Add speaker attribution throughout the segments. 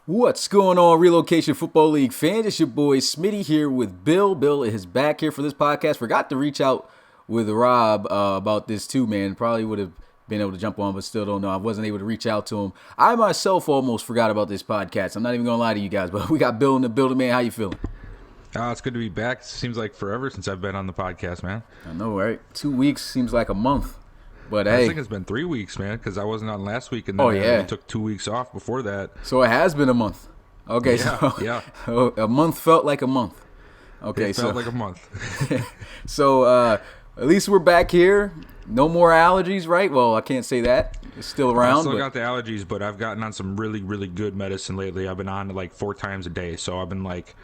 Speaker 1: What's going on, Relocation Football League fans? It's your boy Smitty here with Bill. Bill is back here for this podcast. Forgot to reach out with Rob about this too, man. Probably would have been able to jump on, but still don't know. I wasn't able to reach out to him. I myself almost forgot about this podcast. I'm not even going to lie to you guys, but we got Bill in the building, man. How you feeling?
Speaker 2: It's good to be back. Seems like forever since I've been on the podcast, man.
Speaker 1: I know, right? 2 weeks seems like a month. But
Speaker 2: I
Speaker 1: hey,
Speaker 2: think it's been 3 weeks, man, because I wasn't on last week, and then I took 2 weeks off before that.
Speaker 1: So it has been a month. Okay,
Speaker 2: yeah.
Speaker 1: A month felt like a month. Okay,
Speaker 2: it felt like a month.
Speaker 1: So at least we're back here. No more allergies, right? Well, I can't say that. It's still around.
Speaker 2: I still got the allergies, but I've gotten on some really, really good medicine lately. I've been on like 4 times a day, so I've been like,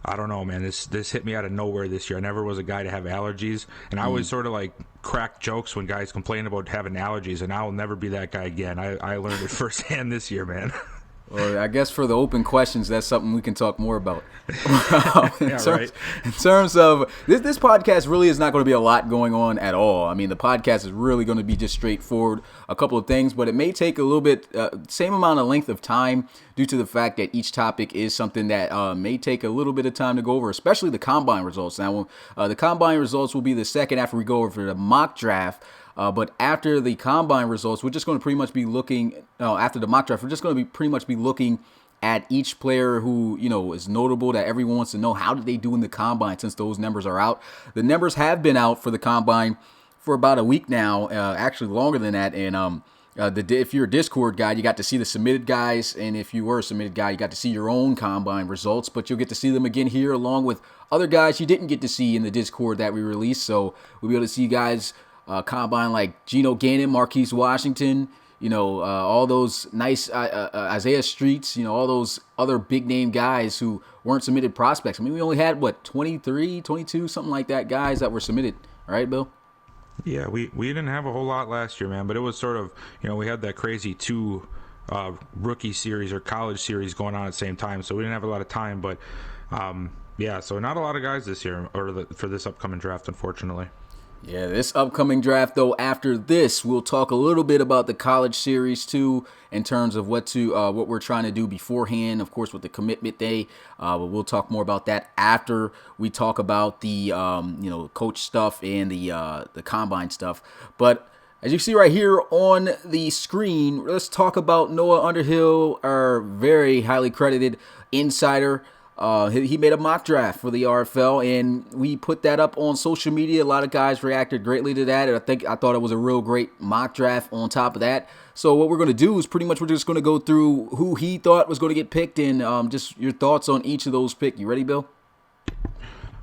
Speaker 2: I don't know, man. This hit me out of nowhere this year. I never was a guy to have allergies, and I always sort of like crack jokes when guys complain about having allergies, and I will never be that guy again. I learned it firsthand this year, man.
Speaker 1: Well, I guess for the open questions, that's something we can talk more about. In terms of this podcast, really is not going to be a lot going on at all. I mean, the podcast is really going to be just straightforward, a couple of things, but it may take a little bit, same amount of length of time due to the fact that each topic is something that may take a little bit of time to go over, especially the combine results. Now, the combine results will be the second after we go over the mock draft. But after the combine results, we're just going to pretty much be looking, after the mock draft, we're just going to be pretty much be looking at each player who, is notable that everyone wants to know. How did they do in the combine since those numbers are out? The numbers have been out for the combine for about a week now, actually longer than that. And if you're a Discord guy, you got to see the submitted guys. And if you were a submitted guy, you got to see your own combine results. But you'll get to see them again here along with other guys you didn't get to see in the Discord that we released. So we'll be able to see you guys combine like Geno Gannon, Marquise Washington, all those nice Isaiah Streets, all those other big name guys who weren't submitted prospects. I mean, we only had 23, 22, something like that, guys that were submitted. All right, Bill?
Speaker 2: Yeah, we didn't have a whole lot last year, man, but it was sort of, we had that crazy 2 rookie series or college series going on at the same time, so we didn't have a lot of time, but so not a lot of guys this year for this upcoming draft, unfortunately.
Speaker 1: Yeah, this upcoming draft, though, after this, we'll talk a little bit about the college series, too, in terms of what we're trying to do beforehand, of course, with the commitment day. But we'll talk more about that after we talk about the, coach stuff and the combine stuff. But as you see right here on the screen, let's talk about Noah Underhill, our very highly credited insider. He made a mock draft for the RFL, and we put that up on social media. A lot of guys reacted greatly to that, and I thought it was a real great mock draft on top of that. So what we're going to do is pretty much we're just going to go through who he thought was going to get picked and just your thoughts on each of those picks. You ready, Bill?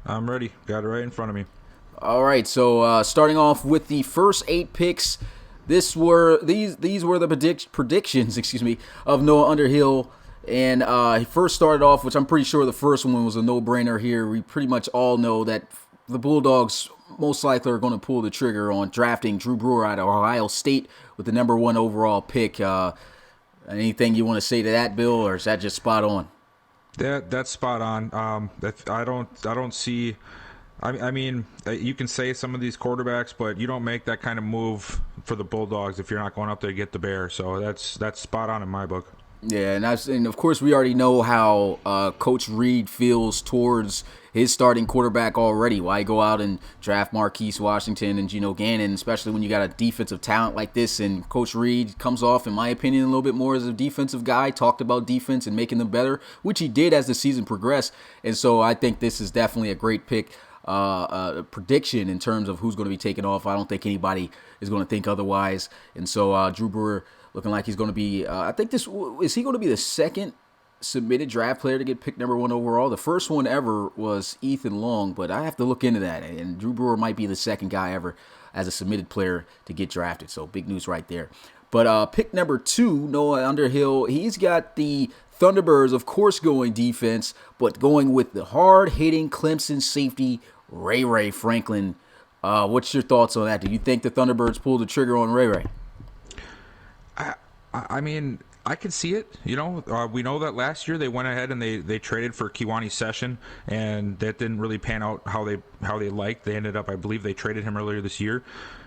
Speaker 2: I'm ready. Got it right in front of me.
Speaker 1: All right, so starting off with the first 8 picks, these were the predictions, of Noah Underhill. And he first started off, which I'm pretty sure the first one was a no-brainer here. We pretty much all know that the Bulldogs most likely are going to pull the trigger on drafting Drew Brewer out of Ohio State with the number 1 overall pick. Anything you want to say to that, Bill, or is that just spot on?
Speaker 2: That's spot on. I don't see. I mean, you can say some of these quarterbacks, but you don't make that kind of move for the Bulldogs if you're not going up there to get the bear. So that's spot on in my book.
Speaker 1: Yeah, and of course we already know how Coach Reed feels towards his starting quarterback already. Why go out and draft Marquise Washington and Geno Gannon, especially when you got a defensive talent like this? And Coach Reed comes off, in my opinion, a little bit more as a defensive guy, talked about defense and making them better, which he did as the season progressed. And so I think this is definitely a great pick. Prediction in terms of who's going to be taken off. I don't think anybody is going to think otherwise. And so Drew Brewer looking like he's going to be, I think is he going to be the second submitted draft player to get picked number 1 overall? The first one ever was Ethan Long, but I have to look into that. And Drew Brewer might be the second guy ever as a submitted player to get drafted. So big news right there. But pick number 2, Noah Underhill, he's got the Thunderbirds, of course, going defense, but going with the hard-hitting Clemson safety, Ray Franklin. What's your thoughts on that? Do you think the Thunderbirds pulled the trigger on Ray?
Speaker 2: I mean, I can see it. We know that last year they went ahead and they traded for Kiwani Session, and that didn't really pan out how they liked. They ended up, I believe, they traded him earlier this year,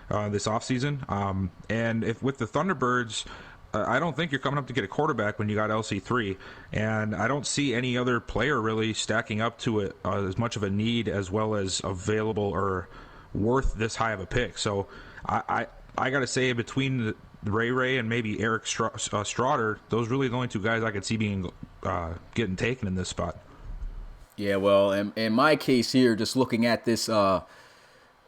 Speaker 2: this offseason. And if with the Thunderbirds, I don't think you're coming up to get a quarterback when you got LC3, and I don't see any other player really stacking up to it as much of a need as well as available or worth this high of a pick. So I got to say, between Ray and maybe Eric Straughter, those are really the only two guys I could see being getting taken in this spot.
Speaker 1: Yeah, well, in my case here, just looking at this, I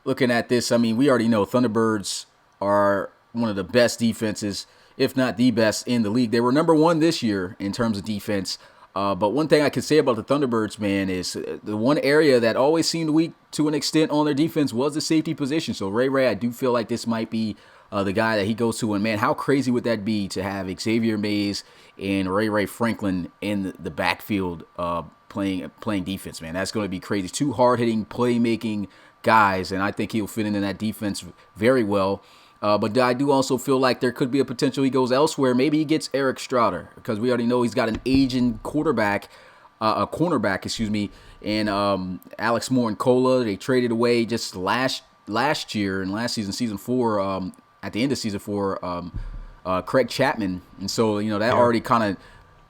Speaker 1: mean, we already know Thunderbirds are one of the best defenses, if not the best in the league. They were number one this year in terms of defense. But one thing I can say about the Thunderbirds, man, is the one area that always seemed weak to an extent on their defense was the safety position. So Ray, I do feel like this might be the guy that he goes to. And, man, how crazy would that be to have Xavier Mays and Ray Franklin in the backfield playing defense, man? That's going to be crazy. Two hard-hitting, playmaking guys, and I think he'll fit into that defense very well. But I do also feel like there could be a potential he goes elsewhere. Maybe he gets Eric Straughter, because we already know he's got an aging cornerback, and Alex Morincola. They traded away just last year and last season, season 4, at the end of season 4, Craig Chapman. And so, that already kind of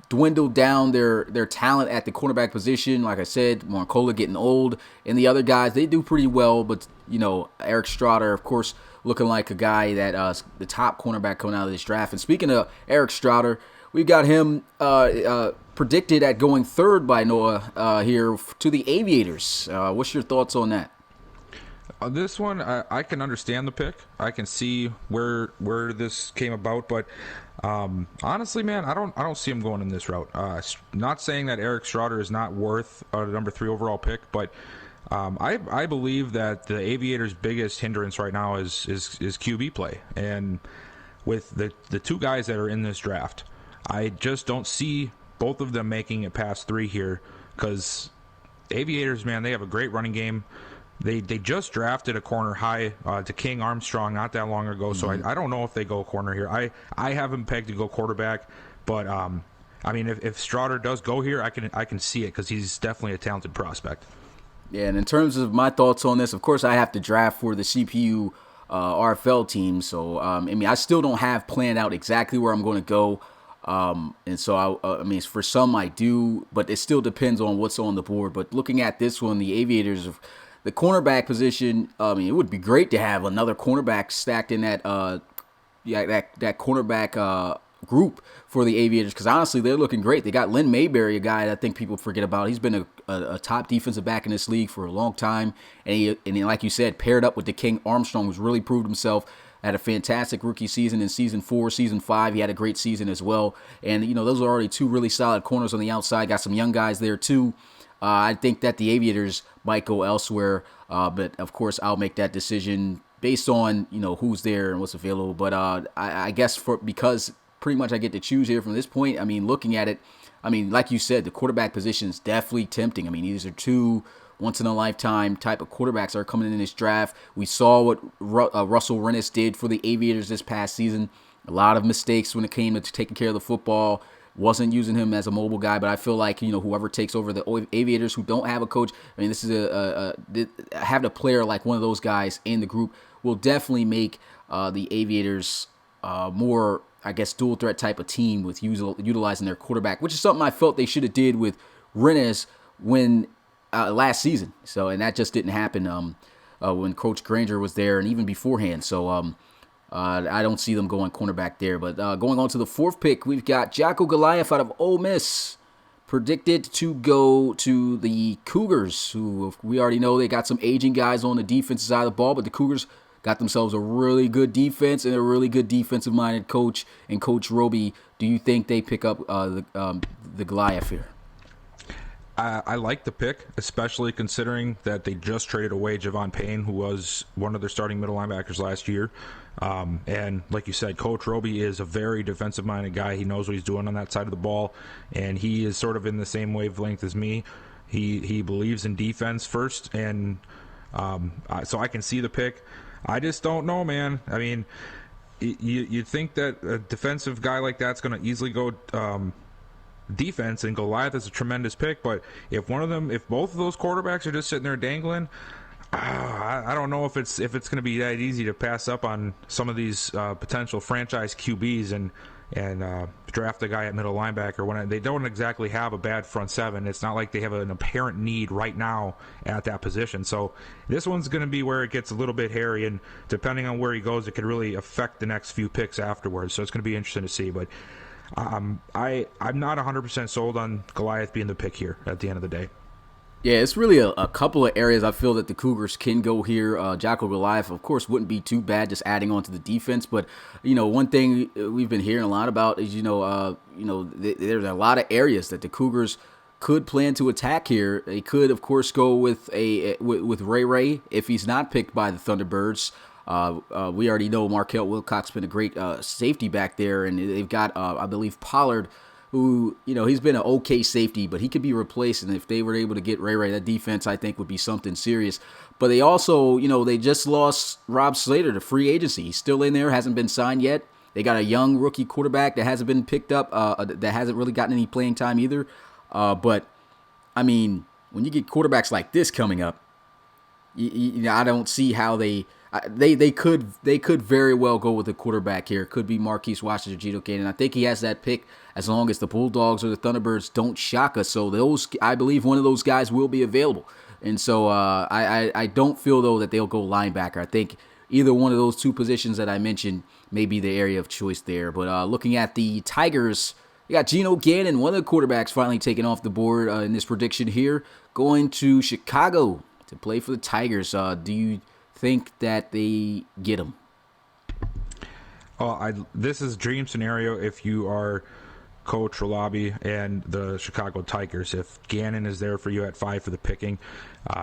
Speaker 1: dwindled down their talent at the cornerback position. Like I said, Morincola getting old, and the other guys, they do pretty well. But, Eric Straughter, of course, looking like a guy that the top cornerback coming out of this draft. And speaking of Eric Straughter, we've got him predicted at going third by Noah here to the Aviators. What's your thoughts on that?
Speaker 2: This one, I can understand the pick. I can see where this came about, but honestly, man, I don't see him going in this route. Not saying that Eric Straughter is not worth a number 3 overall pick, but I believe that the Aviators' biggest hindrance right now is QB play. And with the two guys that are in this draft, I just don't see both of them making it past 3 here, because Aviators, man, they have a great running game. They just drafted a corner high to King Armstrong not that long ago, so I don't know if they go corner here. I have him pegged to go quarterback, but I mean, if Straughter does go here, I can see it, because he's definitely a talented prospect.
Speaker 1: Yeah, and in terms of my thoughts on this, of course, I have to draft for the CPU RFL team. So, I still don't have planned out exactly where I'm going to go. And so, for some I do, but it still depends on what's on the board. But looking at this one, the Aviators, the cornerback position, it would be great to have another cornerback stacked in that cornerback group for the Aviators, because honestly, they're looking great. They got Lynn Mayberry, a guy that I think people forget about. He's been a top defensive back in this league for a long time, and he, like you said, paired up with the King Armstrong, who's really proved himself. Had a fantastic rookie season in season 4, season 5. He had a great season as well, and those are already 2 really solid corners on the outside. Got some young guys there too. I think that the Aviators might go elsewhere, but of course I'll make that decision based on who's there and what's available. But I guess because pretty much I get to choose here from this point. Looking at it, like you said, the quarterback position is definitely tempting. These are 2 once-in-a-lifetime type of quarterbacks that are coming in this draft. We saw what Russell Rennis did for the Aviators this past season. A lot of mistakes when it came to taking care of the football. Wasn't using him as a mobile guy, but I feel like whoever takes over the Aviators who don't have a coach, this is having a player like one of those guys in the group will definitely make the Aviators more, I guess, dual threat type of team with utilizing their quarterback, which is something I felt they should have did with Rennes when last season. So, and that just didn't happen when Coach Granger was there, and even beforehand. So I don't see them going cornerback there. But going on to the 4th pick, we've got Jocko Goliath out of Ole Miss, predicted to go to the Cougars, who we already know they got some aging guys on the defensive side of the ball, but the Cougars got themselves a really good defense and a really good defensive-minded coach and Coach Roby. Do you think they pick up the Goliath here?
Speaker 2: I like the pick, especially considering that they just traded away Javon Payne, who was one of their starting middle linebackers last year. And like you said, Coach Roby is a very defensive-minded guy. He knows what he's doing on that side of the ball, and he is sort of in the same wavelength as me. He believes in defense first, and so I can see the pick. I just don't know, man. You'd think that a defensive guy like that's going to easily go defense, and Goliath is a tremendous pick, but if both of those quarterbacks are just sitting there dangling, I don't know if it's going to be that easy to pass up on some of these potential franchise QBs. And and draft a guy at middle linebacker when they don't exactly have a bad front seven. It's not like they have an apparent need right now at that position. So this one's going to be where it gets a little bit hairy, and depending on where he goes, it could really affect the next few picks afterwards. So it's going to be interesting to see. But I'm not 100% sold on Goliath being the pick here at the end of the day.
Speaker 1: Yeah, it's really a couple of areas I feel that the Cougars can go here. Jocko Goliath, of course, wouldn't be too bad just adding on to the defense. But, one thing we've been hearing a lot about is, there's a lot of areas that the Cougars could plan to attack here. They could, of course, go with Ray if he's not picked by the Thunderbirds. We already know Markel Wilcox been a great safety back there, and they've got, I believe, Pollard, who, he's been an okay safety, but he could be replaced. And if they were able to get Ray, that defense, I think, would be something serious. But they also, they just lost Rob Slater to free agency. He's still in there, hasn't been signed yet. They got a young rookie quarterback that hasn't been picked up, that hasn't really gotten any playing time either. But, I mean, when you get quarterbacks like this coming up, I don't see how they could very well go with a quarterback here. Could be Marquise Washington, Gino Gannon. I think he has that pick as long as the Bulldogs or the Thunderbirds don't shock us. So I believe one of those guys will be available. And so I don't feel, though, that they'll go linebacker. I think either one of those two positions that I mentioned may be the area of choice there. But looking at the Tigers, you got Gino Gannon, one of the quarterbacks finally taken off the board in this prediction here, going to Chicago to play for the Tigers. Do you think that they get him?
Speaker 2: This is dream scenario if you are Coach Rolabi and the Chicago Tigers. If Gannon is there for you at 5 for the picking,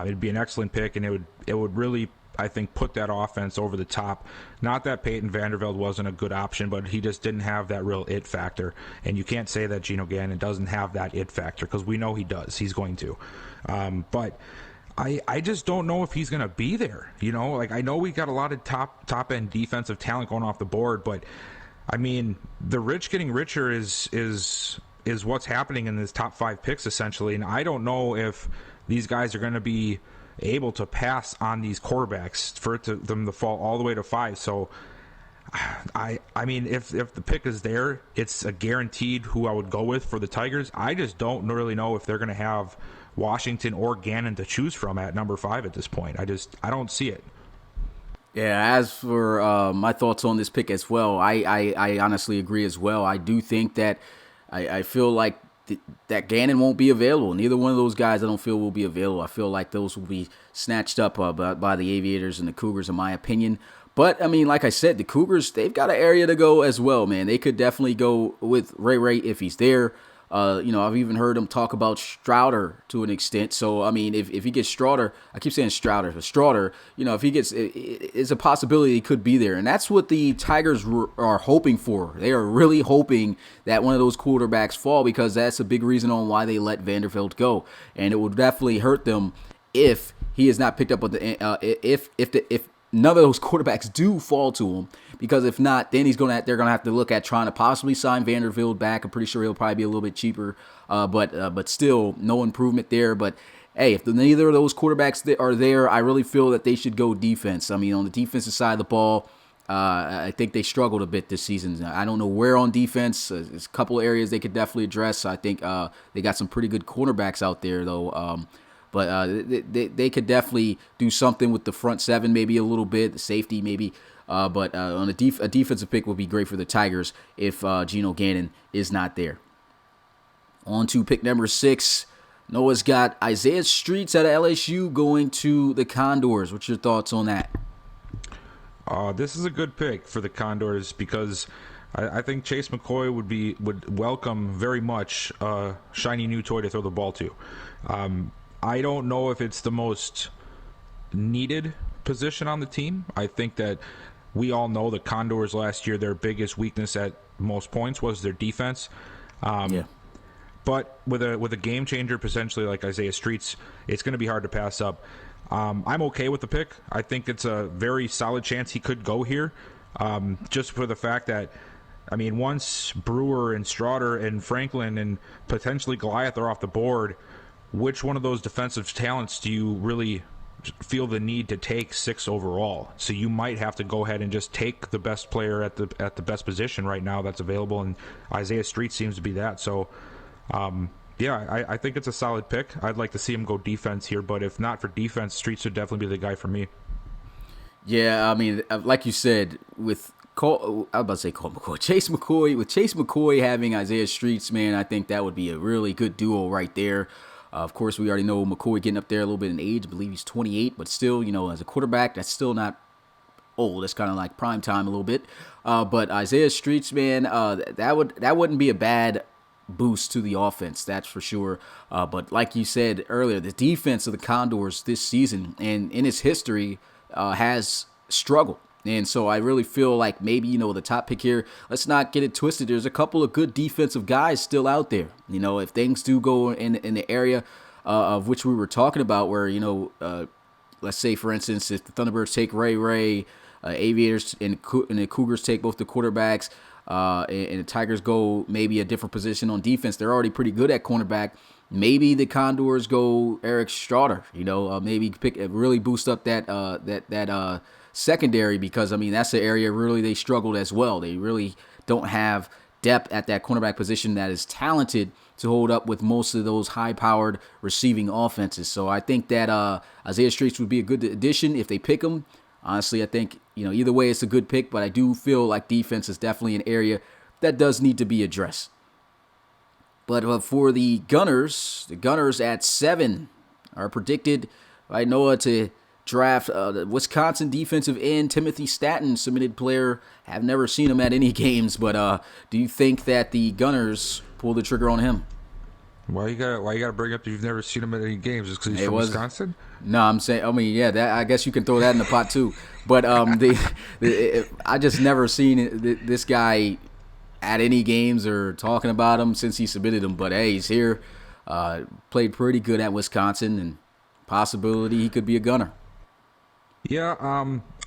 Speaker 2: it'd be an excellent pick, and it would really, I think, put that offense over the top. Not that Peyton Vandervelde wasn't a good option, but he just didn't have that real it factor. And you can't say that Gino Gannon doesn't have that it factor, because we know he does. He's going to. But I just don't know if he's going to be there. I know we got a lot of top end defensive talent going off the board, but I mean, the rich getting richer is what's happening in this top 5 picks essentially, and I don't know if these guys are going to be able to pass on these quarterbacks for them to fall all the way to 5. So I mean, if the pick is there, it's a guaranteed who I would go with for the Tigers. I just don't really know if they're going to have Washington or Gannon to choose from at number 5 at this point. I don't see it.
Speaker 1: Yeah, as for my thoughts on this pick as well, I honestly agree as well. I do think that I feel like that Gannon won't be available. Neither one of those guys I don't feel will be available. I feel like those will be snatched up by the Aviators and the Cougars, in my opinion. But, I mean, like I said, the Cougars, they've got an area to go as well, man. They could definitely go with Ray if he's there. I've even heard him talk about Strouder to an extent. So, I mean, if he gets Strouder, I keep saying Strouder, but Strouder, if he gets, it's a possibility he could be there. And that's what the Tigers are hoping for. They are really hoping that one of those quarterbacks fall, because that's a big reason on why they let Vandervelde go. And it would definitely hurt them if he is not picked up with if none of those quarterbacks do fall to him, because if not, then they're gonna have to look at trying to possibly sign Vandervelde back. I'm pretty sure he'll probably be a little bit cheaper, but still no improvement there. But hey, if neither of those quarterbacks are there, I really feel that they should go defense. I mean, on the defensive side of the ball, I think they struggled a bit this season. I don't know where on defense. There's a couple of areas they could definitely address. I think they got some pretty good cornerbacks out there, though. But they could definitely do something with the front 7, maybe a little bit, the safety maybe. But on a defensive pick would be great for the Tigers if Gino Gannon is not there. On to pick number 6. Noah's got Isaiah Streets out of LSU going to the Condors. What's your thoughts on that?
Speaker 2: This is a good pick for the Condors, because I think Chase McCoy would welcome very much a shiny new toy to throw the ball to. I don't know if it's the most needed position on the team. I think that we all know the Condors last year, their biggest weakness at most points was their defense. But with a game changer potentially like Isaiah Streets, it's going to be hard to pass up. I'm okay with the pick. I think it's a very solid chance he could go here, just for the fact that, I mean, once Brewer and Strouder and Franklin and potentially Goliath are off the board, which one of those defensive talents do you really feel the need to take 6 overall. So you might have to go ahead and just take the best player at the best position right now that's available, and Isaiah Street seems to be that. So, I think it's a solid pick. I'd like to see him go defense here, but if not for defense, Streets would definitely be the guy for me.
Speaker 1: Yeah, I mean, like you said, with I was about to say Colt McCoy. Chase McCoy. With Chase McCoy having Isaiah Streets, man, I think that would be a really good duo right there. Of course, we already know McCoy getting up there a little bit in age. I believe he's 28, but still, as a quarterback, that's still not old. That's kind of like prime time a little bit. But Isaiah Streets, man, that wouldn't be a bad boost to the offense, that's for sure. But like you said earlier, the defense of the Condors this season and in its history has struggled. And so I really feel like maybe, the top pick here, let's not get it twisted. There's a couple of good defensive guys still out there. If things do go in the area of which we were talking about where, let's say, for instance, if the Thunderbirds take Ray, Aviators and the Cougars take both the quarterbacks, and the Tigers go maybe a different position on defense. They're already pretty good at cornerback. Maybe the Condors go Eric Straughter, maybe really boost up that secondary, because that's the area really they struggled as well. They really don't have depth at that cornerback position that is talented to hold up with most of those high-powered receiving offenses. So I think that Isaiah Streets would be a good addition if they pick him. Honestly, I think either way it's a good pick, but I do feel like defense is definitely an area that does need to be addressed. But for the Gunners at 7 are predicted by Noah to draft Wisconsin defensive end Timothy Staten, submitted player. Have never seen him at any games, but do you think that the Gunners pull the trigger on him?
Speaker 2: Why you gotta bring up that you've never seen him at any games? Just because he's from Wisconsin?
Speaker 1: No, I'm saying. I guess you can throw that in the pot too. But I just never seen this guy at any games or talking about him since he submitted him. But hey, he's here. Played pretty good at Wisconsin, and possibility he could be a Gunner.
Speaker 2: Yeah,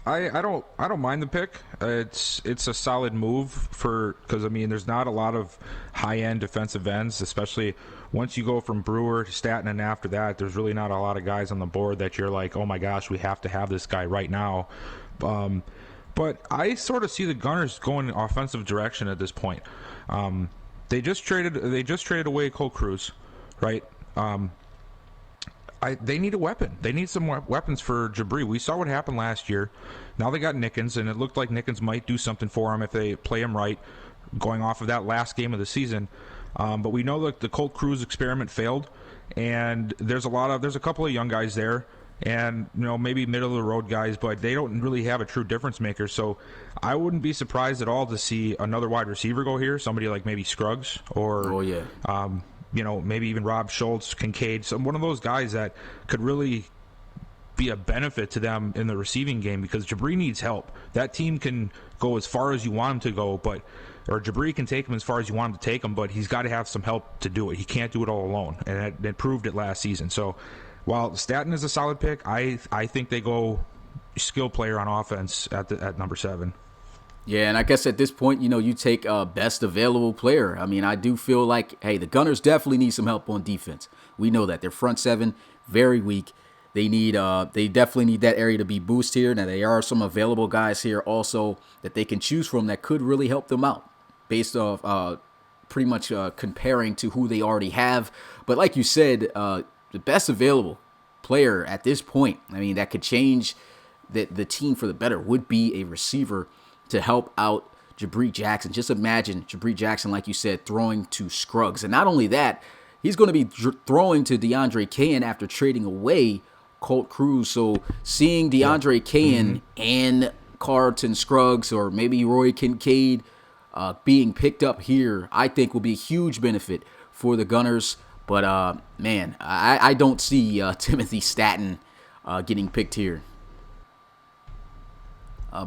Speaker 2: I don't mind the pick. It's a solid move because there's not a lot of high end defensive ends, especially once you go from Brewer to Staten, and after that, there's really not a lot of guys on the board that you're like, oh my gosh, we have to have this guy right now. But I sort of see the Gunners going offensive direction at this point. They just traded away Cole Cruz, right? They need a weapon. They need some weapons for Jabri. We saw what happened last year. Now they got Nickens, and it looked like Nickens might do something for him if they play him right, going off of that last game of the season. But we know that the Colt Cruz experiment failed, and there's a couple of young guys there, and maybe middle of the road guys, but they don't really have a true difference maker. So I wouldn't be surprised at all to see another wide receiver go here, somebody like maybe Scruggs or maybe even Rob Schultz, Kincaid, one of those guys that could really be a benefit to them in the receiving game, because Jabri needs help. That team can go as far as you want him to go, or Jabri can take him as far as you want him to take him, but he's got to have some help to do it. He can't do it all alone, and it proved it last season. So while Staten is a solid pick, I think they go skill player on offense at number 7.
Speaker 1: Yeah, and I guess at this point, you take best available player. I do feel like, hey, the Gunners definitely need some help on defense. We know that their front 7 very weak. They definitely need that area to be boosted here. Now there are some available guys here also that they can choose from that could really help them out, based off pretty much comparing to who they already have. But like you said, the best available player at this point, that could change the team for the better, would be a receiver to help out Jabri Jackson. Just imagine Jabri Jackson, like you said, throwing to Scruggs. And not only that, he's going to be throwing to DeAndre Cain after trading away Colt Cruz. So seeing DeAndre Cain and Carlton Scruggs, or maybe Roy Kincaid, being picked up here, I think will be a huge benefit for the Gunners. But, I don't see Timothy Staten getting picked here.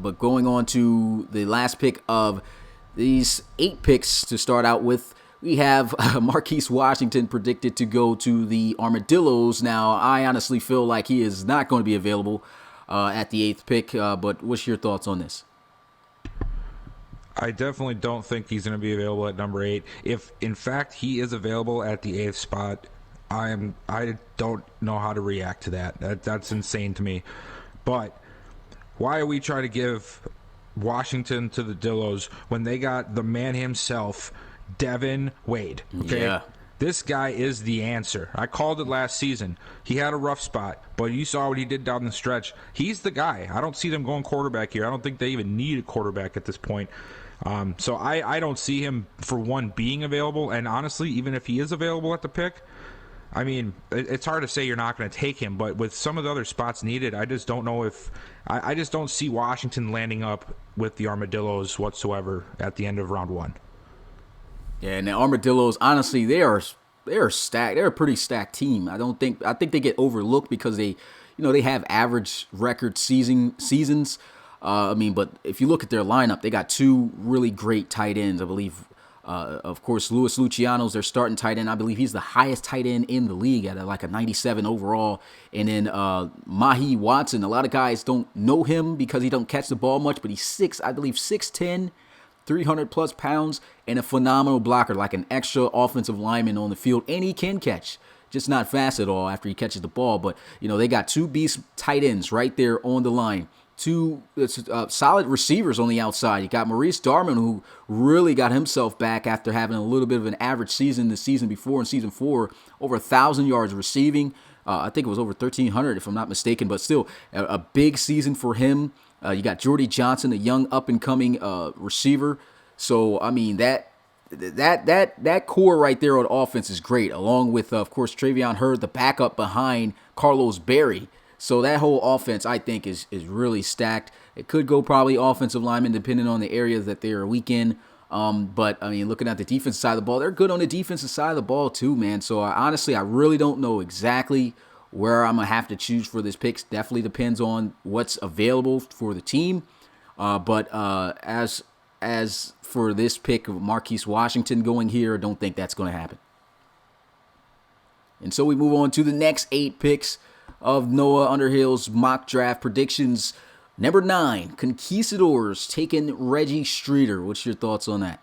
Speaker 1: But going on to the last pick of these 8 picks to start out with, we have Marquise Washington predicted to go to the Armadillos. Now, I honestly feel like he is not going to be available at the 8th pick, but what's your thoughts on this?
Speaker 2: I definitely don't think he's going to be available at number 8. If, in fact, he is available at the 8th spot, I don't know how to react to that. That's insane to me. But why are we trying to give Washington to the Dillos when they got the man himself, Devin Wade? Okay.
Speaker 1: Yeah.
Speaker 2: This guy is the answer. I called it last season. He had a rough spot, but you saw what he did down the stretch. He's the guy. I don't see them going quarterback here. I don't think they even need a quarterback at this point. So I don't see him, for one, being available. And honestly, even if he is available at the pick, I mean, it's hard to say you're not going to take him. But with some of the other spots needed, I just don't know if I just don't see Washington landing up with the Armadillos whatsoever at the end of round 1.
Speaker 1: Yeah, and the Armadillos, honestly, they are stacked. They're a pretty stacked team. I think they get overlooked because they have average record seasons. But if you look at their lineup, they got 2 really great tight ends. I believe, of course, Louis Luciano's their starting tight end. I believe he's the highest tight end in the league at like a 97 overall. And then Mahi Watson. A lot of guys don't know him because he don't catch the ball much, but he's 6'10", 300 plus pounds, and a phenomenal blocker, like an extra offensive lineman on the field, and he can catch. Just not fast at all after he catches the ball. But, they got 2 beast tight ends right there on the line. 2 solid receivers on the outside. You got Maurice Darman, who really got himself back after having a little bit of an average season the season before in season 4, over 1,000 yards receiving. I think it was over 1,300 if I'm not mistaken, but still a big season for him. You got Jordy Johnson, a young up-and-coming receiver. So, I mean, that core right there on offense is great, along with, of course, Travion Hurd, the backup behind Carlos Berry. So that whole offense, I think, is really stacked. It could go probably offensive lineman, depending on the areas that they're weak in. But, I mean, looking at the defensive side of the ball, they're good on the defensive side of the ball too, man. So, honestly, I really don't know exactly where I'm going to have to choose for this pick. Definitely depends on what's available for the team. But as for this pick of Marquise Washington going here, I don't think that's going to happen. And so we move on to the next 8 picks of Noah Underhill's mock draft predictions. Number 9, Conquistadors taking Reggie Streeter. What's your thoughts on that?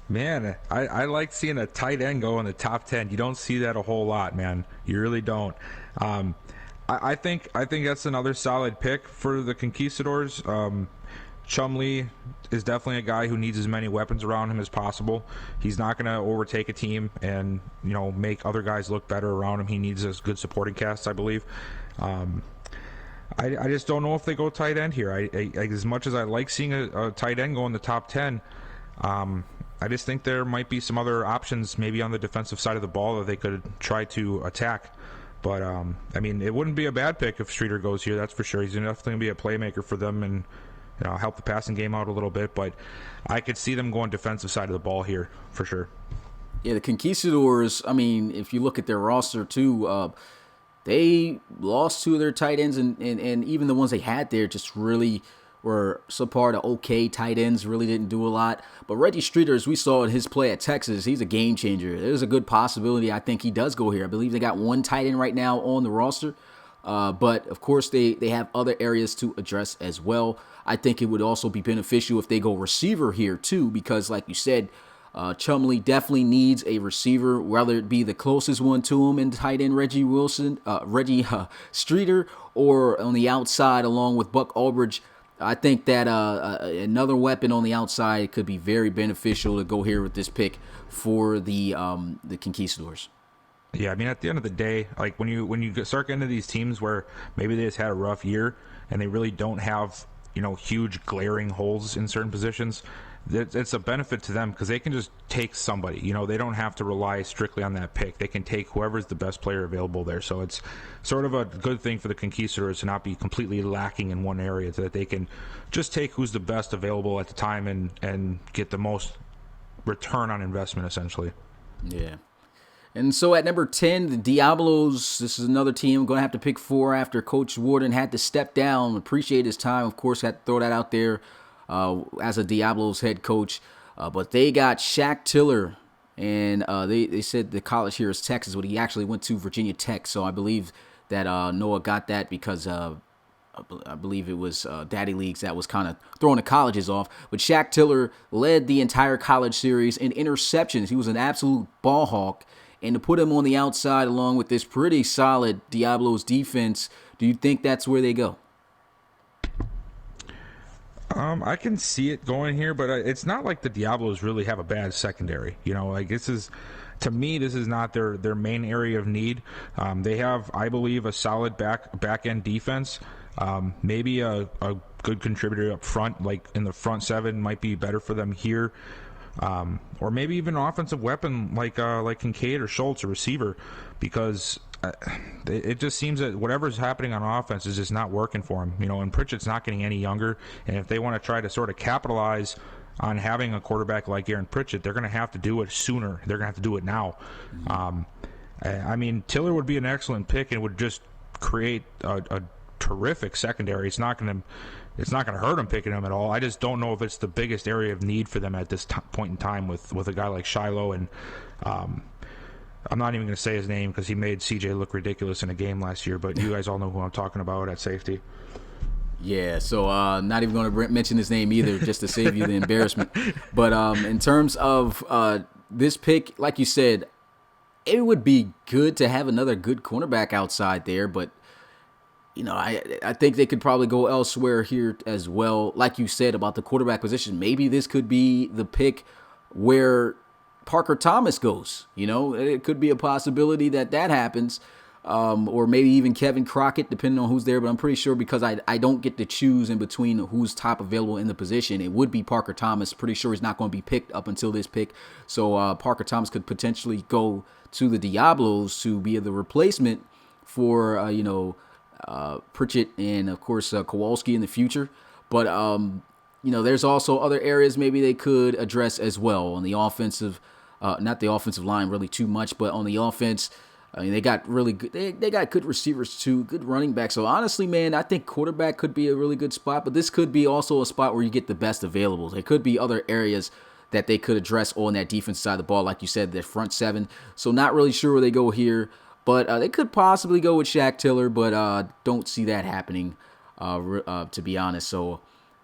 Speaker 2: Man, I like seeing a tight end go in the top 10. You don't see that a whole lot, man. You really don't. I think that's another solid pick for the Conquistadors. Chumlee is definitely a guy who needs as many weapons around him as possible. He's not going to overtake a team and make other guys look better around him. He needs a good supporting cast, I believe. I just don't know if they go tight end here. I as much as I like seeing a tight end go in the top 10, I just think there might be some other options maybe on the defensive side of the ball that they could try to attack. But, I mean, it wouldn't be a bad pick if Streeter goes here, that's for sure. He's definitely going to be a playmaker for them and help the passing game out a little bit. But I could see them going defensive side of the ball here for sure.
Speaker 1: Yeah, the Conquistadors, I mean, if you look at their roster too, they lost 2 of their tight ends, and even the ones they had there just really were subpar to okay tight ends, really didn't do a lot. But Reggie Streeter, as we saw in his play at Texas, he's a game changer. There's a good possibility I think he does go here. I believe they got 1 tight end right now on the roster. But, of course, they have other areas to address as well. I think it would also be beneficial if they go receiver here, too, because, like you said, Chumlee definitely needs a receiver, whether it be the closest one to him in tight end Reggie Streeter, or on the outside along with Buck Aldridge. I think that another weapon on the outside could be very beneficial to go here with this pick for the Conquistadors.
Speaker 2: Yeah, I mean, at the end of the day, like when you start getting into these teams where maybe they just had a rough year and they really don't have huge glaring holes in certain positions, it's a benefit to them because they can just take somebody. They don't have to rely strictly on that pick. They can take whoever's the best player available there. So it's sort of a good thing for the Conquistadors to not be completely lacking in one area, so that they can just take who's the best available at the time and get the most return on investment, essentially.
Speaker 1: Yeah. And so at number 10, the Diablos, this is another team I'm going to have to pick for after Coach Warden had to step down. Appreciate his time. Of course, had to throw that out there as a Diablos head coach. But they got Shaq Tiller, and they said the college here is Texas, but he actually went to Virginia Tech. So I believe that Noah got that because I believe it was Daddy Leagues that was kind of throwing the colleges off. But Shaq Tiller led the entire college series in interceptions. He was an absolute ball hawk. and to put him on the outside along with this pretty solid Diablos defense, do you think that's where they go?
Speaker 2: I can see it going here, but it's not like the Diablos really have a bad secondary. Like to me, this is not their main area of need. They have, I believe, a solid back end defense. Maybe a good contributor up front, like in the front seven, might be better for them here. Or maybe even an offensive weapon like Kincaid or Schultz, a receiver, because it just seems that whatever's happening on offense is just not working for him. And Pritchett's not getting any younger, and if they want to try to sort of capitalize on having a quarterback like Aaron Pritchett, they're going to have to do it sooner. They're going to have to do it now. I mean, Tiller would be an excellent pick and would just create a terrific secondary. It's not going to hurt them picking him at all. I just don't know if it's the biggest area of need for them at this point in time with a guy like Shiloh. And I'm not even going to say his name because he made CJ look ridiculous in a game last year, but you guys all know who I'm talking about at safety.
Speaker 1: Yeah, so not even going to mention his name either, just to save you the embarrassment. But in terms of this pick, like you said, it would be good to have another good cornerback outside there, but I think they could probably go elsewhere here as well. Like you said about the quarterback position, maybe this could be the pick where Parker Thomas goes. It could be a possibility that happens. Or maybe even Kevin Crockett, depending on who's there. But I'm pretty sure because I don't get to choose in between who's top available in the position, it would be Parker Thomas. Pretty sure he's not going to be picked up until this pick. So Parker Thomas could potentially go to the Diablos to be the replacement for, Pritchett and, of course, Kowalski in the future. But, there's also other areas maybe they could address as well on the offensive, not the offensive line really too much, but on the offense. I mean, they got really good. They got good receivers too, good running backs. So honestly, man, I think quarterback could be a really good spot, but this could be also a spot where you get the best available. There could be other areas that they could address on that defense side of the ball, like you said, their front seven. So not really sure where they go here, but they could possibly go with Shaq Tiller, but don't see that happening, to be honest. So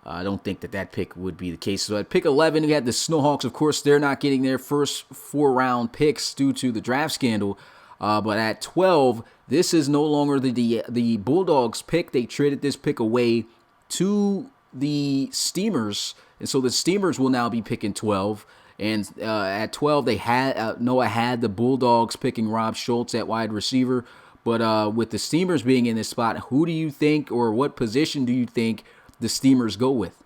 Speaker 1: I don't think that pick would be the case. So at pick 11, we had the Snowhawks. Of course, they're not getting their first 4-round picks due to the draft scandal. But at 12, this is no longer the Bulldogs pick. They traded this pick away to the Steamers. And so the Steamers will now be picking 12. And at 12, they had Noah had the Bulldogs picking Rob Schultz at wide receiver. But with the Steamers being in this spot, who do you think or what position do you think the Steamers go with?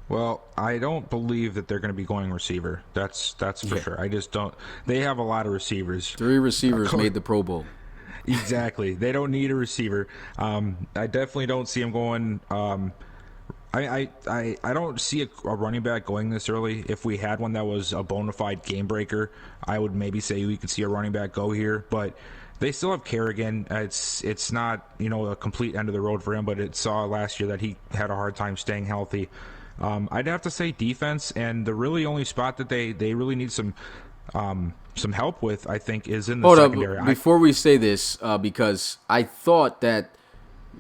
Speaker 2: Well, I don't believe that they're going to be going receiver. That's for sure. I just don't. They have a lot of receivers. 3
Speaker 1: receivers made the Pro Bowl.
Speaker 2: Exactly. They don't need a receiver. I definitely don't see them going. I don't see a running back going this early. If we had one that was a bona fide game breaker, I would maybe say we could see a running back go here. But they still have Kerrigan. It's not a complete end of the road for him, but it saw last year that he had a hard time staying healthy. I'd have to say defense, and the really only spot that they really need some help with, I think, is in the secondary.
Speaker 1: Before we say this, because I thought that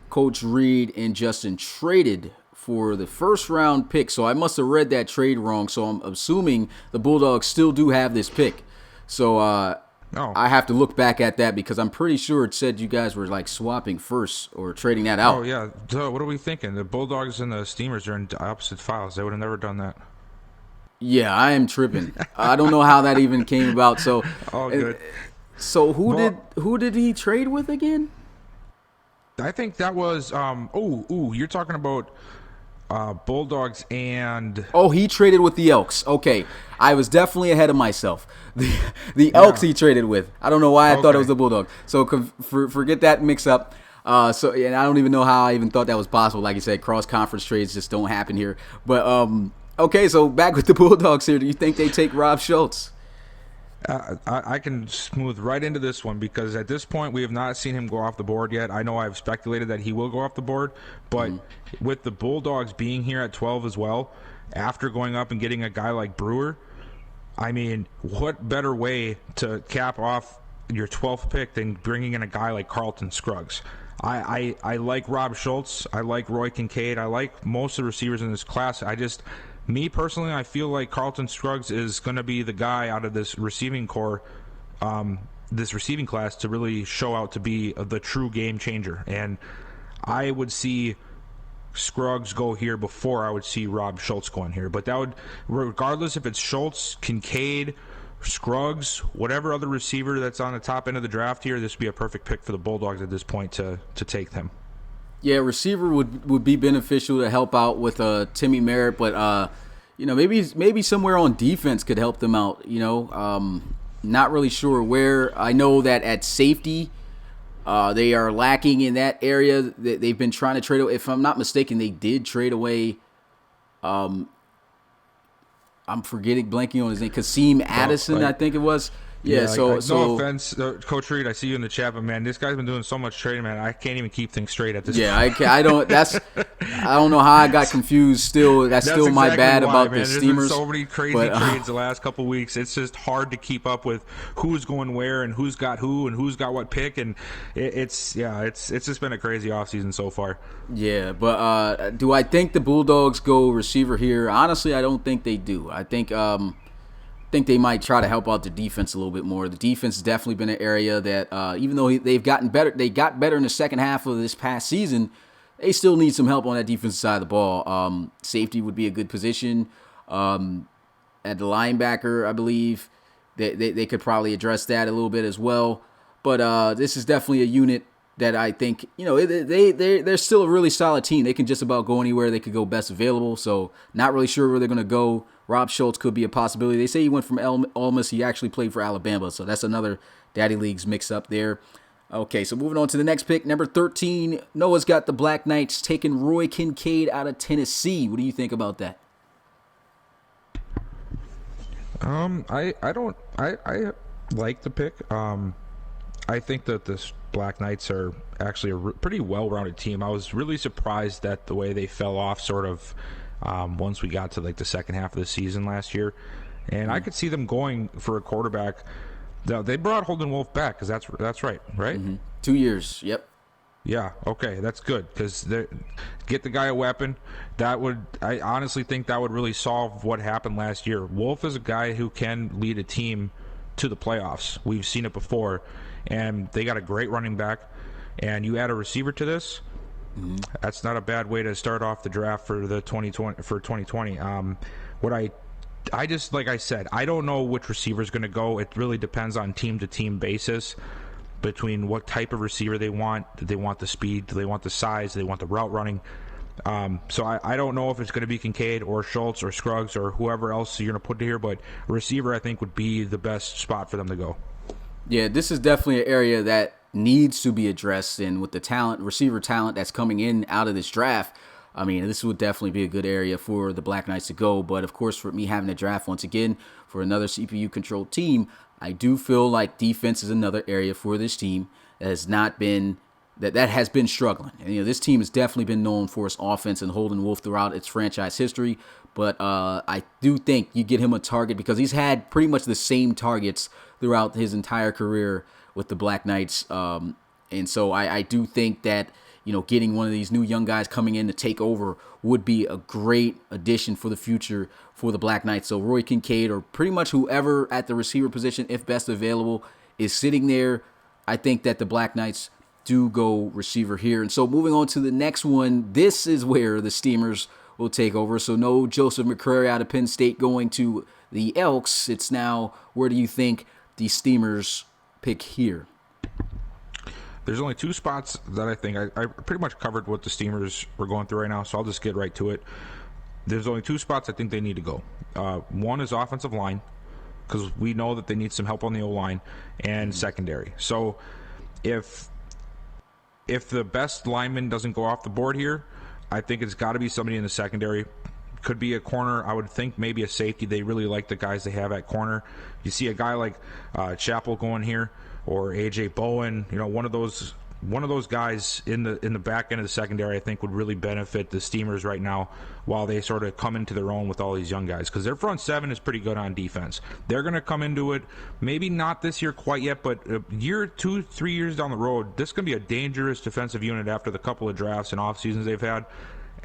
Speaker 1: Coach Reed and Justin traded for the first round pick, so I must have read that trade wrong. So I'm assuming the Bulldogs still do have this pick. So I have to look back at that because I'm pretty sure it said you guys were like swapping first or trading that out.
Speaker 2: Oh, yeah. So what are we thinking? The Bulldogs and the Steamers are in opposite files. They would have never done that.
Speaker 1: Yeah, I am tripping. I don't know how that even came about. So,
Speaker 2: oh, good.
Speaker 1: So who did he trade with again?
Speaker 2: I think that was you're talking about Bulldogs and
Speaker 1: he traded with the Elks. Okay, I was definitely ahead of myself. The Elks he traded with. I don't know why I thought it was the Bulldogs. So forget that mix up. And I don't even know how I even thought that was possible. Like you said, cross conference trades just don't happen here. But okay, so back with the Bulldogs here. Do you think they take Rob Schultz?
Speaker 2: I can smooth right into this one because at this point we have not seen him go off the board yet. I know I've speculated that he will go off the board, but with the Bulldogs being here at 12 as well, after going up and getting a guy like Brewer, I mean, what better way to cap off your 12th pick than bringing in a guy like Carlton Scruggs? I like Rob Schultz. I like Roy Kincaid. I like most of the receivers in this class. Me personally, I feel like Carlton Scruggs is going to be the guy out of this receiving core, this receiving class, to really show out to be the true game changer. And I would see Scruggs go here before I would see Rob Schultz going here. But that would, regardless if it's Schultz, Kincaid, Scruggs, whatever other receiver that's on the top end of the draft here, this would be a perfect pick for the Bulldogs at this point to take them.
Speaker 1: Yeah, receiver would be beneficial to help out with Timmy Merritt, but maybe somewhere on defense could help them out. Not really sure where. I know that at safety, they are lacking in that area. They've been trying to trade away. If I'm not mistaken, they did trade away. I'm blanking on his name. Kasim Addison, I think it was. Yeah, so
Speaker 2: no offense, Coach Reed. I see you in the chat, but man, this guy's been doing so much trading, man. I can't even keep things straight at this.
Speaker 1: Yeah, I don't know how I got confused. Still, that's still exactly my bad about the Steamers.
Speaker 2: There's been so many crazy trades the last couple of weeks. It's just hard to keep up with who's going where and who's got who and who's got what pick, and it's just been a crazy offseason so far.
Speaker 1: Yeah, but do I think the Bulldogs go receiver here? Honestly, I don't think they do. I think they might try to help out the defense a little bit more. The defense has definitely been an area that, even though they've gotten better, they got better in the second half of this past season, they still need some help on that defensive side of the ball. Safety would be a good position. At the linebacker, I believe they could probably address that a little bit as well. But this is definitely a unit that I think, they're still a really solid team. They can just about go anywhere. They could go best available. So not really sure where they're going to go. Rob Schultz could be a possibility. They say he went from Ole Miss. He actually played for Alabama. So that's another Daddy Leagues mix up there. Okay, so moving on to the next pick, number 13. Noah's got the Black Knights taking Roy Kincaid out of Tennessee. What do you think about that?
Speaker 2: I like the pick. I think that this Black Knights are actually a pretty well-rounded team. I was really surprised at the way they fell off sort of once we got to like the second half of the season last year. And I could see them going for a quarterback. They brought Holden Wolf back because that's right? Mm-hmm.
Speaker 1: 2 years, yep.
Speaker 2: Yeah, okay, that's good because get the guy a weapon. I honestly think that would really solve what happened last year. Wolf is a guy who can lead a team to the playoffs. We've seen it before. And they got a great running back, and you add a receiver to this. Mm-hmm. That's not a bad way to start off the draft for the 2020. I just, like I said, I don't know which receiver is going to go. It really depends on team to team basis between what type of receiver they want. Do they want the speed? Do they want the size? Do they want the route running? So I don't know if it's going to be Kincaid or Schultz or Scruggs or whoever else you're going to put here, but receiver I think would be the best spot for them to go.
Speaker 1: Yeah, this is definitely an area that needs to be addressed, and with the receiver talent that's coming in out of this draft, I mean, this would definitely be a good area for the Black Knights to go. But of course, for me having a draft once again for another CPU-controlled team, I do feel like defense is another area for this team that has not been that has been struggling. And, this team has definitely been known for its offense and Holden Wolf throughout its franchise history. But I do think you get him a target because he's had pretty much the same targets throughout his entire career with the Black Knights. And so I do think that, getting one of these new young guys coming in to take over would be a great addition for the future for the Black Knights. So Roy Kincaid or pretty much whoever at the receiver position, if best available, is sitting there. I think that the Black Knights do go receiver here. And so moving on to the next one, this is where the Steamers will take over. So no Joseph McCrary out of Penn State going to the Elks. It's now, where do you think the Steamers pick here?
Speaker 2: There's only two spots that I think I pretty much covered what the Steamers were going through right now, so I'll just get right to it. There's only two spots I think they need to go. One is offensive line, because we know that they need some help on the O-line, and secondary. So if the best lineman doesn't go off the board here, I think it's got to be somebody in the secondary. Could be a corner. I would think maybe a safety. They really like the guys they have at corner. You see a guy like Chappell going here, or AJ Bowen. One of those guys in the back end of the secondary, I think would really benefit the Steamers right now while they sort of come into their own with all these young guys, because their front seven is pretty good on defense. They're going to come into it, maybe not this year quite yet, but a year, 2-3 years down the road, this is going to be a dangerous defensive unit after the couple of drafts and off seasons they've had.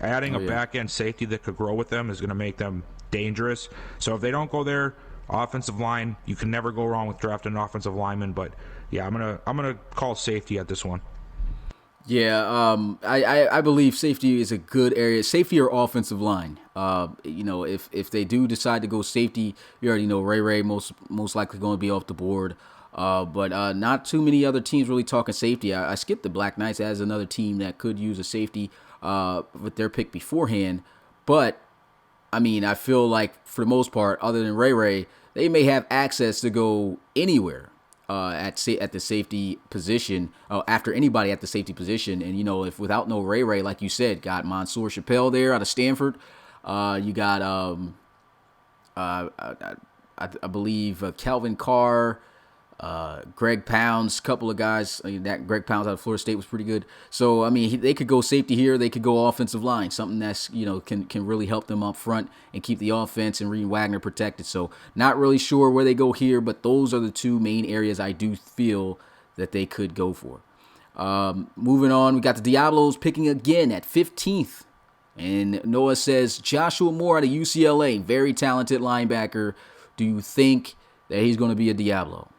Speaker 2: adding a back end safety that could grow with them is going to make them dangerous. So if they don't go there, offensive line, you can never go wrong with drafting an offensive lineman. But yeah, I'm gonna call safety at this one.
Speaker 1: Yeah, I believe safety is a good area. Safety or offensive line. If they do decide to go safety, you already know Ray most likely going to be off the board. But not too many other teams really talking safety. I skipped the Black Knights as another team that could use a safety with their pick beforehand. But I mean, I feel like for the most part, other than Ray, they may have access to go anywhere at the safety position after anybody at the safety position. And if without no Ray, like you said, got Mansour Chappelle there out of Stanford. You got I believe Calvin Carr. Greg Pounds, couple of guys. That Greg Pounds out of Florida State was pretty good. So I mean, they could go safety here. They could go offensive line, something that's can really help them up front and keep the offense and Reed Wagner protected. So not really sure where they go here, but those are the two main areas I do feel that they could go for. Moving on, we got the Diablos picking again at 15th, and Noah says Joshua Moore out of UCLA, very talented linebacker. Do you think that he's going to be a Diablo?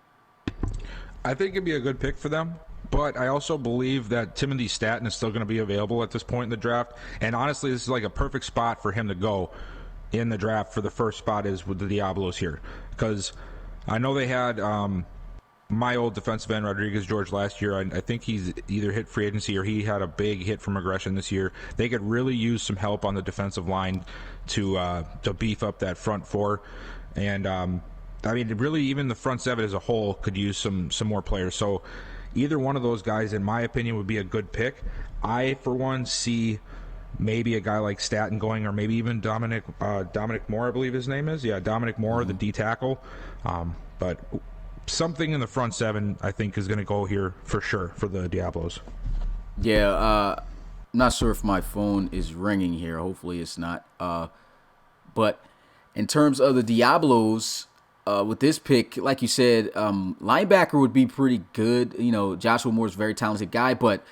Speaker 2: I think it'd be a good pick for them, but I also believe that Timothy Staten is still going to be available at this point in the draft. And honestly, this is like a perfect spot for him to go in the draft for the first spot is with the Diablos here. Because I know they had my old defensive end, Rodriguez George, last year. I think he's either hit free agency or he had a big hit from aggression this year. They could really use some help on the defensive line to beef up that front four. And I mean, really, even the front seven as a whole could use some more players. So either one of those guys, in my opinion, would be a good pick. I, for one, see maybe a guy like Staten going, or maybe even Dominic Moore, I believe his name is. Yeah, Dominic Moore, the D tackle. But something in the front seven, I think, is going to go here for sure for the Diablos.
Speaker 1: Yeah, I'm not sure if my phone is ringing here. Hopefully it's not. But in terms of the Diablos, with this pick, like you said, linebacker would be pretty good. Joshua Moore's a very talented guy, but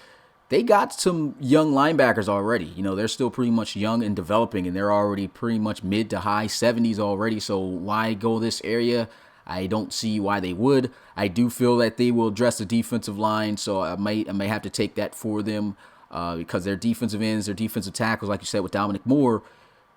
Speaker 1: they got some young linebackers already. They're still pretty much young and developing, and they're already pretty much mid to high 70s already. So why go this area? I don't see why they would. I do feel that they will address the defensive line, so I may have to take that for them because their defensive ends, their defensive tackles, like you said with Dominic Moore,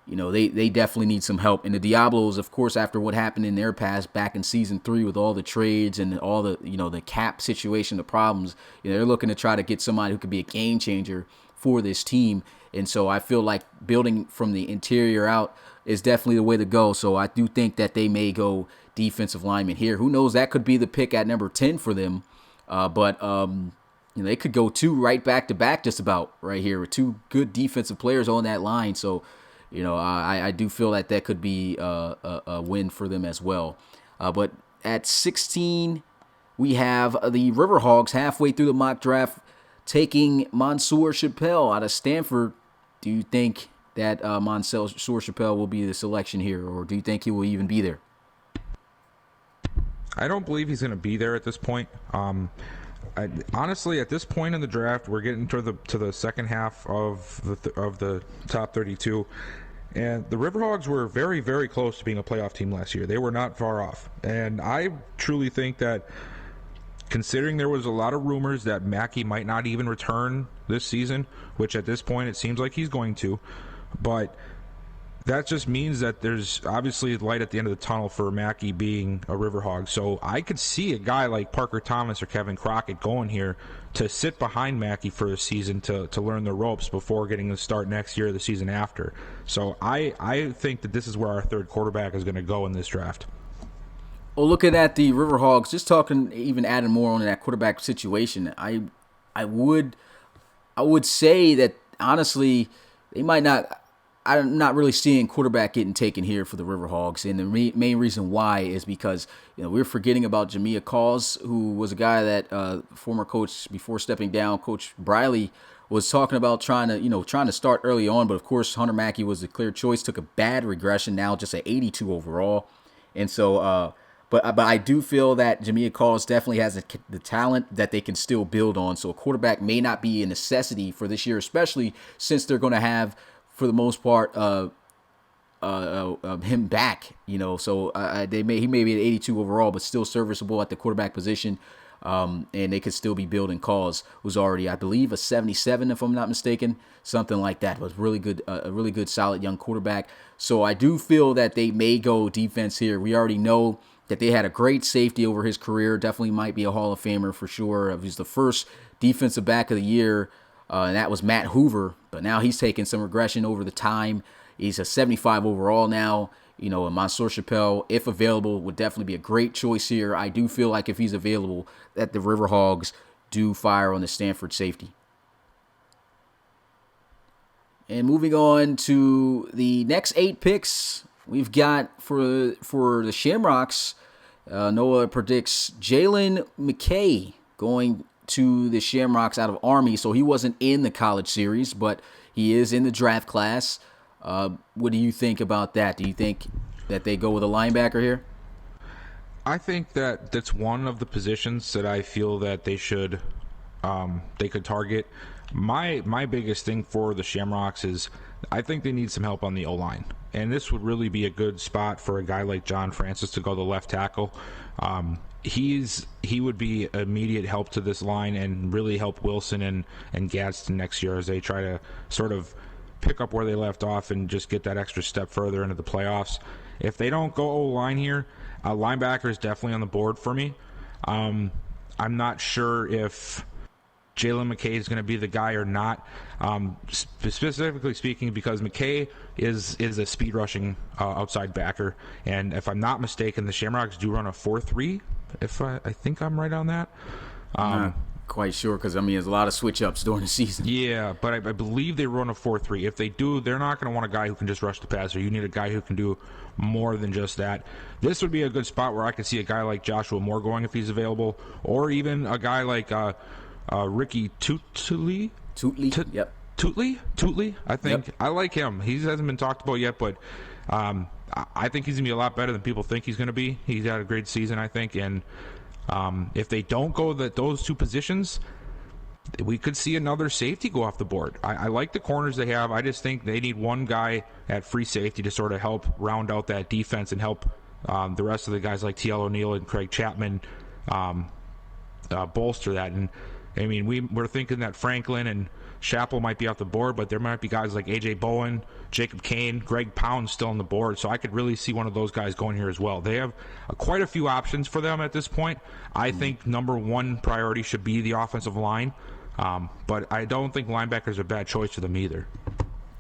Speaker 1: they definitely need some help. And the Diablos, of course, after what happened in their past back in season 3 with all the trades and all the, the cap situation, the problems, they're looking to try to get somebody who could be a game changer for this team. And so I feel like building from the interior out is definitely the way to go. So I do think that they may go defensive lineman here. Who knows? That could be the pick at number 10 for them. But they could go 2 right back to back just about right here with 2 good defensive players on that line. So I do feel that could be a win for them as well. But at 16, we have the Riverhawks halfway through the mock draft taking Mansour Chappelle out of Stanford. Do you think that Mansour Chappelle will be the selection here, or do you think he will even be there?
Speaker 2: I don't believe he's going to be there at this point. Honestly, at this point in the draft, we're getting to the second half of the top 32, and the Riverhogs were very, very close to being a playoff team last year. They were not far off, and I truly think that, considering there was a lot of rumors that Mackey might not even return this season, which at this point it seems like he's going to, but that just means that there's obviously light at the end of the tunnel for Mackey being a Riverhog. So I could see a guy like Parker Thomas or Kevin Crockett going here to sit behind Mackey for a season to learn the ropes before getting to start next year or the season after. So I think that this is where our third quarterback is going to go in this draft.
Speaker 1: Well, looking at the Riverhogs, just talking, even adding more on that quarterback situation, I would say that honestly they might not. I'm not really seeing quarterback getting taken here for the Riverhogs, and the main reason why is because we're forgetting about Jamia Calls, who was a guy that former coach before stepping down, Coach Briley, was talking about trying to start early on, but of course Hunter Mackey was the clear choice. Took a bad regression, now just at 82 overall, and so. But I do feel that Jamia Calls definitely has the talent that they can still build on. So a quarterback may not be a necessity for this year, especially since they're going to have for the most part, him back. So he may be at 82 overall, but still serviceable at the quarterback position. And they could still be building cause. Was already, I believe, a 77, if I'm not mistaken, something like that. Was really good, a really good, solid young quarterback. So I do feel that they may go defense here. We already know that they had a great safety over his career. Definitely might be a Hall of Famer for sure. He's the first defensive back of the year, and that was Matt Hoover. But now he's taken some regression over the time. He's a 75 overall now. And Mansour Chappelle, if available, would definitely be a great choice here. I do feel like if he's available, that the Riverhogs do fire on the Stanford safety. And moving on to the next 8 picks, we've got for the Shamrocks, Noah predicts Jalen McKay going to the Shamrocks out of Army. So he wasn't in the college series, but he is in the draft class. What do you think about that? Do you think that they go with a linebacker here?
Speaker 2: I think that that's one of the positions that I feel that they should, they could target. My biggest thing for the Shamrocks is I think they need some help on the O-line. And this would really be a good spot for a guy like John Francis to go to left tackle. He would be immediate help to this line and really help Wilson and Gadsden next year as they try to sort of pick up where they left off and just get that extra step further into the playoffs. If they don't go O-line here, linebacker is definitely on the board for me. I'm not sure if Jalen McKay is going to be the guy or not, specifically speaking, because McKay is a speed rushing outside backer. And if I'm not mistaken, the Shamrocks do run a 4-3, if I think I'm right on that.
Speaker 1: Not quite sure, because there's a lot of switch ups during the season.
Speaker 2: Yeah, but I believe they run a 4-3. If they do, they're not going to want a guy who can just rush the passer. You need a guy who can do more than just that. This would be a good spot where I could see a guy like Joshua Moore going if he's available, or even a guy like Ricky Tootley.
Speaker 1: Yep.
Speaker 2: Tootley, I think. Yep. I like him. He hasn't been talked about yet, but I think he's going to be a lot better than people think he's going to be. He's had a great season, I think, and if they don't go those two positions, we could see another safety go off the board. I like the corners they have. I just think they need one guy at free safety to sort of help round out that defense and help the rest of the guys like T.L. O'Neill and Craig Chapman bolster that. And we're thinking that Franklin and Chappell might be off the board, but there might be guys like A.J. Bowen, Jacob Kane, Greg Pound still on the board, so I could really see one of those guys going here as well. They have quite a few options for them at this point. I think number one priority should be the offensive line, but I don't think linebackers are a bad choice for them either.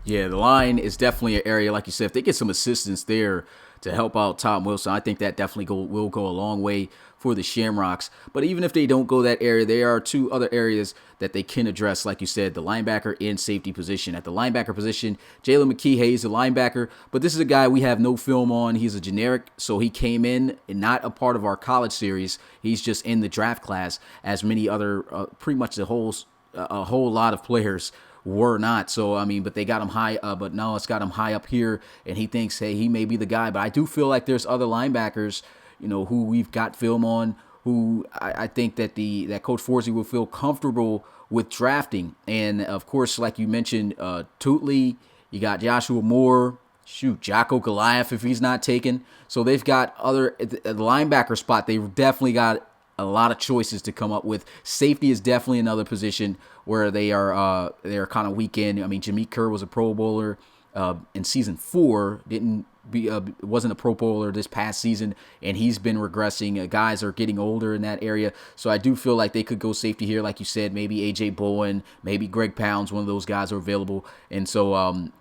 Speaker 1: Yeah, the line is definitely an area, like you said, if they get some assistance there to help out Tom Wilson, I think that definitely will go a long way for the Shamrocks. But even if they don't go that area, there are two other areas that they can address, like you said, the linebacker and safety position. At the linebacker position, Jalen McKee is a linebacker, but this is a guy we have no film on. He's a generic, so he came in and not a part of our college series. He's just in the draft class, as many other, pretty much a whole lot of players were not. So, but they got him high, but no, it's got him high up here, and he thinks, hey, he may be the guy. But I do feel like there's other linebackers, who we've got film on, who I think that that Coach Forsey will feel comfortable with drafting. And, of course, like you mentioned, Tootley, you got Joshua Moore, Jocko Goliath if he's not taken. So they've got the linebacker spot, they've definitely got a lot of choices to come up with. Safety is definitely another position where they are kind of weak in. Jameek Kerr was a Pro Bowler in season 4, wasn't a Pro Bowler this past season, and he's been regressing. Guys are getting older in that area, so I do feel like they could go safety here, like you said. Maybe A.J. Bowen, maybe Greg Pounds, one of those guys are available, and so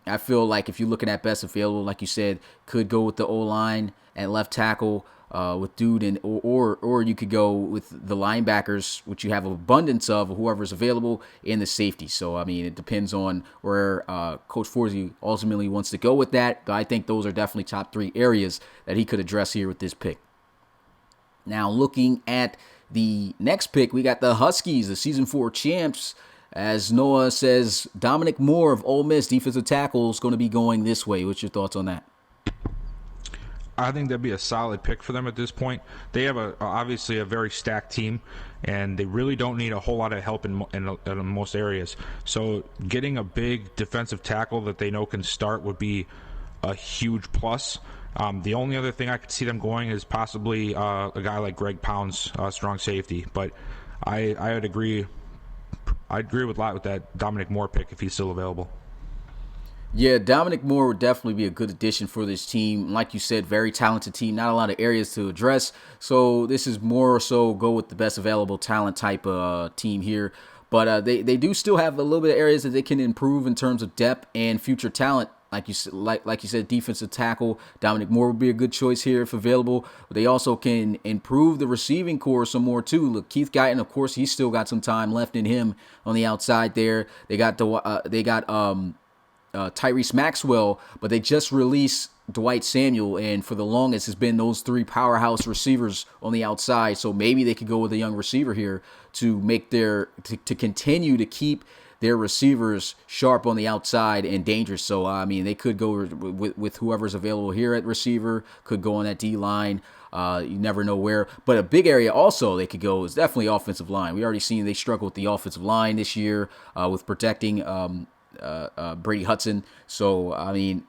Speaker 1: I feel like if you're looking at best available, like you said, could go with the O-line at left tackle. With Dude, and or you could go with the linebackers, which you have an abundance of whoever's available, and the safety. So it depends on where Coach Forsey ultimately wants to go with that. But I think those are definitely top 3 areas that he could address here with this pick. Now looking at the next pick, we got the Huskies, the season 4 champs. As Noah says, Dominic Moore of Ole Miss, defensive tackle, is going to be going this way. What's your thoughts on that?
Speaker 2: I think that'd be a solid pick for them at this point. They have obviously a very stacked team, and they really don't need a whole lot of help in most areas. So getting a big defensive tackle that they know can start would be a huge plus. The only other thing I could see them going is possibly a guy like Greg Pounds, strong safety. But I would agree. I'd agree with a lot with that Dominic Moore pick if he's still available.
Speaker 1: Yeah, Dominic Moore would definitely be a good addition for this team. Like you said, very talented team, not a lot of areas to address. So this is more so go with the best available talent type team here. But they do still have a little bit of areas that they can improve in terms of depth and future talent. Like you said, defensive tackle, Dominic Moore would be a good choice here if available. But they also can improve the receiving core some more too. Look, Keith Guyton, of course, he's still got some time left in him on the outside there. They got Tyrese Maxwell, but they just released Dwight Samuel, and for the longest it's been those three powerhouse receivers on the outside. So maybe they could go with a young receiver here to make to continue to keep their receivers sharp on the outside and dangerous. So I mean, they could go with whoever's available here at receiver, could go on that D line. You never know where. But a big area also they could go is definitely offensive line. We already seen they struggle with the offensive line this year with protecting Brady Hudson. So, I mean,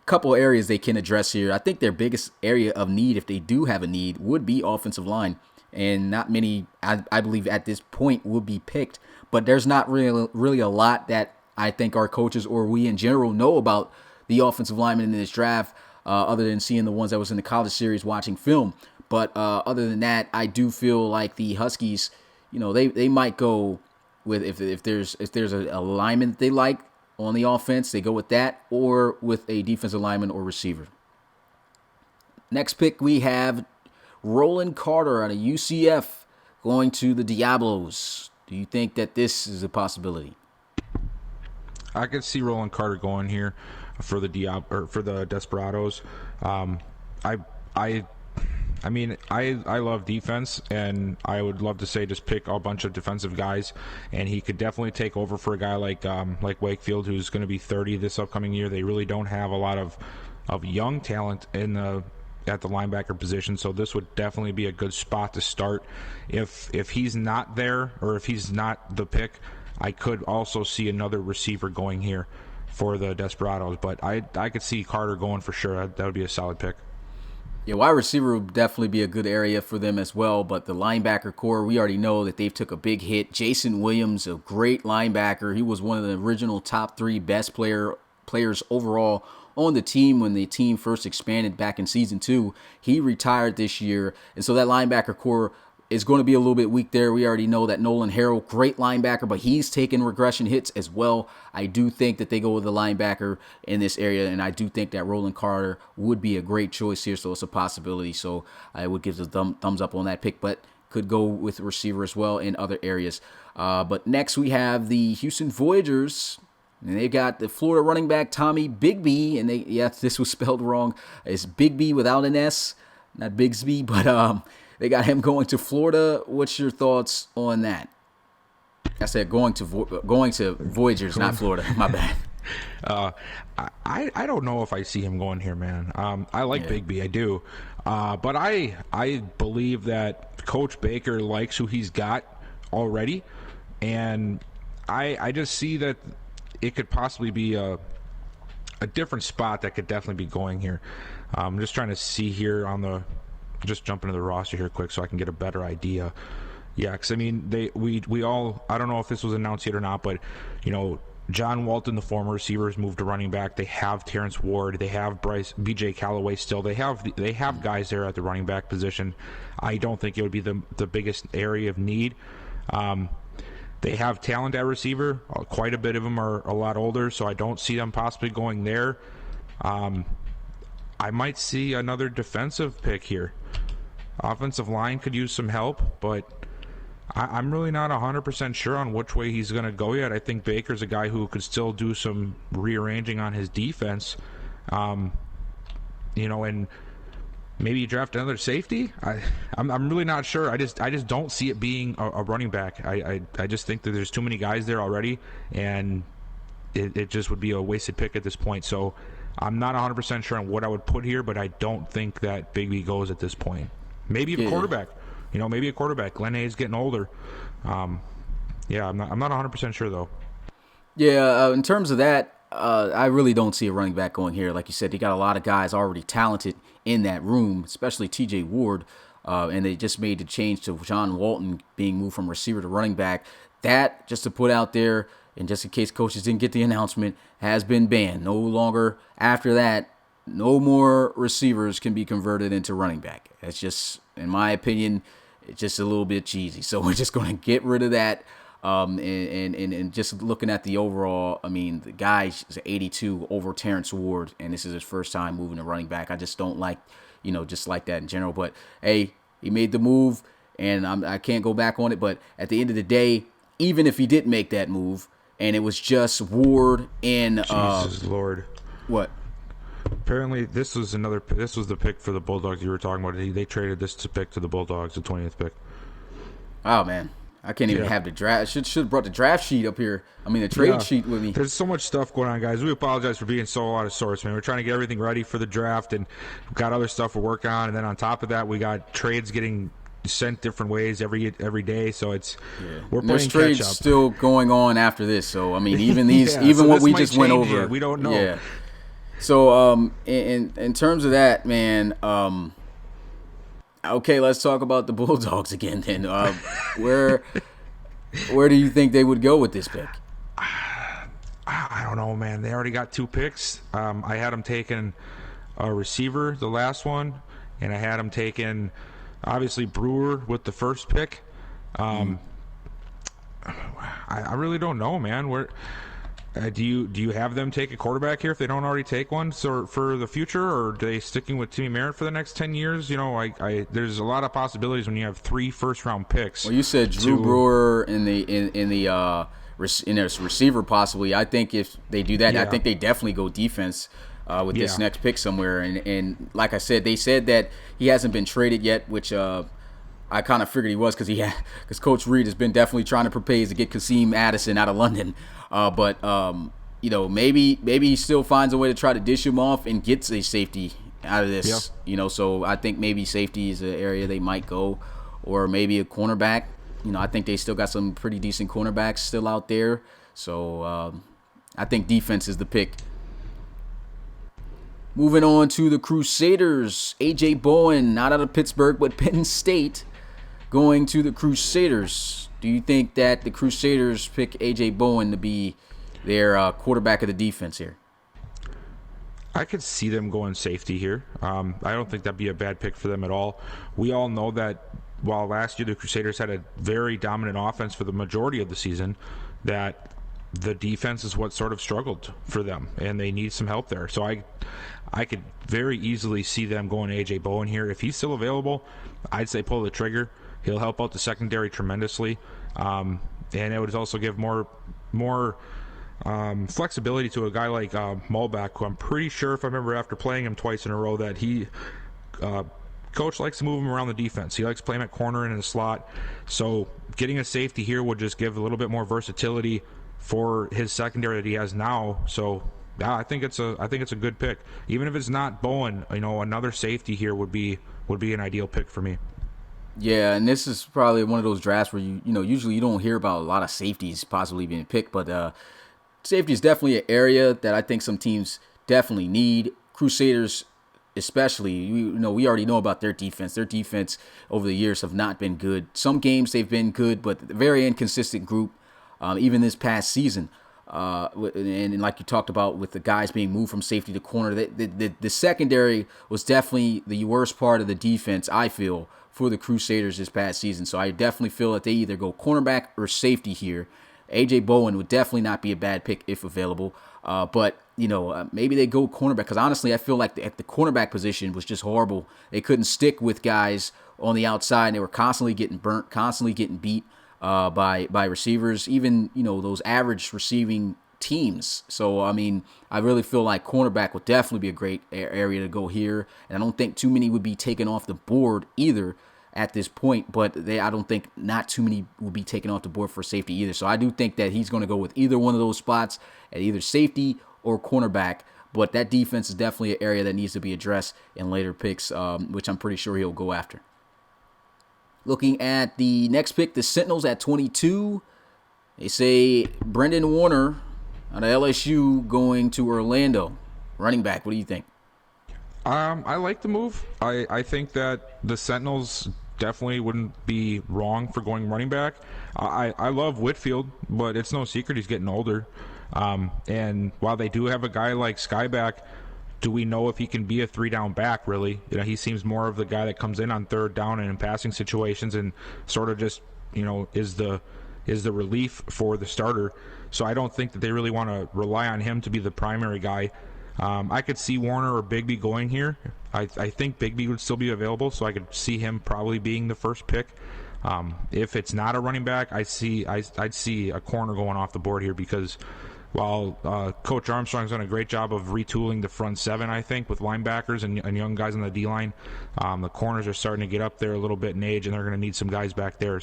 Speaker 1: a couple of areas they can address here. I think their biggest area of need, if they do have a need, would be offensive line. And not many, I believe, at this point would be picked. But there's not really a lot that I think our coaches or we in general know about the offensive linemen in this draft, other than seeing the ones that was in the college series watching film. But other than that, I do feel like the Huskies, they might go with if there's a lineman that they like on the offense, they go with that, or with a defensive lineman or receiver. Next pick, we have Roland Carter out of UCF going to the Diablos. Do you think that this is a possibility?
Speaker 2: I could see Roland Carter going here for the Desperados. I mean, I love defense, and I would love to say just pick a bunch of defensive guys, and he could definitely take over for a guy like Wakefield, who's going to be 30 this upcoming year. They really don't have a lot of young talent at the linebacker position, so this would definitely be a good spot to start. If he's not there, or if he's not the pick, I could also see another receiver going here for the Desperados, but I could see Carter going for sure. That would be a solid pick.
Speaker 1: Yeah, wide receiver would definitely be a good area for them as well, but the linebacker core, we already know that they've took a big hit. Jason Williams, a great linebacker. He was one of the original top 3 best players overall on the team when the team first expanded back in season 2. He retired this year, and so that linebacker core is going to be a little bit weak there. We already know that Nolan Harrell, great linebacker, but he's taken regression hits as well. I do think that they go with the linebacker in this area, and I do think that Roland Carter would be a great choice here, so it's a possibility. So I would give the thumbs up on that pick, but could go with receiver as well in other areas. But next we have the Houston Voyagers, and they've got the Florida running back Tommy Bigbee, and this was spelled wrong. It's Bigbee without an S, not Bigsby, but they got him going to Florida. What's your thoughts on that? I said going to Voyagers, not Florida. My bad.
Speaker 2: I don't know if I see him going here, man. I like Bigbee, I do, but I believe that Coach Baker likes who he's got already, and I just see that it could possibly be a different spot that could definitely be going here. I'm just trying to see here just jump into the roster here quick so I can get a better idea. Yeah, because I mean, we all, I don't know if this was announced yet or not, but John Walton, the former receiver, has moved to running back. They have Terrence Ward. They have BJ Callaway still. They have guys there at the running back position. I don't think it would be the biggest area of need. They have talent at receiver. Quite a bit of them are a lot older, so I don't see them possibly going there. I might see another defensive pick here. Offensive line could use some help, but I'm really not 100% sure on which way he's going to go yet. I think Baker's a guy who could still do some rearranging on his defense. And maybe draft another safety. I'm really not sure. I just don't see it being a running back. I just think that there's too many guys there already, and it just would be a wasted pick at this point. So I'm not 100% sure on what I would put here, but I don't think that Bigby goes at this point. Maybe a quarterback. Maybe a quarterback. Glenn Hayes getting older. I'm not 100% sure, though.
Speaker 1: Yeah, in terms of that, I really don't see a running back going here. Like you said, they got a lot of guys already talented in that room, especially T.J. Ward, and they just made the change to John Walton being moved from receiver to running back. That, just to put out there, and just in case coaches didn't get the announcement, has been banned. No longer, after that, no more receivers can be converted into running back. That's just, in my opinion, it's just a little bit cheesy. So we're just going to get rid of that. And just looking at the overall, I mean, the guy is 82 over Terrence Ward, and this is his first time moving to running back. I just don't like, just like that in general. But, hey, he made the move, and I can't go back on it. But at the end of the day, even if he did make that move, and it was just Ward and
Speaker 2: Jesus Lord,
Speaker 1: what?
Speaker 2: Apparently, this was the pick for the Bulldogs you were talking about. They traded this to pick to the Bulldogs, the 20th pick.
Speaker 1: Oh man, I can't even have the draft. Should have brought the draft sheet up here. I mean, the trade sheet with me.
Speaker 2: There's so much stuff going on, guys. We apologize for being so out of sorts, man. We're trying to get everything ready for the draft, and we've got other stuff we're working on. And then on top of that, we got trades getting sent different ways every day. So we're playing catch
Speaker 1: trades
Speaker 2: up.
Speaker 1: Still going on after this. So I mean, even these, so what we just went over,
Speaker 2: we don't know.
Speaker 1: Yeah. So in terms of that, man. Okay, let's talk about the Bulldogs again. Then, where do you think they would go with this pick?
Speaker 2: I don't know, man. They already got 2 picks. I had them taking a receiver, the last one, and I had them taking obviously Brewer with the first pick. I really don't know, man. Where do you have them take a quarterback here if they don't already take one for the future, or are they sticking with Timmy Merritt for the next 10 years? There's a lot of possibilities when you have 3 first-round picks.
Speaker 1: Well, you said Drew Brewer in the receiver possibly. I think if they do that, I think they definitely go defense with this next pick somewhere. And like I said, they said that he hasn't been traded yet, which I kind of figured he was because Coach Reed has been definitely trying to propose to get Kasim Addison out of London. But maybe he still finds a way to try to dish him off and gets a safety out of this. So I think maybe safety is an area they might go, or maybe a cornerback. I think they still got some pretty decent cornerbacks still out there. So I think defense is the pick. Moving on to the Crusaders, A.J. Bowen, not out of Pittsburgh, but Penn State, going to the Crusaders. Do you think that the Crusaders pick A.J. Bowen to be their quarterback of the defense here?
Speaker 2: I could see them going safety here. I don't think that'd be a bad pick for them at all. We all know that while last year the Crusaders had a very dominant offense for the majority of the season, that the defense is what sort of struggled for them, and they need some help there. So I could very easily see them going A.J. Bowen here. If he's still available, I'd say pull the trigger. He'll help out the secondary tremendously, and it would also give more flexibility to a guy like Mulback, who I'm pretty sure, if I remember after playing him twice in a row, that coach likes to move him around the defense. He likes to play him at corner and in the slot. So getting a safety here would just give a little bit more versatility for his secondary that he has now. So yeah, I think it's a good pick. Even if it's not Bowen, another safety here would be an ideal pick for me.
Speaker 1: Yeah, and this is probably one of those drafts where usually you don't hear about a lot of safeties possibly being picked, but safety is definitely an area that I think some teams definitely need. Crusaders especially, we already know about their defense. Their defense over the years have not been good. Some games they've been good, but a very inconsistent group. Even this past season, and like you talked about with the guys being moved from safety to corner, the secondary was definitely the worst part of the defense, I feel, for the Crusaders this past season. So I definitely feel that they either go cornerback or safety here. A.J. Bowen would definitely not be a bad pick if available. But maybe they go cornerback, because honestly, I feel like the cornerback position was just horrible. They couldn't stick with guys on the outside. They were constantly getting burnt, constantly getting beat by receivers, even those average receiving teams. So I mean, I really feel like cornerback would definitely be a great area to go here, and I don't think too many would be taken off the board either at this point. But I don't think not too many will be taken off the board for safety either. So I do think that he's going to go with either one of those spots at either safety or cornerback. But that defense is definitely an area that needs to be addressed in later picks, which I'm pretty sure he'll go after. Looking at the next pick, the Sentinels at 22. They say Brendan Warner out of LSU going to Orlando. Running back, what do you think?
Speaker 2: I like the move. I think that the Sentinels definitely wouldn't be wrong for going running back. I love Whitfield, but it's no secret he's getting older. And while they do have a guy like Skyback, do we know if he can be a 3-down back, really? He seems more of the guy that comes in on 3rd down and in passing situations and sort of just, is the relief for the starter. So I don't think that they really want to rely on him to be the primary guy. I could see Warner or Bigby going here. I think Bigby would still be available, so I could see him probably being the first pick. If it's not a running back, I'd see a corner going off the board here, because while Coach Armstrong's done a great job of retooling the front seven, I think, with linebackers and young guys on the D-line, the corners are starting to get up there a little bit in age, and they're going to need some guys back there.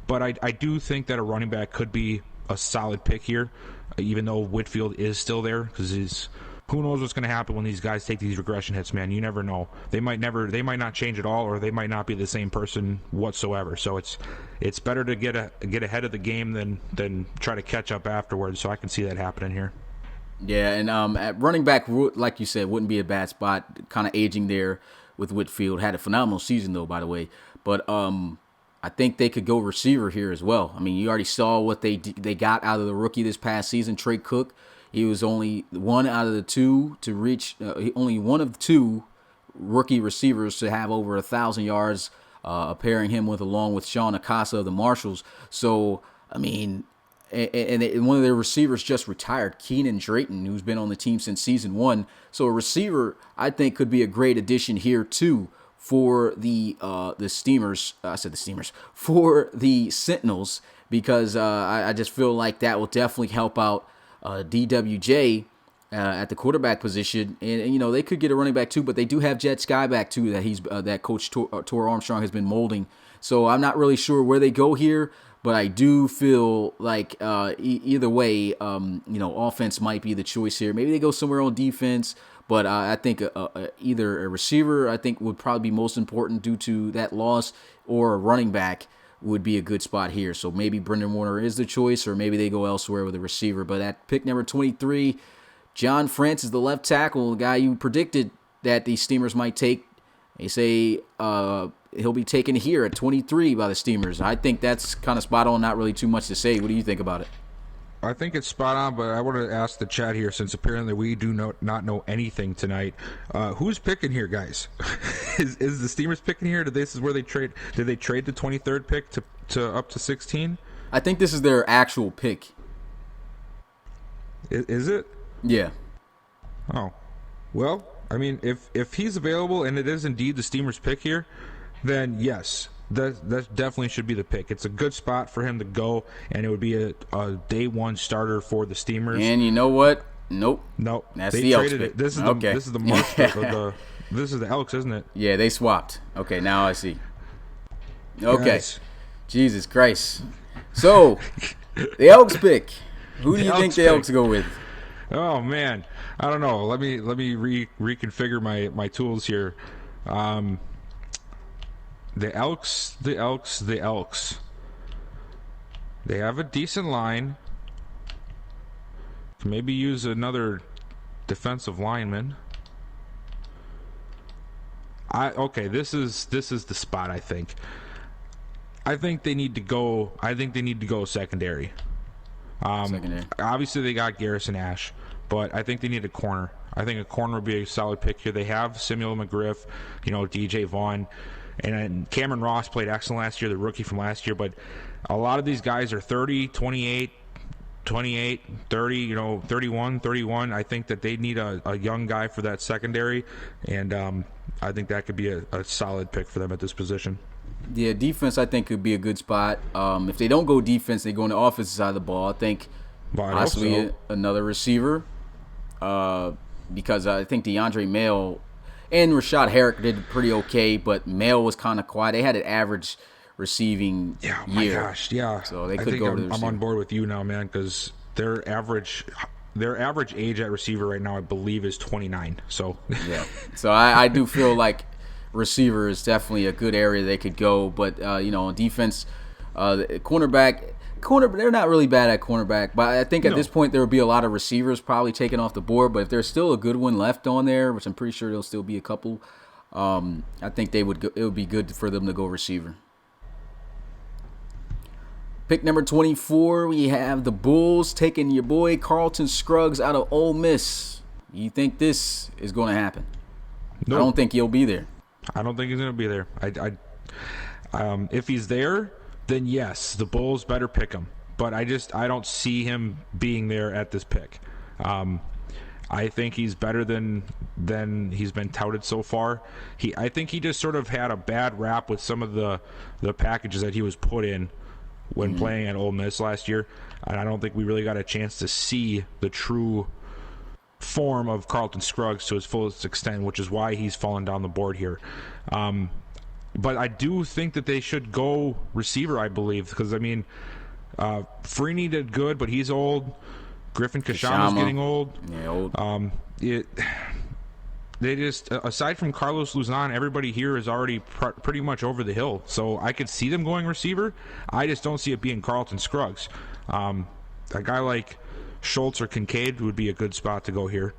Speaker 2: But I do think that a running back could be a solid pick here, even though Whitfield is still there, because who knows what's going to happen when these guys take these regression hits, man. You never know. They might not change at all, or they might not be the same person whatsoever. So it's better to get ahead of the game than try to catch up afterwards. So I can see that happening here.
Speaker 1: Yeah, and at running back, like you said, wouldn't be a bad spot. Kind of aging there with Whitfield. Had a phenomenal season, though, by the way. But I think they could go receiver here as well. I mean, you already saw what they got out of the rookie this past season, Trey Cook. He was only one out of the two to reach, only one of 2 rookie receivers to have over 1,000 yards, pairing him along with Sean Akasa of the Marshals. So, I mean, and one of their receivers just retired, Keenan Drayton, who's been on the team since season 1. So a receiver, I think, could be a great addition here too for the Steamers. I said the Steamers, for the Sentinels, because I just feel like that will definitely help out DWJ at the quarterback position, and they could get a running back too, but they do have Jet Skyback too that Coach Tor Armstrong has been molding. So I'm not really sure where they go here, but I do feel like either way, offense might be the choice here. Maybe they go somewhere on defense, but I think either a receiver I think would probably be most important due to that loss, or a running back would be a good spot here. So maybe Brendan Warner is the choice, or maybe they go elsewhere with a receiver. But at pick number 23, John Francis, the left tackle, the guy you predicted that the Steamers might take. They say he'll be taken here at 23 by the Steamers. I think that's kind of spot on, not really too much to say. What do you think about it?
Speaker 2: I think it's spot on, but I want to ask the chat here, since apparently we do not know anything tonight. Who's picking here, guys? is the Steamers picking here? This is where they trade? Did they trade the 23rd pick to up to 16?
Speaker 1: I think this is their actual pick.
Speaker 2: Is it?
Speaker 1: Yeah.
Speaker 2: Oh, well, I mean, if he's available and it is indeed the Steamers pick here, then yes. That definitely should be the pick. It's a good spot for him to go, and it would be a day one starter for the Steamers.
Speaker 1: And you know what? Nope.
Speaker 2: That's
Speaker 1: they
Speaker 2: the
Speaker 1: Elks
Speaker 2: traded
Speaker 1: pick.
Speaker 2: It. This is
Speaker 1: okay.
Speaker 2: This is the March. This is the Elks, isn't it?
Speaker 1: Yeah, they swapped. Okay, now I see. Okay.
Speaker 2: Guys.
Speaker 1: Jesus Christ. So, the Elks pick. Who do you think the Elks go with?
Speaker 2: Oh man, I don't know. Let me reconfigure my tools here. The Elks. They have a decent line. Can maybe use another defensive lineman. This is the spot, I think. I think they need to go secondary. Obviously they got Garrison Ash, but I think they need a corner. I think a corner would be a solid pick here. They have Samuel McGriff, DJ Vaughn. And Cameron Ross played excellent last year, the rookie from last year. But a lot of these guys are 30, 28, 30, 31, 31. I think that they need a young guy for that secondary. And I think that could be a solid pick for them at this position.
Speaker 1: Yeah, defense I think could be a good spot. If they don't go defense, they go on the offensive side of the ball. I think possibly another receiver. Because I think DeAndre Mail and Rashad Herrick did pretty okay, but Mail was kind of quiet. They had an average receiving year.
Speaker 2: My gosh, yeah.
Speaker 1: So they could go to the receiver.
Speaker 2: I'm on board with you now, man, because their average their average age at receiver right now, I believe, is 29. So
Speaker 1: yeah, so I do feel like receiver is definitely a good area they could go. But on defense, cornerback, they're not really bad at cornerback. But I think at this point there will be a lot of receivers probably taken off the board. But if there's still a good one left on there, which I'm pretty sure there'll still be a couple, I think it would be good for them to go receiver. Pick number 24, we have the Bulls taking your boy Carlton Scruggs out of Ole Miss. You think this is going to happen? Nope. I don't think he'll be there.
Speaker 2: I don't think he's going to be there. If he's there, then yes, the Bulls better pick him. But I don't see him being there at this pick. I think he's better than he's been touted so far. I think he just sort of had a bad rap with some of the packages that he was put in when playing at Ole Miss last year, and I don't think we really got a chance to see the true form of Carlton Scruggs to his fullest extent, which is why he's fallen down the board here. But I do think that they should go receiver, I believe, because, Freeney did good, but he's old. Griffin Kashama's getting old.
Speaker 1: Yeah, old.
Speaker 2: They just, aside from Carlos Luzon, everybody here is already pretty much over the hill. So I could see them going receiver. I just don't see it being Carlton Scruggs. A guy like Schultz or Kincaid would be a good spot to go here.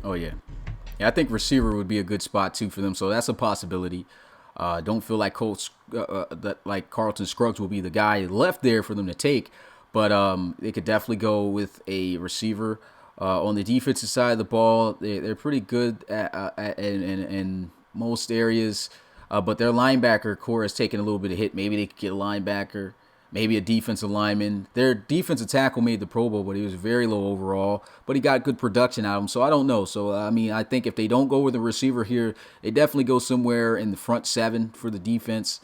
Speaker 1: Oh, yeah. Yeah, I think receiver would be a good spot, too, for them. So that's a possibility. Don't feel like Carlton Scruggs will be the guy left there for them to take. But they could definitely go with a receiver. On the defensive side of the ball, they're pretty good in most areas, but their linebacker core has taken a little bit of hit. Maybe they could get a linebacker, maybe a defensive lineman. Their defensive tackle made the Pro Bowl, but he was very low overall, but he got good production out of him, so I don't know. So, I think if they don't go with a receiver here, they definitely go somewhere in the front seven for the defense.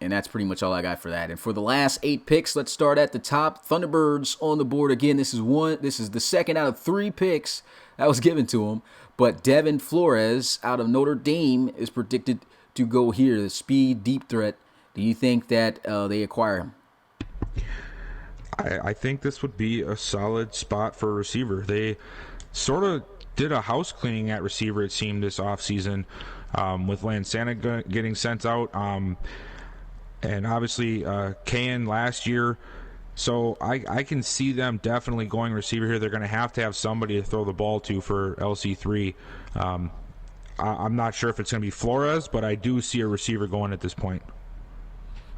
Speaker 1: And that's pretty much all I got for that. And for the last 8 picks, let's start at the top. Thunderbirds on the board again. This is the second out of 3 picks that was given to them. But Devin Flores out of Notre Dame is predicted to go here. The speed, deep threat. Do you think that they acquire him?
Speaker 2: I think this would be a solid spot for a receiver. They sort of did a house cleaning at receiver, it seemed, this offseason, with Lansana getting sent out. And obviously, Kayan last year. So I can see them definitely going receiver here. They're going to have somebody to throw the ball to for LC3. I'm not sure if it's going to be Flores, but I do see a receiver going at this point.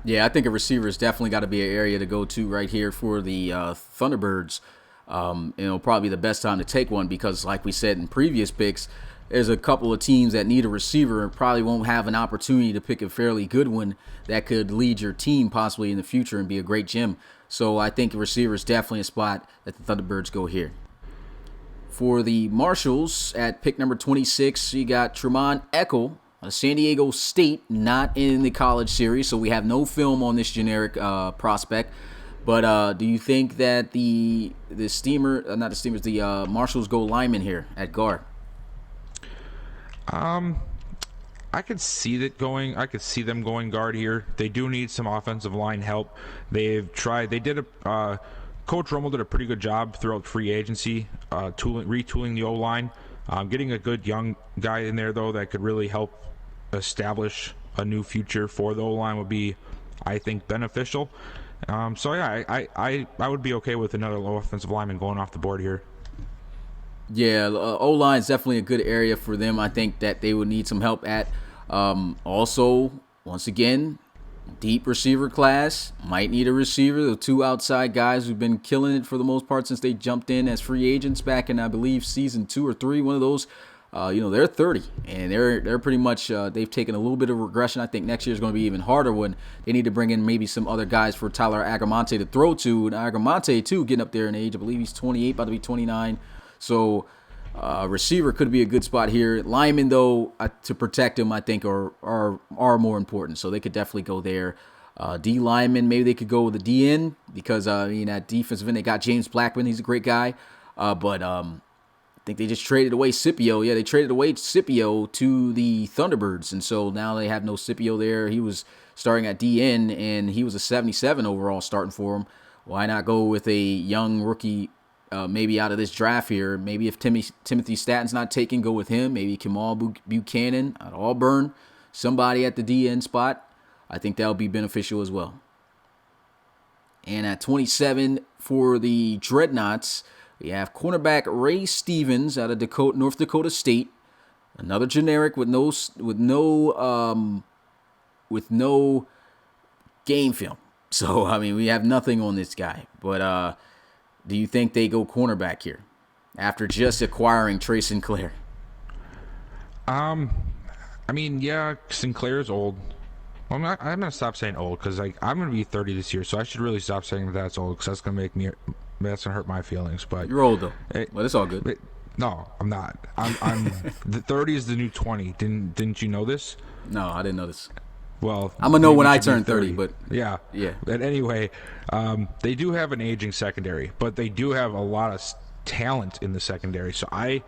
Speaker 1: Yeah, I think a receiver has definitely got to be an area to go to right here for the Thunderbirds. Probably the best time to take one because, like we said in previous picks, there's a couple of teams that need a receiver and probably won't have an opportunity to pick a fairly good one that could lead your team possibly in the future and be a great gem. So I think a receiver is definitely a spot that the Thunderbirds go here. For the Marshals at pick number 26, you got Tremont Eckel of San Diego State, not in the college series, so we have no film on this generic prospect. But do you think that the Marshals go lineman here at guard?
Speaker 2: I could see that going. I could see them going guard here. They do need some offensive line help. They've tried. They did Coach Rommel did a pretty good job throughout free agency, retooling the O-line. Getting a good young guy in there though that could really help establish a new future for the O-line would be, I think, beneficial. I would be okay with another low offensive lineman going off the board here.
Speaker 1: Yeah, O-line is definitely a good area for them. I think that they would need some help at. Also, once again, deep receiver class. Might need a receiver. The 2 outside guys who've been killing it for the most part since they jumped in as free agents back in, I believe, season 2 or 3. One of those. They're 30, and they're pretty much they've taken a little bit of regression. I think next year is going to be even harder when they need to bring in maybe some other guys for Tyler Agramonte to throw to. And Agramonte, too, getting up there in age. I believe he's 28, about to be 29. So receiver could be a good spot here. Linemen, though, to protect him, I think are more important. So they could definitely go there. D lineman, maybe they could go with the DN because at defensive end they got James Blackman. He's a great guy, but I think they just traded away Scipio. Yeah, they traded away Scipio to the Thunderbirds, and so now they have no Scipio there. He was starting at DN, and he was a 77 overall starting for him. Why not go with a young rookie maybe out of this draft here. Maybe if Timothy Statton's not taken, go with him. Maybe Kamal Buchanan at Auburn. Somebody at the DN spot. I think that'll be beneficial as well. And at 27 for the Dreadnoughts, we have cornerback Ray Stevens out of North Dakota State. Another generic with no game film. So, I mean, we have nothing on this guy. But do you think they go cornerback here after just acquiring Trey Sinclair?
Speaker 2: I mean, yeah, Sinclair's old. Well, I'm gonna stop saying old because I'm gonna be 30 this year, so I should really stop saying that's old because that's gonna hurt my feelings. But
Speaker 1: you're old though. Well, it's all good.
Speaker 2: No, I'm not. I'm the 30 is the new 20. Didn't you know this?
Speaker 1: No, I didn't know this.
Speaker 2: Well,
Speaker 1: I'm gonna know when I turn 30, but
Speaker 2: yeah. But anyway, they do have an aging secondary, but they do have a lot of talent in the secondary. So I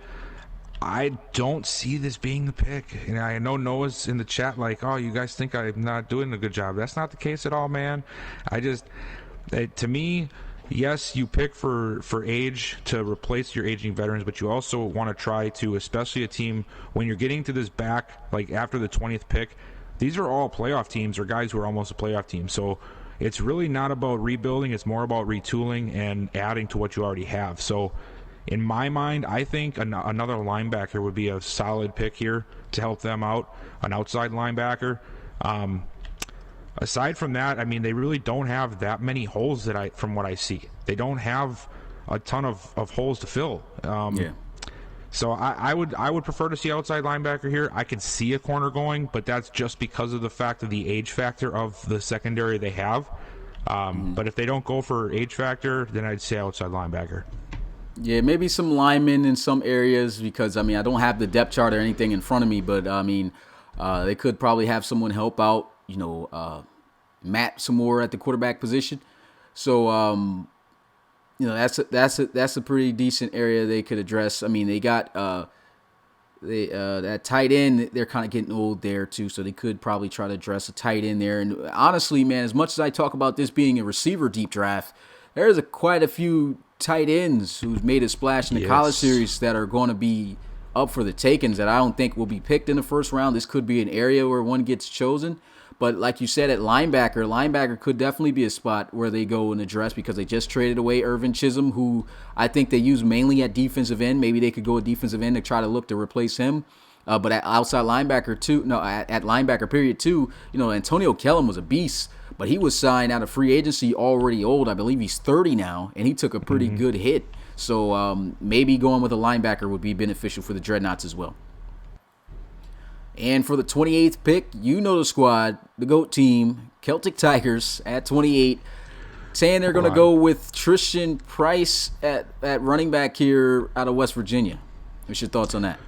Speaker 2: don't see this being the pick. And I know Noah's in the chat like, oh, you guys think I'm not doing a good job. That's not the case at all, man. To me, yes, you pick for age to replace your aging veterans, but you also want to try to, especially a team, when you're getting to this back, like after the 20th pick, these are all playoff teams or guys who are almost a playoff team. So it's really not about rebuilding. It's more about retooling and adding to what you already have. So in my mind, I think another linebacker would be a solid pick here to help them out, an outside linebacker. Aside from that, I mean, they really don't have that many holes from what I see. They don't have a ton of holes to fill. So I would prefer to see outside linebacker here. I could see a corner going, but that's just because of the fact of the age factor of the secondary they have. But if they don't go for age factor, then I'd say outside linebacker.
Speaker 1: Yeah, maybe some linemen in some areas because, I mean, I don't have the depth chart or anything in front of me, but, I mean, they could probably have someone help out, Matt some more at the quarterback position. So, that's a pretty decent area they could address. I mean, they got that tight end. They're kind of getting old there, too, so they could probably try to address a tight end there. And honestly, man, as much as I talk about this being a receiver deep draft, there's quite a few tight ends who's made a splash in the college series that are going to be up for the takings that I don't think will be picked in the first round. This could be an area where one gets chosen. But like you said, at linebacker could definitely be a spot where they go and address because they just traded away Irvin Chisholm, who I think they use mainly at defensive end. Maybe they could go a defensive end to try to look to replace him. But at outside linebacker at linebacker period too, Antonio Kellum was a beast. But he was signed out of free agency already old. I believe he's 30 now, and he took a pretty good hit. So maybe going with a linebacker would be beneficial for the Dreadnoughts as well. And for the 28th pick, the squad, the GOAT team, Celtic Tigers at 28, saying they're going to go with Tristan Price at running back here out of West Virginia. What's your thoughts on that?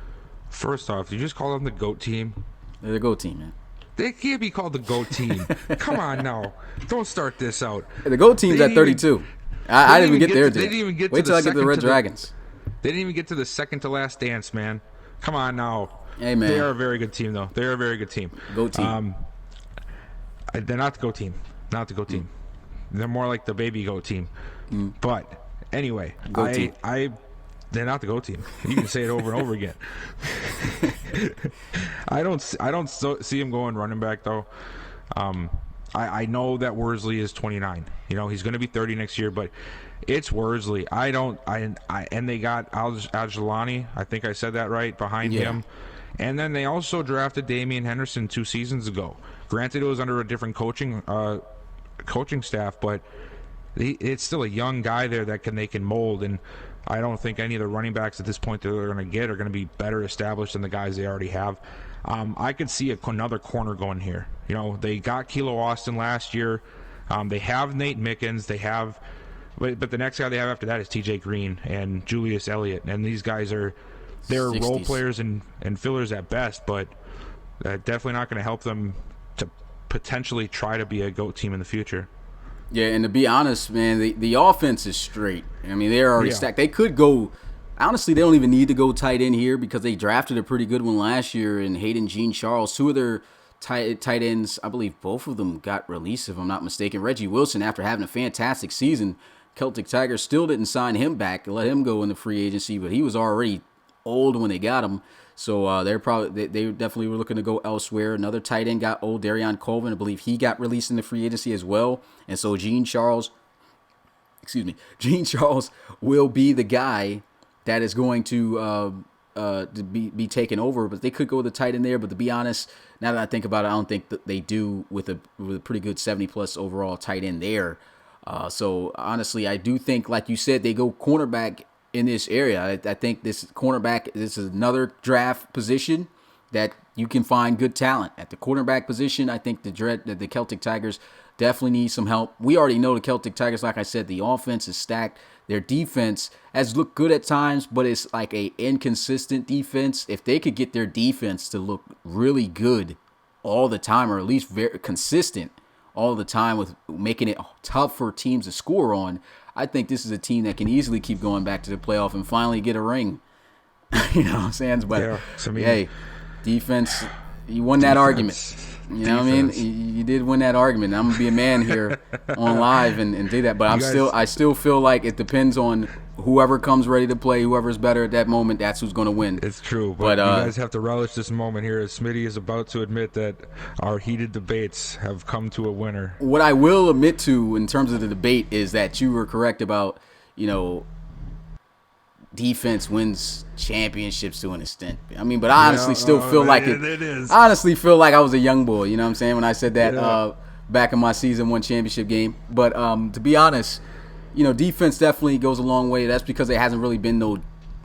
Speaker 2: First off, did you just call them the GOAT team?
Speaker 1: They're the GOAT team, man.
Speaker 2: They can't be called the GOAT team. Come on now. Don't start this out.
Speaker 1: The GOAT team's at 32. I didn't even get there.
Speaker 2: They didn't even get
Speaker 1: Wait till I get to the Red Dragons.
Speaker 2: They didn't even get to the second to last dance, man. Come on now.
Speaker 1: Hey, man.
Speaker 2: They are a very good team, though. They are a very good team.
Speaker 1: GOAT team.
Speaker 2: They're not the GOAT team. Not the GOAT team. They're more like the baby GOAT team. But anyway, they're not the GOAT team. You can say it over and over again. I don't see him going running back though. I know that Worsley is 29. He's going to be 30 next year, but it's Worsley. And they got Al-Jalani. I think I said that right behind him. And then they also drafted Damian Henderson 2 seasons ago. Granted, it was under a different coaching staff, but it's still a young guy there that they can mold. And I don't think any of the running backs at this point that they're going to get are going to be better established than the guys they already have. I could see another corner going here. They got Kilo Austin last year. They have Nate Mickens. But the next guy they have after that is T.J. Green and Julius Elliott. And these guys they're 60s. Role players and fillers at best, but definitely not going to help them to potentially try to be a GOAT team in the future.
Speaker 1: Yeah, and to be honest, man, the offense is straight. I mean, they're already stacked. They could go – honestly, they don't even need to go tight end here because they drafted a pretty good one last year in Hayden Jean-Charles. 2 of their tight ends, I believe both of them got released, if I'm not mistaken. Reggie Wilson, after having a fantastic season, Celtic Tigers still didn't sign him back and let him go in the free agency, but he was already old when they got him. So they definitely were looking to go elsewhere. Another tight end got old, Darion Colvin. I believe he got released in the free agency as well. And so Gene Charles will be the guy that is going to be taken over. But they could go with the tight end there. But to be honest, now that I think about it, I don't think that they do with a pretty good 70-plus overall tight end there. So honestly, I do think, like you said, they go cornerback in this area. I think this is another draft position that you can find good talent. At the cornerback position, I think the Celtic Tigers definitely need some help. We already know the Celtic Tigers, like I said, the offense is stacked. Their defense has looked good at times, but it's like a inconsistent defense. If they could get their defense to look really good all the time, or at least very consistent all the time with making it tough for teams to score on, I think this is a team that can easily keep going back to the playoff and finally get a ring. You know what I'm saying? But hey, defense, you won that argument. You know what I mean? You did win that argument. I'm gonna be a man here on live and do that. But I still feel like it depends on whoever comes ready to play, whoever's better at that moment. That's who's gonna win.
Speaker 2: It's true, but you guys have to relish this moment here as Smitty is about to admit that our heated debates have come to a winner.
Speaker 1: What I will admit to in terms of the debate is that you were correct about, defense wins championships to an extent. I mean, but I honestly still feel like it is. I honestly feel like I was a young boy, you know what I'm saying, when I said that back in my season 1 championship game. But to be honest, defense definitely goes a long way. That's because there hasn't really been no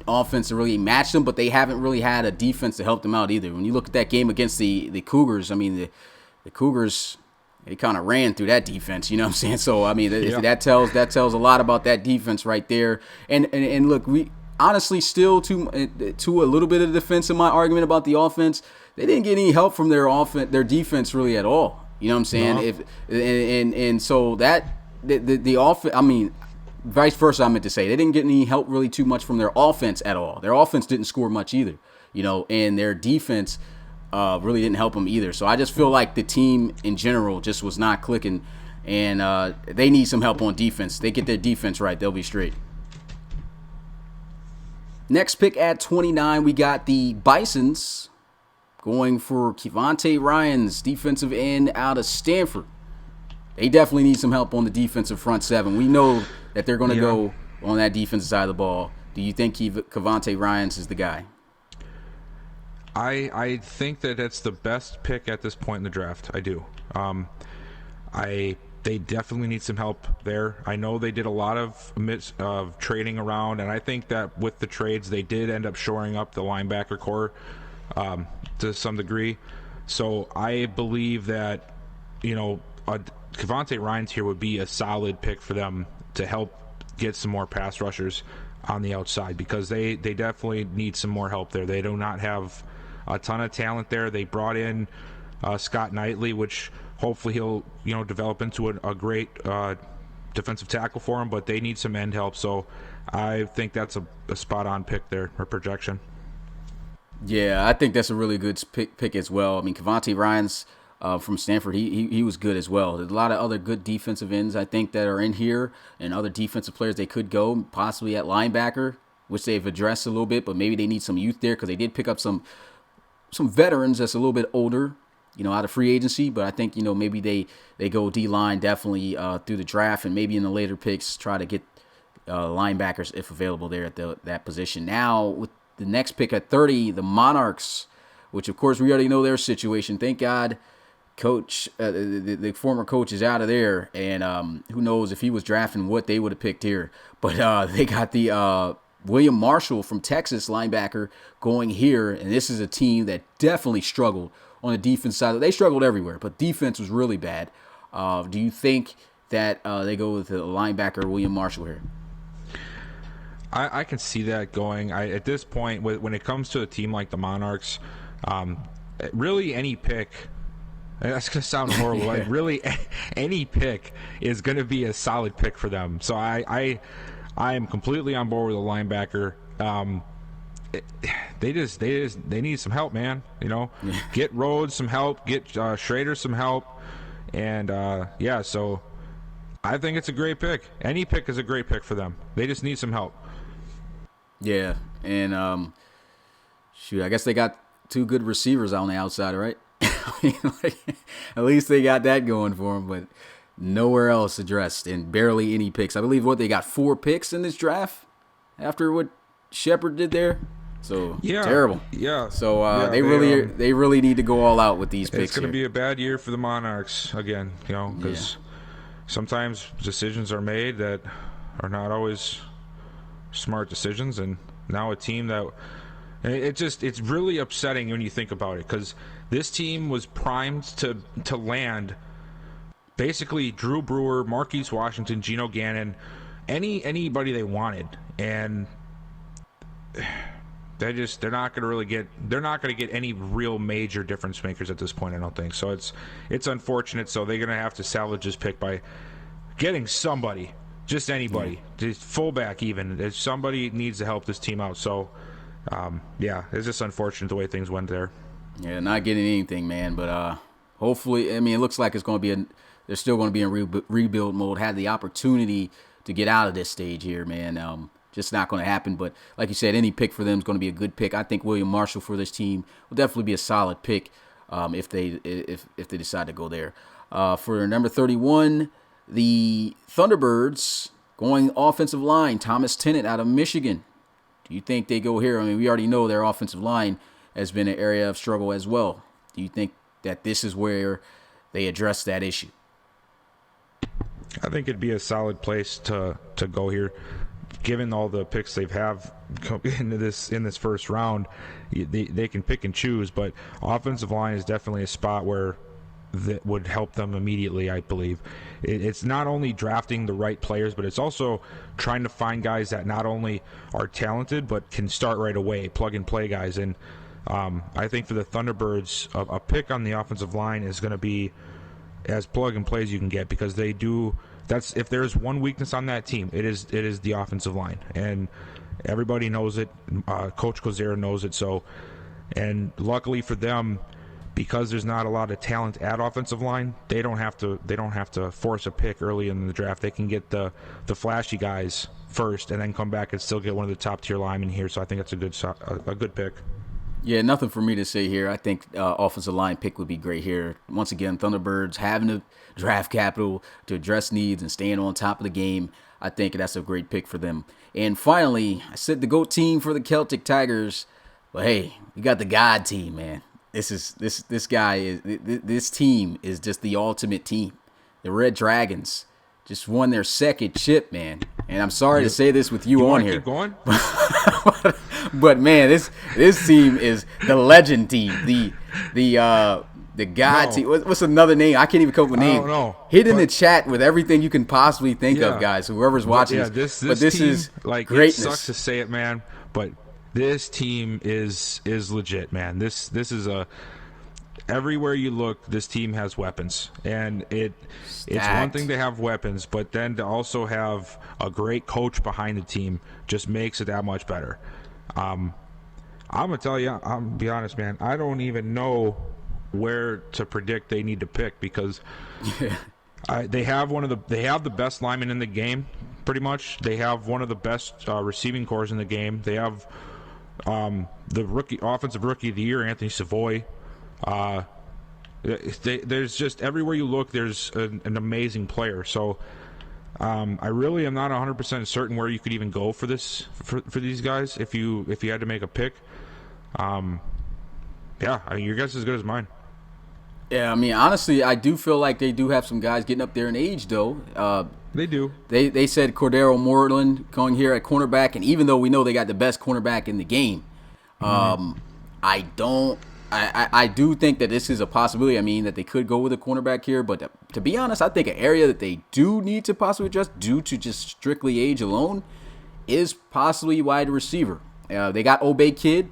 Speaker 1: offense to really match them, but they haven't really had a defense to help them out either. When you look at that game against the Cougars, I mean, the Cougars, they kind of ran through that defense, you know what I'm saying? So, I mean, that tells a lot about that defense right there. And look, we honestly still to a little bit of defense in my argument about the offense. They didn't get any help from their defense really at all. You know what I'm saying? No. And so that the offense, I mean, vice versa, I meant to say. They didn't get any help really too much from their offense at all. Their offense didn't score much either, and their defense really didn't help them either. So I just feel like the team in general just was not clicking, and they need some help on defense. They get their defense right, they'll be straight. Next pick at 29, we got the Bisons going for Kevontae Ryans, defensive end out of Stanford. They definitely need some help on the defensive front seven. We know that they're going to go on that defensive side of the ball. Do you think Kevontae Ryans is the guy?
Speaker 2: I think that it's the best pick at this point in the draft. I do. They definitely need some help there. I know they did a lot of trading around, and I think that with the trades, they did end up shoring up the linebacker core to some degree. So I believe that, Kevontae Ryans here would be a solid pick for them to help get some more pass rushers on the outside, because they definitely need some more help there. They do not have a ton of talent there. They brought in Scott Knightley, which hopefully he'll develop into a great defensive tackle for him, but they need some end help. So I think that's a spot-on pick there, or projection.
Speaker 1: Yeah, I think that's a really good pick as well. I mean, Kevontae Ryans from Stanford, he was good as well. There's a lot of other good defensive ends, I think, that are in here, and other defensive players they could go, possibly at linebacker, which they've addressed a little bit, but maybe they need some youth there, because they did pick up some veterans that's a little bit older, out of free agency. But I think, maybe they go D-line definitely through the draft, and maybe in the later picks try to get linebackers if available there at that position. Now, with the next pick at 30, the Monarchs, which, of course, we already know their situation. Thank God coach, the former coach is out of there, and who knows if he was drafting what they would have picked here. But they got the William Marshall from Texas, linebacker, going here, and this is a team that definitely struggled on the defense side. They struggled everywhere, but defense was really bad. Do you think that they go with the linebacker William Marshall here?
Speaker 2: I can see that going. At this point, when it comes to a team like the Monarchs, really any pick, that's going to sound horrible, like really any pick is going to be a solid pick for them. So I am completely on board with a linebacker. They need some help, man. Get Rhodes some help, get Schrader some help, and so I think it's a great pick. Any pick is a great pick for them. They just need some help.
Speaker 1: Yeah, and shoot, I guess they got 2 good receivers on the outside, right? I mean, at least they got that going for them, but nowhere else addressed, and barely any picks. I believe they got 4 picks in this draft after what Shepard did there. So terrible.
Speaker 2: Yeah.
Speaker 1: So they really need to go all out with these picks.
Speaker 2: It's going to be a bad year for the Monarchs again, because sometimes decisions are made that are not always smart decisions, and now a team that it's really upsetting when you think about it, because this team was primed to land basically Drew Brewer, Marquise Washington, Geno Gannon, anybody they wanted, and they're not going to get any real major difference makers at this point, I don't think. So it's unfortunate. So they're going to have to salvage this pick by getting somebody, just anybody, just fullback even. If somebody needs to help this team out. So it's just unfortunate the way things went there.
Speaker 1: Yeah, not getting anything, man. But hopefully, I mean, it looks like it's going to be they're still going to be in rebuild mode. Had the opportunity to get out of this stage here, man. Just not going to happen. But like you said, any pick for them is going to be a good pick. I think William Marshall for this team will definitely be a solid pick if they decide to go there. For number 31, the Thunderbirds going offensive line, Thomas Tennant out of Michigan. Do you think they go here? I mean, we already know their offensive line has been an area of struggle as well. Do you think that this is where they address that issue?
Speaker 2: I think it'd be a solid place to go here. Given all the picks they've have into in this first round, they can pick and choose. But offensive line is definitely a spot where that would help them immediately, I believe. It's not only drafting the right players, but it's also trying to find guys that not only are talented but can start right away, plug and play guys. And I think for the Thunderbirds, a pick on the offensive line is going to be as plug and play as you can get, because they do. That's if there's one weakness on that team, it is the offensive line, and everybody knows it. Coach Kozera knows it. So, and luckily for them, because there's not a lot of talent at offensive line, they don't have to force a pick early in the draft. They can get the flashy guys first, and then come back and still get one of the top tier linemen here. So I think that's a good pick.
Speaker 1: Yeah, nothing for me to say here. I think offensive line pick would be great here. Once again, Thunderbirds having the draft capital to address needs and staying on top of the game. I think that's a great pick for them. And finally, I said the GOAT team for the Celtic Tigers. But hey, we got the God team, man. This team is just the ultimate team. The Red Dragons just won their second chip, man. And I'm sorry to say this with you on here.
Speaker 2: Keep going?
Speaker 1: But man, this team is the legend team, the God team. What's another name? I can't even come up with a name.
Speaker 2: I don't know.
Speaker 1: Hit in the chat with everything you can possibly think of, guys. Whoever's watching
Speaker 2: this
Speaker 1: team, is
Speaker 2: like
Speaker 1: greatness.
Speaker 2: It sucks to say it, man, but this team is legit, man. This is everywhere you look, this team has weapons, and it's one thing to have weapons, but then to also have a great coach behind the team just makes it that much better. I'm gonna tell you, I'm gonna be honest, man. I don't even know where to predict they need to pick, because they have the best linemen in the game, pretty much. They have one of the best receiving cores in the game. They have the offensive rookie of the year, Anthony Savoy. There's just everywhere you look, there's an amazing player. So I really am not 100% certain where you could even go for these guys if you had to make a pick. Your guess is as good as mine.
Speaker 1: Yeah, I mean, honestly, I do feel like they do have some guys getting up there in age, though.
Speaker 2: They do.
Speaker 1: They said Cordero Moreland going here at cornerback, and even though we know they got the best cornerback in the game, I do think that this is a possibility. I mean, that they could go with a cornerback here, but to be honest, I think an area that they do need to possibly address due to just strictly age alone is possibly wide receiver. They got Obey Kid.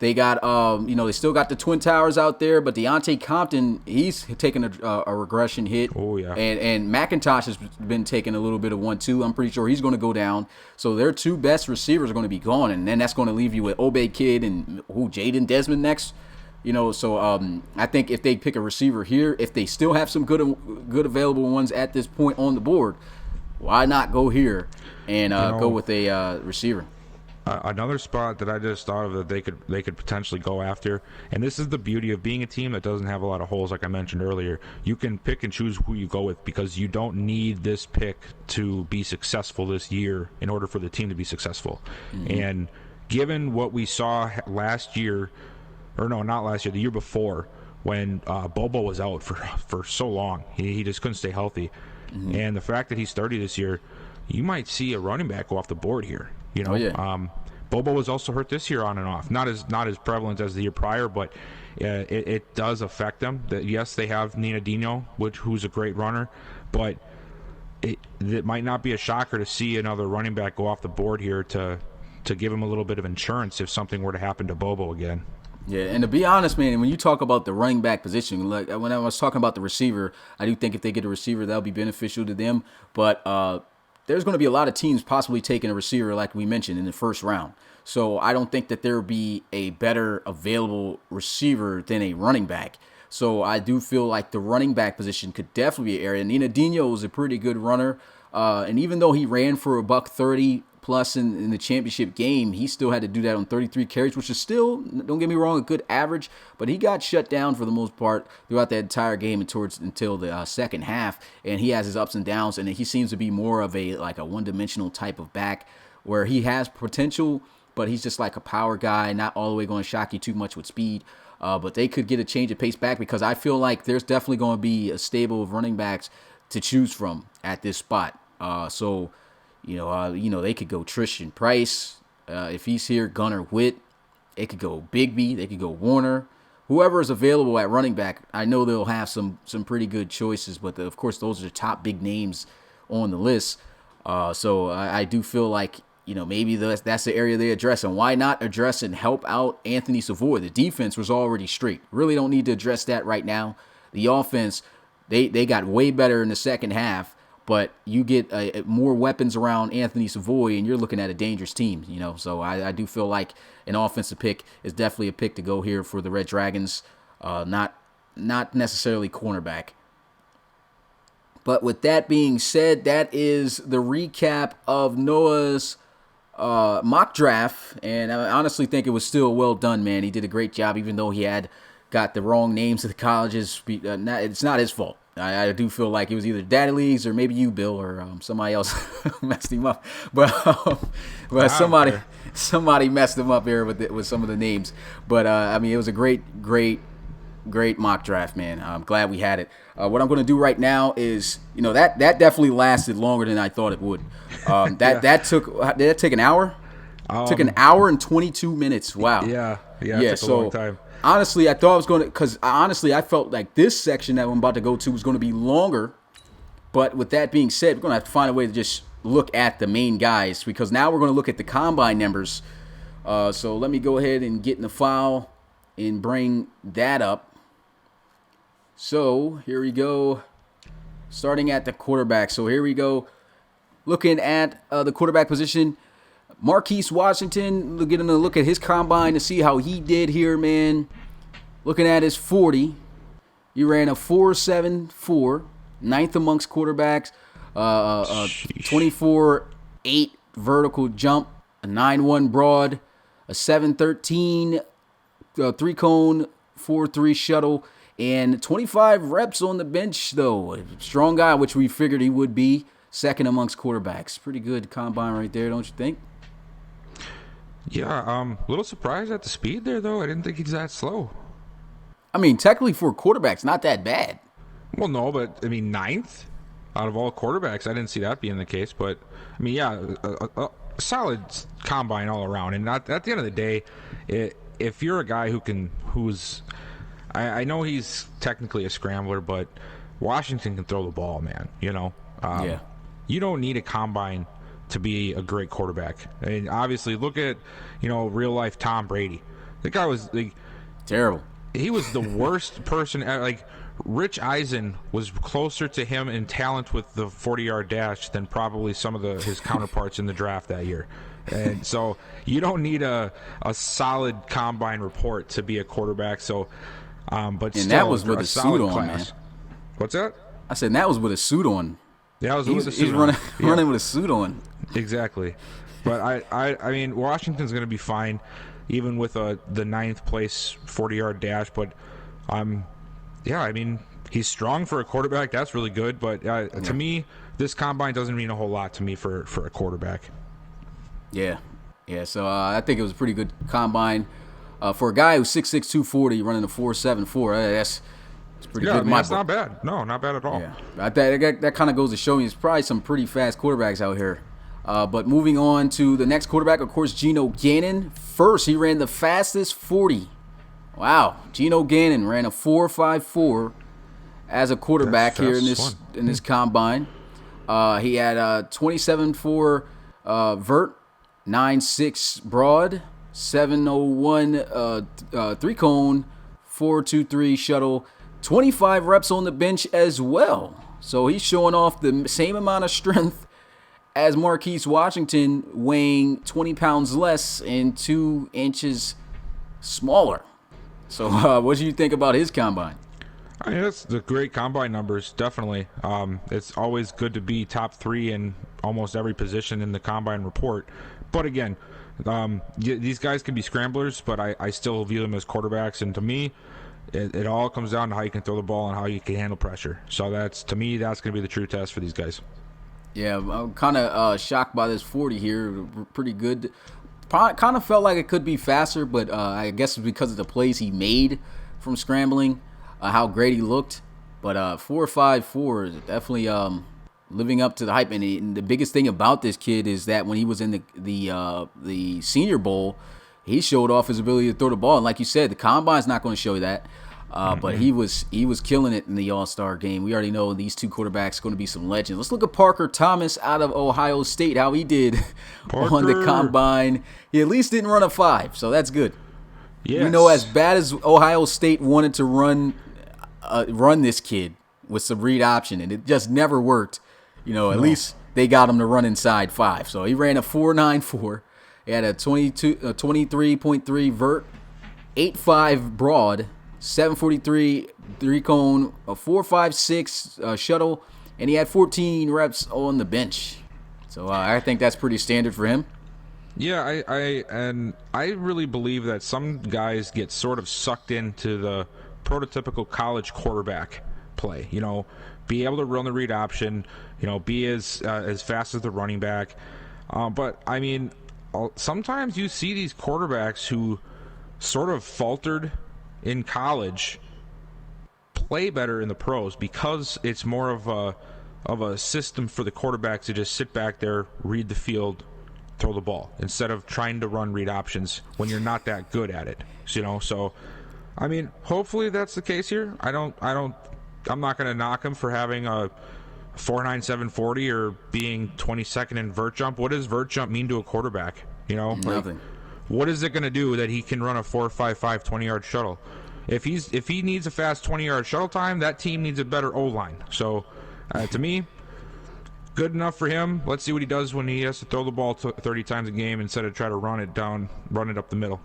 Speaker 1: They got, they still got the Twin Towers out there, but Deontay Compton, he's taking a regression hit.
Speaker 2: Oh, yeah.
Speaker 1: And McIntosh has been taking a little bit of one, too. I'm pretty sure he's going to go down. So their 2 best receivers are going to be gone, and then that's going to leave you with Obey Kid and Jaden Desmond next. So I think if they pick a receiver here, if they still have some good available ones at this point on the board, why not go here and go with a receiver?
Speaker 2: Another spot that I just thought of that they could potentially go after, and this is the beauty of being a team that doesn't have a lot of holes, like I mentioned earlier. You can pick and choose who you go with because you don't need this pick to be successful this year in order for the team to be successful. Mm-hmm. And given what we saw last year, or no, not last year, the year before, when Bobo was out for so long, he just couldn't stay healthy. Mm-hmm. And the fact that he's 30 this year, you might see a running back go off the board here. Bobo was also hurt this year on and off. Not as prevalent as the year prior, but it does affect them. Yes, they have Nina Dino, who's a great runner, but it might not be a shocker to see another running back go off the board here to give him a little bit of insurance if something were to happen to Bobo again.
Speaker 1: Yeah, and to be honest, man, when you talk about the running back position, like when I was talking about the receiver, I do think if they get a receiver, that'll be beneficial to them. But there's going to be a lot of teams possibly taking a receiver, like we mentioned, in the first round. So I don't think that there will be a better available receiver than a running back. So I do feel like the running back position could definitely be an area. Nina Dino is a pretty good runner. And even though he ran for $130 plus in the championship game, he still had to do that on 33 carries, which is still, don't get me wrong, a good average. But he got shut down for the most part throughout that entire game until the second half. And he has his ups and downs, and he seems to be more of a one-dimensional type of back where he has potential, but he's just like a power guy, not all the way going to shock you too much with speed. But they could get a change of pace back because I feel like there's definitely going to be a stable of running backs to choose from at this spot. They could go Tristan Price if he's here, Gunnar Witt. They could go Bigby. They could go Warner. Whoever is available at running back, I know they'll have some pretty good choices, but of course those are the top big names on the list. So I do feel like maybe that's the area they address, and why not address and help out Anthony Savoy? The defense was already straight. Really don't need to address that right now. The offense, they got way better in the second half. But you get more weapons around Anthony Savoy, and you're looking at a dangerous team, So I do feel like an offensive pick is definitely a pick to go here for the Red Dragons, not necessarily cornerback. But with that being said, that is the recap of Noah's mock draft, and I honestly think it was still well done, man. He did a great job, even though he had got the wrong names of the colleges. It's not his fault. I do feel like it was either Daddy Leagues or maybe you, Bill, or somebody else messed him up. But somebody messed him up here with some of the names. But it was a great mock draft, man. I'm glad we had it. What I'm going to do right now is, that definitely lasted longer than I thought it would. That took an hour? Took an hour and 22 minutes. Wow.
Speaker 2: Yeah. It took a long time.
Speaker 1: Honestly, I thought I was going to, because I felt like this section that I'm about to go to was going to be longer. But with that being said, we're going to have to find a way to just look at the main guys, because now we're going to look at the combine numbers. So let me go ahead and get in the file and bring that up. So here we go. Starting at the quarterback. So here we go. Looking at the quarterback position. Marquise Washington, getting a look at his combine to see how he did here, man. Looking at his 40, he ran a 4.74, ninth amongst quarterbacks, 24.8 vertical jump, a 9.1 broad, a 7.13 3-cone, 4.3 shuttle, and 25 reps on the bench, though. A strong guy, which we figured he would be, second amongst quarterbacks. Pretty good combine right there, don't you think?
Speaker 2: Yeah, a little surprised at the speed there, though. I didn't think he's that slow.
Speaker 1: Technically for quarterbacks, not that bad.
Speaker 2: Well, no, but, ninth out of all quarterbacks. I didn't see that being the case. But, a solid combine all around. And at the end of the day, if you're a guy who's I know he's technically a scrambler, but Washington can throw the ball, man, Yeah. You don't need a combine to be a great quarterback. And obviously, look at, real life Tom Brady. The guy was
Speaker 1: terrible.
Speaker 2: He was the worst person. Rich Eisen was closer to him in talent with the 40-yard dash than probably some of his counterparts in the draft that year. And so you don't need a solid combine report to be a quarterback. So, but
Speaker 1: And
Speaker 2: still,
Speaker 1: that was with
Speaker 2: a
Speaker 1: a suit
Speaker 2: solid
Speaker 1: on,
Speaker 2: class.
Speaker 1: man.
Speaker 2: What's that?
Speaker 1: I said that was with a suit on.
Speaker 2: Yeah,
Speaker 1: He's running with a suit on.
Speaker 2: Exactly. But I mean, Washington's going to be fine, even with the ninth place 40-yard dash. But yeah, I mean, he's strong for a quarterback. That's really good. But to me, this combine doesn't mean a whole lot to me for a quarterback.
Speaker 1: Yeah. So I think it was a pretty good combine for a guy who's 6'6", 240, running a 4.74. That's pretty good.
Speaker 2: That's not bad. No, not bad at all.
Speaker 1: Yeah, that kind of goes to show you there's probably some pretty fast quarterbacks out here. But moving on to the next quarterback, of course, Geno Gannon. First, he ran the fastest 40. Wow, Geno Gannon ran a 4.54 as a quarterback here in this combine. He had 27.4 vert, 9.6 broad, 7.01 three cone, 4.23 shuttle, 25 reps on the bench as well. So he's showing off the same amount of strength as Marquise Washington, weighing 20 pounds less and 2 inches smaller. So what do you think about his combine?
Speaker 2: I mean, that's the great combine numbers, definitely. It's always good to be top 3 in almost every position in the combine report. But again, these guys can be scramblers, but I still view them as quarterbacks. And to me, it all comes down to how you can throw the ball and how you can handle pressure. So to me, that's going to be the true test for these guys.
Speaker 1: Yeah, I'm kind of shocked by this 40 here. Pretty good. Kind of felt like it could be faster, but I guess it's because of the plays he made from scrambling, how great he looked. But 4.54 is definitely living up to the hype. And the biggest thing about this kid is that when he was in the Senior Bowl, he showed off his ability to throw the ball. And like you said, the combine's not going to show you that. But he was killing it in the All-Star game. We already know these two quarterbacks are going to be some legends. Let's look at Parker Thomas out of Ohio State, how he did on the combine. He at least didn't run a 5, so that's good.
Speaker 2: Yes.
Speaker 1: We know as bad as Ohio State wanted to run this kid with some read option, and it just never worked. At least they got him to run inside 5. So he ran a 4.94. He had a 23.3 vert, 8.5 broad, 7.43 three cone, a 4.56 shuttle, and he had 14 reps on the bench. So I think that's pretty standard for him.
Speaker 2: Yeah, I really believe that some guys get sort of sucked into the prototypical college quarterback play. Be able to run the read option. Be as fast as the running back. But I mean, sometimes you see these quarterbacks who sort of faltered in college play better in the pros because it's more of a system for the quarterback to just sit back there, read the field, throw the ball instead of trying to run read options when you're not that good at it. So I mean, hopefully that's the case here. I'm not going to knock him for having a 4.97 40 or being 22nd in vert jump. What does vert jump mean to a quarterback?
Speaker 1: Nothing.
Speaker 2: What is it going to do that he can run a 4.55 20-yard shuttle? If he needs a fast 20-yard shuttle time, that team needs a better O-line. So, to me, good enough for him. Let's see what he does when he has to throw the ball 30 times a game instead of try to run it up the middle.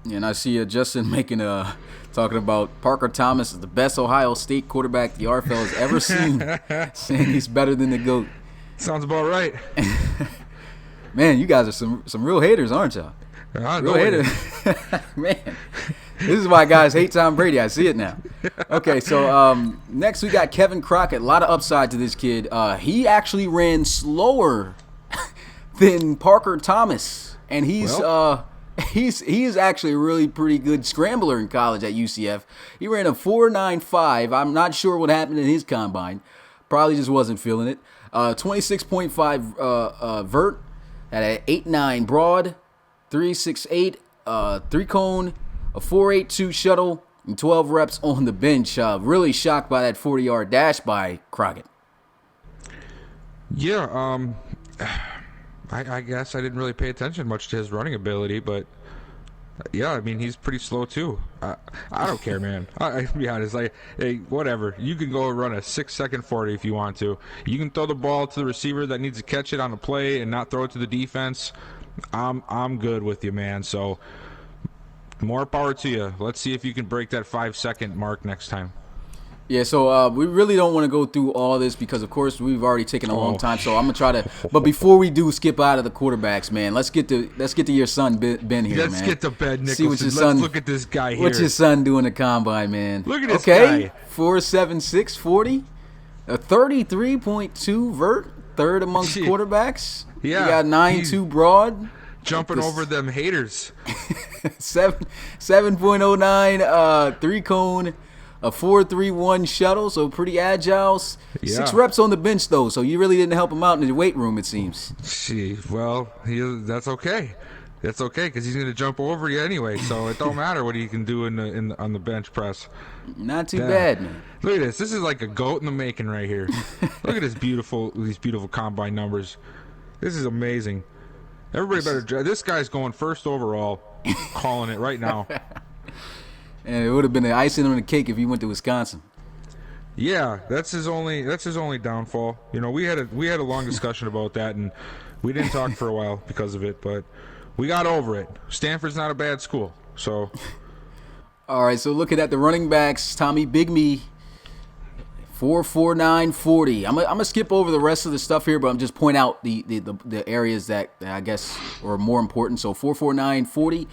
Speaker 1: And I see Justin talking about Parker Thomas is the best Ohio State quarterback the RFL has ever seen, saying he's better than the GOAT.
Speaker 2: Sounds about right.
Speaker 1: Man, you guys are some real haters, aren't y'all? Real haters. Man, this is why guys hate Tom Brady. I see it now. Okay, so next we got Kevin Crockett. A lot of upside to this kid. He actually ran slower than Parker Thomas, and he is actually a really pretty good scrambler in college at UCF. He ran a 4.95. I'm not sure what happened in his combine. Probably just wasn't feeling it. 26.5 vert at an 8.9 broad, 3.68 three cone, a 4.82 shuttle, and 12 reps on the bench. Really shocked by that 40-yard dash by Crockett.
Speaker 2: Yeah, I guess I didn't really pay attention much to his running ability, but yeah, I mean, he's pretty slow too. I don't care, man. I'll be honest, hey, whatever. You can go run a 6-second 40 if you want to. You can throw the ball to the receiver that needs to catch it on a play and not throw it to the defense. I'm good with you, man. So more power to you. Let's see if you can break that 5-second mark next time.
Speaker 1: Yeah, so we really don't want to go through all this because, of course, we've already taken a long time. So I'm gonna try to. But before we do skip out of the quarterbacks, man, let's get to your son Ben here, man.
Speaker 2: Let's get to Ben Nicholson.
Speaker 1: See what your son,
Speaker 2: let's look at this guy here.
Speaker 1: What's your son doing the combine, man?
Speaker 2: Look at this guy.
Speaker 1: 4.76 40, a 33.2 vert, third amongst quarterbacks.
Speaker 2: Yeah,
Speaker 1: he got 9.2 broad.
Speaker 2: Jumping over them haters.
Speaker 1: 7.09 three cone. A 4.31 shuttle, so pretty agile.
Speaker 2: Yeah.
Speaker 1: 6 reps on the bench, though, so you really didn't help him out in the weight room, it seems.
Speaker 2: Well, that's okay. That's okay, because he's going to jump over you anyway, so it don't matter what he can do on the bench press.
Speaker 1: Not too bad, man.
Speaker 2: Look at this. This is like a goat in the making right here. Look at these beautiful combine numbers. This is amazing. Everybody better. This guy's going first overall, calling it right now.
Speaker 1: And it would have been the icing on the cake if he went to Wisconsin.
Speaker 2: Yeah, that's his only downfall. You know, we had a long discussion about that, and we didn't talk for a while because of it, but we got over it. Stanford's not a bad school, so.
Speaker 1: All right, so looking at the running backs, Tommy Bigme, 4.49 40. I'm gonna skip over the rest of the stuff here, but I'm just point out the areas that I guess are more important. So 4.49 40,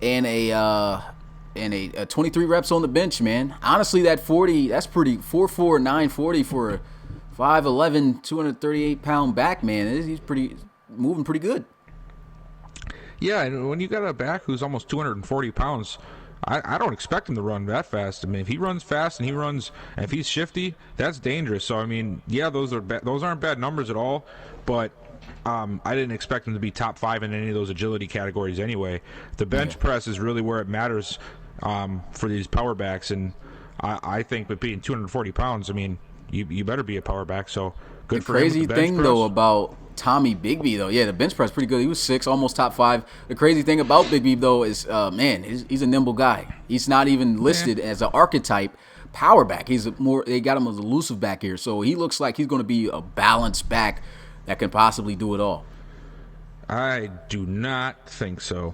Speaker 1: and a 23 reps on the bench, man. Honestly, that 40, that's pretty. 4.49 40 for a 5'11", 238-pound back, man. He's moving pretty good.
Speaker 2: Yeah, and when you got a back who's almost 240 pounds, I don't expect him to run that fast. I mean, if he runs fast and if he's shifty, that's dangerous. So I mean, yeah, those aren't bad numbers at all, but I didn't expect him to be top 5 in any of those agility categories anyway. The bench press is really where it matters for these power backs, and I think with being 240 pounds, I mean, you better be a power back. So good for him. The crazy
Speaker 1: thing though about Tommy Bigbe though, yeah, the bench press pretty good. He was 6, almost top 5. The crazy thing about Bigbe though is, man, he's a nimble guy. He's not even listed as an archetype power back. They got him as a elusive back here, so he looks like he's going to be a balanced back that can possibly do it all.
Speaker 2: I do not think so.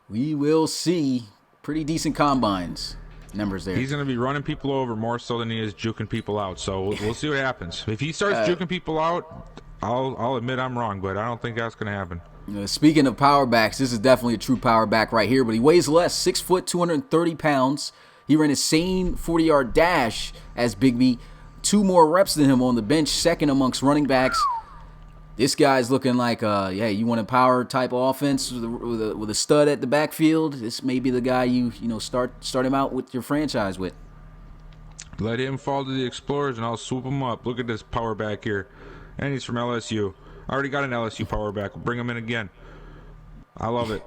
Speaker 1: We will see. Pretty decent combines numbers there.
Speaker 2: He's going to be running people over more so than he is juking people out. So we'll see what happens. If he starts juking people out, I'll admit I'm wrong, but I don't think that's going to happen.
Speaker 1: Speaking of power backs, this is definitely a true power back right here, but he weighs less, 6 foot, 230 pounds. He ran the same 40-yard dash as Bigbe. 2 more reps than him on the bench, second amongst running backs. This guy's looking like, you want a power type offense with a stud at the backfield. This may be the guy you start him out with your franchise with.
Speaker 2: Let him fall to the Explorers, and I'll swoop him up. Look at this power back here, and he's from LSU. I already got an LSU power back. We'll bring him in again. I love it.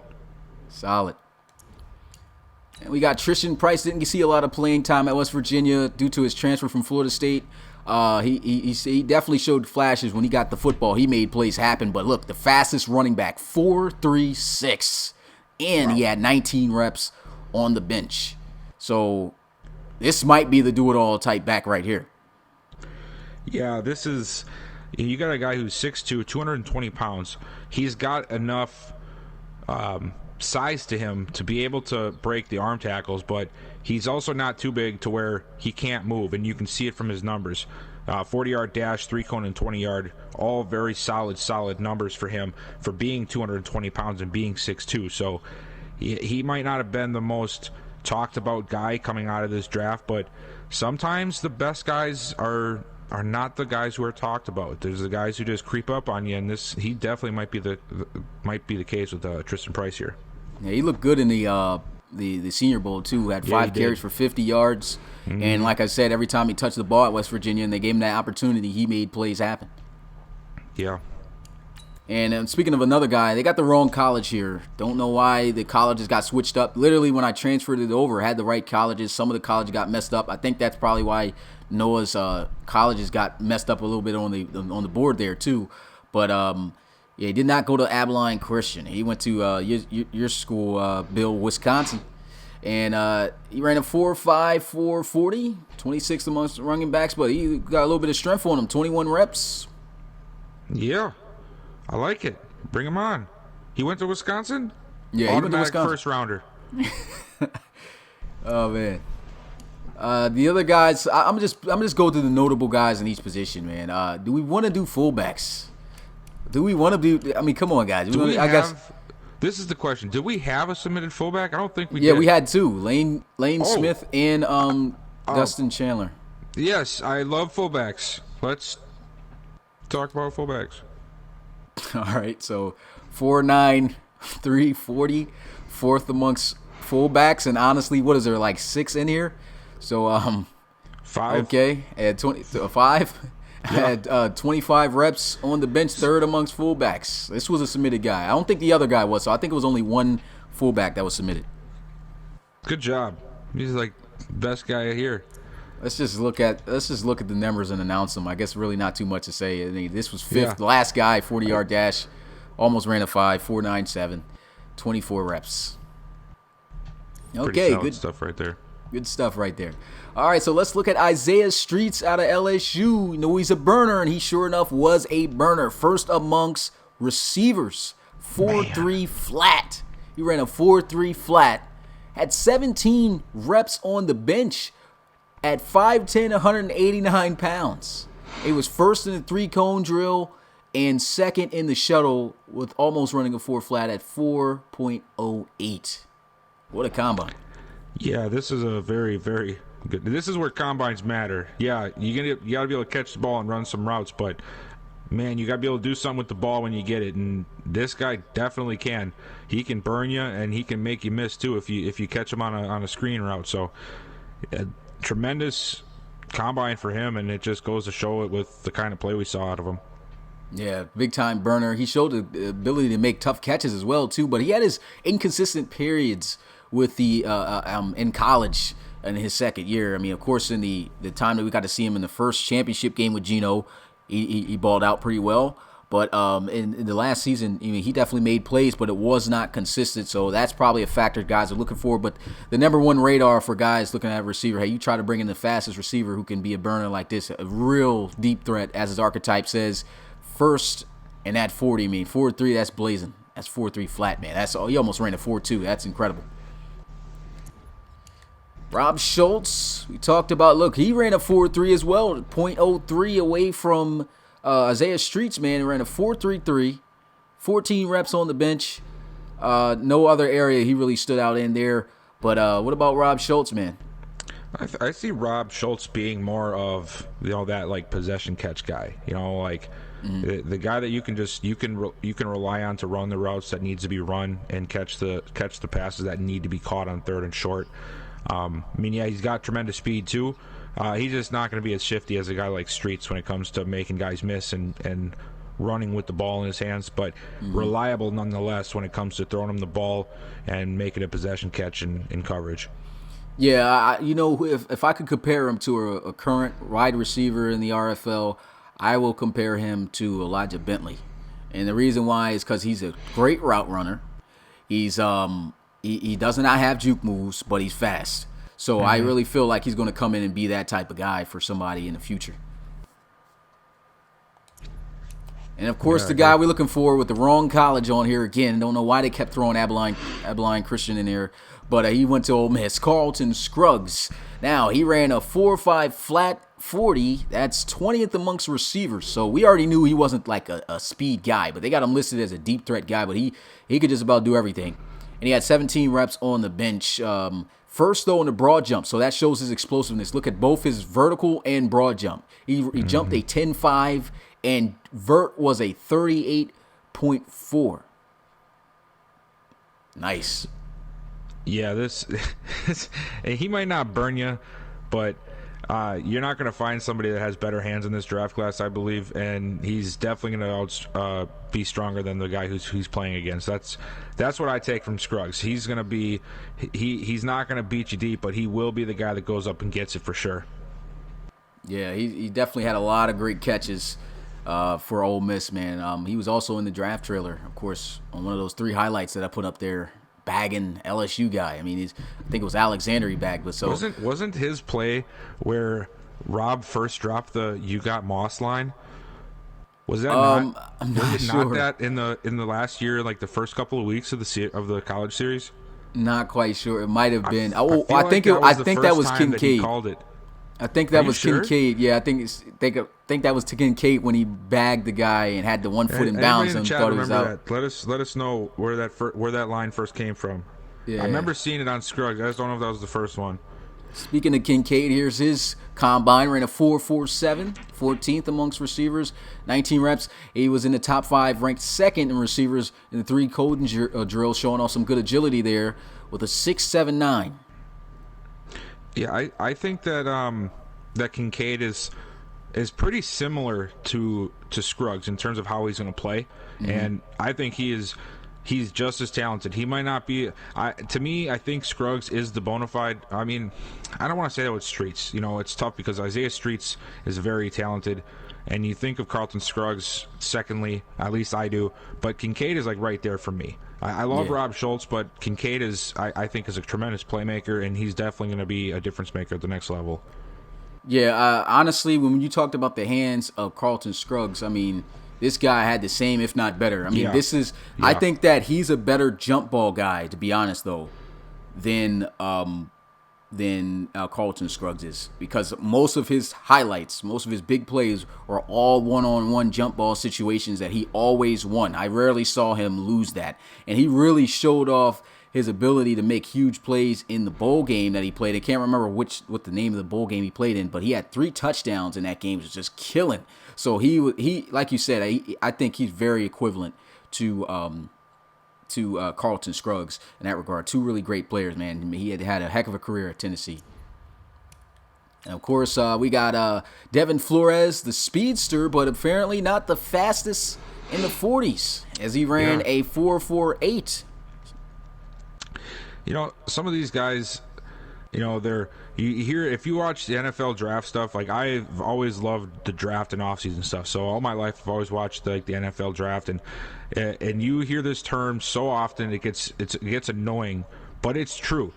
Speaker 1: Solid. And we got Tristan Price. Didn't see a lot of playing time at West Virginia due to his transfer from Florida State. He definitely showed flashes when he got the football. He made plays happen. But look, the fastest running back, 4.36, and he had 19 reps on the bench. So this might be the do-it-all type back right here.
Speaker 2: Yeah, this is. You got a guy who's 6'2", 220 pounds. He's got enough size to him to be able to break the arm tackles, but he's also not too big to where he can't move, and you can see it from his numbers. 40-yard dash, 3-cone, and 20-yard, all very solid numbers for him for being 220 pounds and being 6'2". So he might not have been the most talked about guy coming out of this draft, but sometimes the best guys are not the guys who are talked about. There's the guys who just creep up on you, and he definitely might be the case with Tristan Price here.
Speaker 1: Yeah, he looked good in the Senior Bowl too. Had 5 carries for 50 yards, and like I said, every time he touched the ball at West Virginia and they gave him that opportunity, he made plays happen.
Speaker 2: Yeah.
Speaker 1: And speaking of another guy, they got the wrong college here. Don't know why the colleges got switched up. Literally, when I transferred it over, I had the right colleges. Some of the colleges got messed up. I think that's probably why Noah's colleges got messed up a little bit on the board there too. But he did not go to Abilene Christian. He went to your school, Bill, Wisconsin. And he ran a 4.5, 4.40, 26th amongst running backs, but he got a little bit of strength on him, 21 reps.
Speaker 2: Yeah, I like it. Bring him on. He went to Wisconsin?
Speaker 1: Yeah, he went to
Speaker 2: Automatic
Speaker 1: Wisconsin.
Speaker 2: first rounder.
Speaker 1: Oh man. The other guys, I'm just go through the notable guys in each position, man. Do we want to do fullbacks? Do we want to do? I mean, come on, guys.
Speaker 2: This is the question. Did we have a submitted fullback? I don't think we did.
Speaker 1: Yeah, we had two. Lane Smith and Dustin Chandler.
Speaker 2: Yes, I love fullbacks. Let's talk about fullbacks.
Speaker 1: All right, so 4'9", 340, fourth amongst fullbacks, and honestly, what is there, like 6 in here? So
Speaker 2: 5.
Speaker 1: Okay, at 5.
Speaker 2: Yeah.
Speaker 1: Had 25 reps on the bench, third amongst fullbacks. This was a submitted guy. I don't think the other guy was, so I think it was only one fullback that was submitted.
Speaker 2: Good job. He's like best guy here.
Speaker 1: Let's just look at the numbers and announce them. I guess really not too much to say. I mean, this was fifth, the last guy, 40-yard dash, almost ran a 5, 4.97, 24 reps. Okay, good
Speaker 2: stuff right there.
Speaker 1: Good stuff right there. All right, so let's look at Isaiah Streets out of LSU. You know, he's a burner, and he sure enough was a burner. First amongst receivers, 4.3 flat. He ran a 4.3 flat. Had 17 reps on the bench at 5'10", 189 pounds. He was first in the 3-cone drill and second in the shuttle with almost running a 4 flat at 4.08. What a combine.
Speaker 2: Yeah, this is a very, very good. This is where combines matter. Yeah, you got to be able to catch the ball and run some routes, but man, you got to be able to do something with the ball when you get it, and this guy definitely can. He can burn you, and he can make you miss too if you catch him on a screen route. So, a tremendous combine for him, and it just goes to show it with the kind of play we saw out of him.
Speaker 1: Yeah, big time burner. He showed the ability to make tough catches as well too, but he had his inconsistent periods with the in college in his second year. I mean, of course, in the time that we got to see him in the first championship game with Geno, he balled out pretty well. But in the last season, I mean, he definitely made plays, but it was not consistent. So that's probably a factor guys are looking for. But the number one radar for guys looking at a receiver, hey, you try to bring in the fastest receiver who can be a burner like this, a real deep threat, as his archetype says. First and at 40, I mean, 4.3, that's blazing. That's 4.3 flat, man. He almost ran a 4.2. That's incredible. Rob Schultz, we talked about, look, he ran a 4.3 as well, 0.03 away from Isaiah Streets, man. He ran a 4.33, 14 reps on the bench. No other area he really stood out in there. But what about Rob Schultz, man?
Speaker 2: I see Rob Schultz being more of, that like possession catch guy. Like the guy that you can rely on to run the routes that needs to be run and catch the passes that need to be caught on third and short. He's got tremendous speed too. He's just not going to be as shifty as a guy like Streets when it comes to making guys miss and running with the ball in his hands, but reliable nonetheless when it comes to throwing him the ball and making a possession catch in coverage.
Speaker 1: Yeah, if I could compare him to a current wide receiver in the RFL, I will compare him to Elijah Bentley. And the reason why is because he's a great route runner. He's He does not have juke moves, but he's fast. So I really feel like he's going to come in and be that type of guy for somebody in the future. And, of course, the guy we're looking for with the wrong college on here again. Don't know why they kept throwing Abilene Christian in there. But he went to Ole Miss. Carlton Scruggs. Now, he ran a 4.5 flat 40. That's 20th amongst receivers. So we already knew he wasn't like a speed guy. But they got him listed as a deep threat guy. But he could just about do everything. And he had 17 reps on the bench. First, though, in the broad jump. So that shows his explosiveness. Look at both his vertical and broad jump. He jumped a 10.5, and vert was a 38.4. Nice.
Speaker 2: Yeah, this he might not burn you, but you're not going to find somebody that has better hands in this draft class, I believe, and he's definitely going to be stronger than the guy who's playing against. That's what I take from Scruggs. He's going to be he's not going to beat you deep, but he will be the guy that goes up and gets it for sure.
Speaker 1: Yeah, he definitely had a lot of great catches for Ole Miss, man. He was also in the draft trailer, of course, on one of those 3 highlights that I put up there. Bagging LSU guy. I mean, I think it was Alexander he bagged, but so
Speaker 2: wasn't his play where Rob first dropped the "You got Moss" line? Was that
Speaker 1: I'm
Speaker 2: was
Speaker 1: not
Speaker 2: it
Speaker 1: sure.
Speaker 2: not that in the last year, like the first couple of weeks of the college series?
Speaker 1: Not quite sure. It might have been.
Speaker 2: I feel like that
Speaker 1: I
Speaker 2: was the
Speaker 1: think that
Speaker 2: first
Speaker 1: was
Speaker 2: time that he
Speaker 1: Kincaid.
Speaker 2: called it.
Speaker 1: I think
Speaker 2: Are
Speaker 1: that
Speaker 2: you
Speaker 1: was
Speaker 2: sure?
Speaker 1: Kincaid. Yeah, I think that was to Kincaid when he bagged the guy and had the 1 foot in
Speaker 2: Anybody
Speaker 1: bounds
Speaker 2: in the
Speaker 1: and
Speaker 2: chat
Speaker 1: thought he was
Speaker 2: remember
Speaker 1: out.
Speaker 2: that? Let us know where that line first came from. I
Speaker 1: Yeah.
Speaker 2: remember seeing it on Scruggs. I just don't know if that was the first one.
Speaker 1: Speaking of Kincaid, here's his combine. Ran a 4.47, 14th amongst receivers, 19 reps. He was in the top 5, ranked second in receivers in the 3 coding drill, showing off some good agility there with a 6.79.
Speaker 2: Yeah, I think that that Kincaid is pretty similar to Scruggs in terms of how he's going to play, and I think he's just as talented. He might not be. To me, I think Scruggs is the bona fide. I mean, I don't want to say that with Streets. You know, it's tough because Isaiah Streets is very talented, and you think of Carlton Scruggs secondly. At least I do. But Kincaid is like right there for me. I love Rob Schultz, but Kincaid is, I think, is a tremendous playmaker, and he's definitely going to be a difference maker at the next level.
Speaker 1: Yeah, honestly, when you talked about the hands of Carlton Scruggs, I mean, this guy had the same, if not better. I mean, I think that he's a better jump ball guy, to be honest, though, than Carlton Scruggs is, because most of his highlights, most of his big plays are all one-on-one jump ball situations that he always won. I rarely saw him lose that, and he really showed off his ability to make huge plays in the bowl game that he played. I can't remember what the name of the bowl game he played in, but he had 3 touchdowns in that game. It was just killing. So he like you said, I think he's very equivalent to Carlton Scruggs in that regard. 2 really great players, man. He had a heck of a career at Tennessee. And of course, we got Devin Flores, the speedster, but apparently not the fastest in the 40s, as he ran a 4.48.
Speaker 2: You know, some of these guys, you know, you hear, if you watch the NFL draft stuff, like I've always loved the draft and offseason stuff. So all my life I've always watched the NFL draft, and you hear this term so often it gets annoying, but it's true.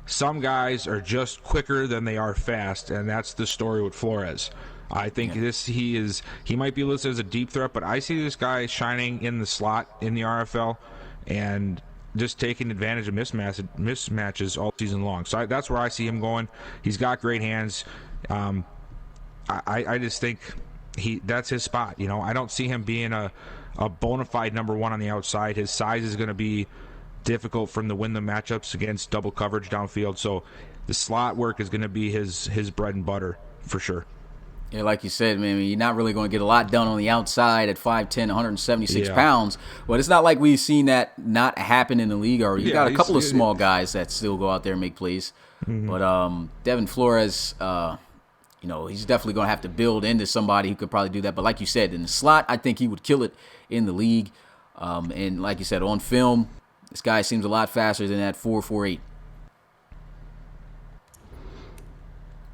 Speaker 2: Some guys are just quicker than they are fast, and that's the story with Flores. I think he might be listed as a deep threat, but I see this guy shining in the slot in the RFL and just taking advantage of mismatches all season long. So that's where I see him going. He's got great hands. I just think that's his spot. You know, I don't see him being a bona fide number 1 on the outside. His size is going to be difficult for him to win the matchups against double coverage downfield. So the slot work is going to be his bread and butter for sure.
Speaker 1: Yeah, like you said, man, you're not really going to get a lot done on the outside at 5'10", 176 pounds. But it's not like we've seen that not happen in the league already. You got a couple of small guys that still go out there and make plays. Mm-hmm. But Devin Flores, you know, he's definitely going to have to build into somebody who could probably do that. But like you said, in the slot, I think he would kill it in the league. And like you said, on film, this guy seems a lot faster than that 4.48.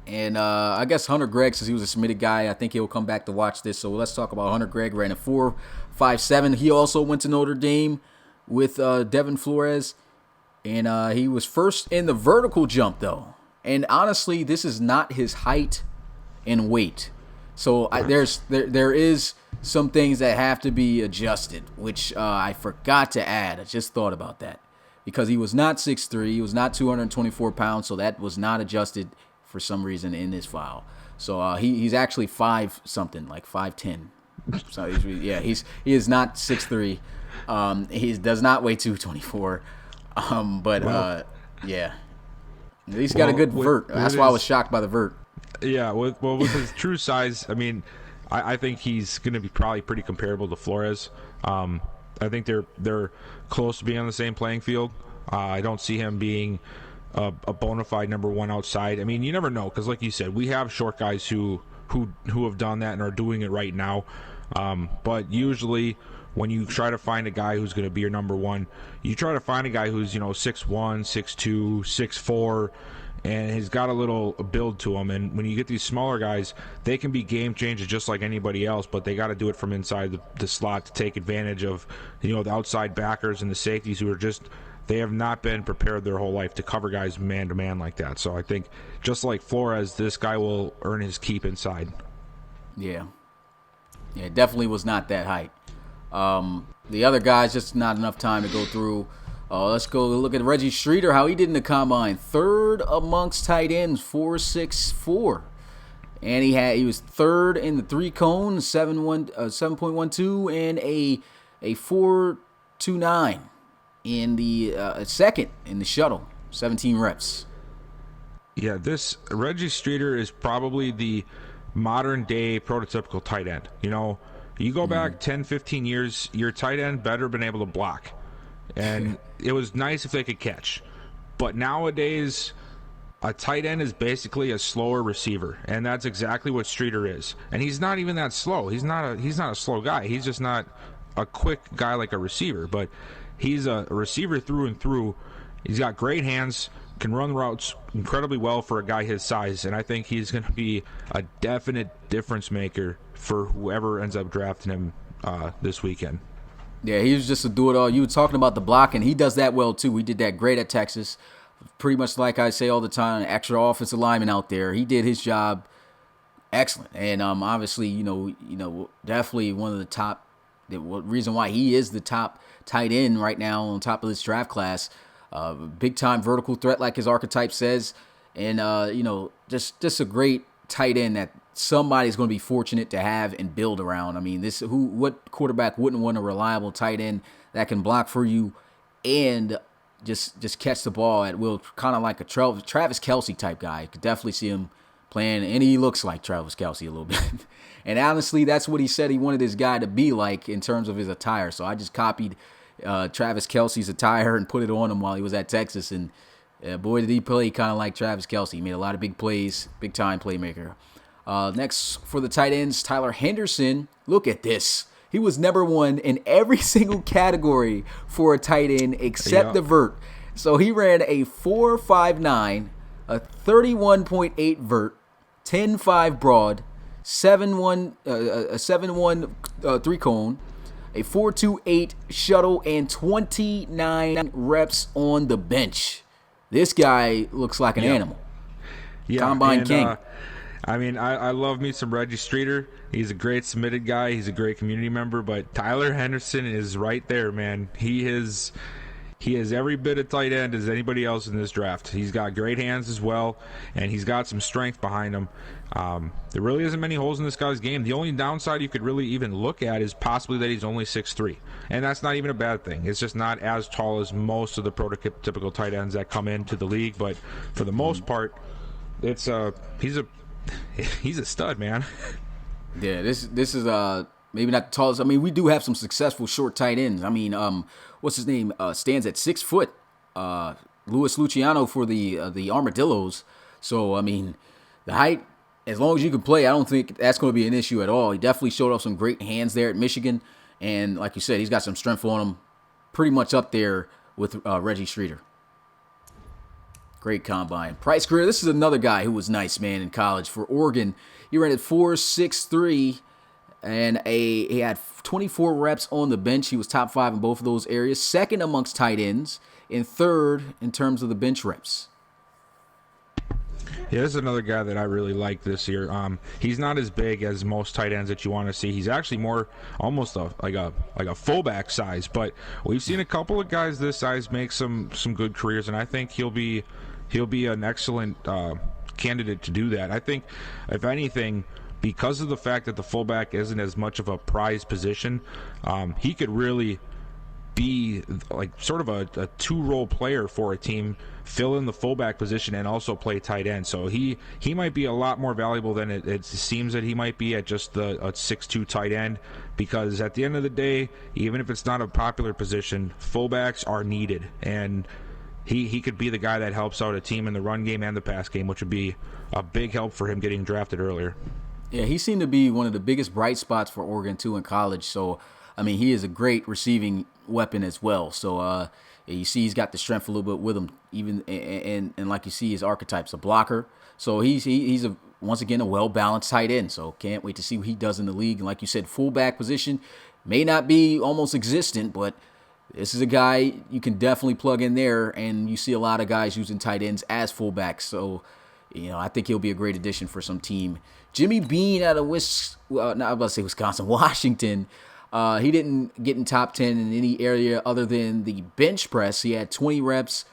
Speaker 1: And I guess Hunter Gregg, since he was a submitted guy, I think he'll come back to watch this. So let's talk about Hunter Gregg. Ran a 4.57. He also went to Notre Dame with Devin Flores. And he was first in the vertical jump, though. And honestly, this is not his height and weight. So there is some things that have to be adjusted, which I forgot to add. I just thought about that. Because he was not 6'3", he was not 224 pounds, so that was not adjusted for some reason in this file. So he's actually 5-something, like 5'10". So he is not 6'3". He does not weigh 224. He's got a good vert. That's why I was shocked by the vert.
Speaker 2: Yeah, with his true size, I mean, I think he's going to be probably pretty comparable to Flores. I think they're close to being on the same playing field. I don't see him being a bona fide number 1 outside. I mean, you never know, because like you said, we have short guys who have done that and are doing it right now. But usually, when you try to find a guy who's going to be your number 1, you try to find a guy who's 6'1", 6'2", 6'4", and he's got a little build to him. And when you get these smaller guys, they can be game changers just like anybody else, but they got to do it from inside the slot to take advantage of the outside backers and the safeties who are just. They have not been prepared their whole life to cover guys man-to-man like that. So I think, just like Flores, this guy will earn his keep inside.
Speaker 1: Yeah. Yeah, it definitely was not that height. The other guys, just not enough time to go through. Let's go look at Reggie Streeter, how he did in the combine. Third amongst tight ends, 4.64. And he was third in the 3-cone, 7.12, and a 4.29 in the second in the shuttle, 17 reps.
Speaker 2: Yeah, this Reggie Streeter is probably the modern day prototypical tight end. You know, you go back 10, 15 years, your tight end better been able to block. And it was nice if they could catch. But nowadays, a tight end is basically a slower receiver, and that's exactly what Streeter is. And he's not even that slow. He's not a slow guy. He's just not a quick guy like a receiver, but he's a receiver through and through. He's got great hands, can run routes incredibly well for a guy his size, and I think he's going to be a definite difference maker for whoever ends up drafting him this weekend.
Speaker 1: Yeah, he was just a do-it-all. You were talking about the blocking. He does that well, too. He did that great at Texas. Pretty much like I say all the time, extra offensive lineman out there. He did his job excellent. And obviously, definitely one of the top, the reason why he is the top tight end right now on top of this draft class. Big-time vertical threat, like his archetype says. And, just a great tight end that somebody's going to be fortunate to have and build around. I mean, what quarterback wouldn't want a reliable tight end that can block for you and just catch the ball at will, kind of like a Travis Kelce type guy. You could definitely see him playing, and he looks like Travis Kelce a little bit. And honestly, that's what he said he wanted his guy to be like in terms of his attire. So I just copied Travis Kelce's attire and put it on him while he was at Texas, and boy, did he play kind of like Travis Kelce. He made a lot of big plays, big-time playmaker. Next for the tight ends, Tyler Henderson. Look at this. He was number one in every single category for a tight end except the vert. So he ran a 4.59, a 31.8 vert, 10.5 broad, 7.1 3-cone, a 4.28 shuttle, and 29 reps on the bench. This guy looks like an animal.
Speaker 2: Yeah,
Speaker 1: Combine king.
Speaker 2: I love me some Reggie Streeter. He's a great submitted guy. He's a great community member. But Tyler Henderson is right there, man. He is every bit of tight end as anybody else in this draft. He's got great hands as well, and he's got some strength behind him. There really isn't many holes in this guy's game. The only downside you could really even look at is possibly that he's only 6'3", and that's not even a bad thing. It's just not as tall as most of the prototypical tight ends that come into the league. But for the most part, he's a stud, man.
Speaker 1: Yeah, this is maybe not the tallest. I mean, we do have some successful short tight ends. I mean, what's his name? Stands at 6 foot. Louis Luciano for the Armadillos. So I mean, the height, as long as you can play, I don't think that's going to be an issue at all. He definitely showed off some great hands there at Michigan, and like you said, he's got some strength on him, pretty much up there with Reggie Streeter. Great combine. Price Greer, this is another guy who was nice, man, in college for Oregon. He ran at 4.63, and he had 24 reps on the bench. He was top 5 in both of those areas. Second amongst tight ends, and third in terms of the bench reps.
Speaker 2: Yeah, this is another guy that I really like this year. He's not as big as most tight ends that you want to see. He's actually more almost like a fullback size. But we've seen a couple of guys this size make some good careers, and I think he'll be an excellent candidate to do that. I think, if anything, because of the fact that the fullback isn't as much of a prized position, he could really be like sort of a two-role player for a team, fill in the fullback position and also play tight end. So he might be a lot more valuable than it seems that he might be at just a 6'2" tight end, because at the end of the day, even if it's not a popular position, fullbacks are needed, and he could be the guy that helps out a team in the run game and the pass game, which would be a big help for him getting drafted earlier.
Speaker 1: Yeah, he seemed to be one of the biggest bright spots for Oregon, too, in college. So, I mean, he is a great receiving weapon as well. So, you see he's got the strength a little bit with him, even and like you see, his archetype's a blocker. So he's once again a well-balanced tight end. So can't wait to see what he does in the league. And like you said, fullback position may not be almost existent, but this is a guy you can definitely plug in there, and you see a lot of guys using tight ends as fullbacks. So, I think he'll be a great addition for some team Jimmy Bean out of Wisconsin, Washington. He didn't get in top 10 in any area other than the bench press. He had 20 reps,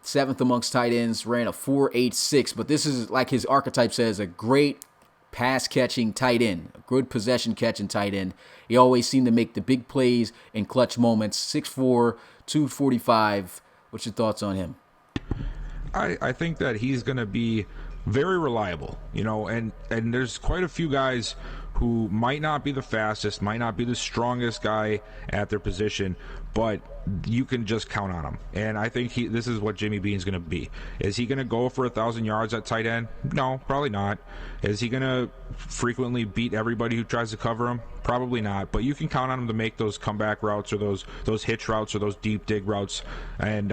Speaker 1: seventh amongst tight ends, ran a 4.86. But this is, like his archetype says, a great pass-catching tight end, a good possession-catching tight end. He always seemed to make the big plays in clutch moments. 6'4", 245. What's your thoughts on him?
Speaker 2: I think that he's going to be very reliable, and there's quite a few guys who might not be the fastest, might not be the strongest guy at their position, but you can just count on him. And I think this is what Jimmy Bean's going to be. Is he going to go for 1,000 yards at tight end? No, probably not. Is he going to frequently beat everybody who tries to cover him? Probably not. But you can count on him to make those comeback routes or those hitch routes or those deep dig routes and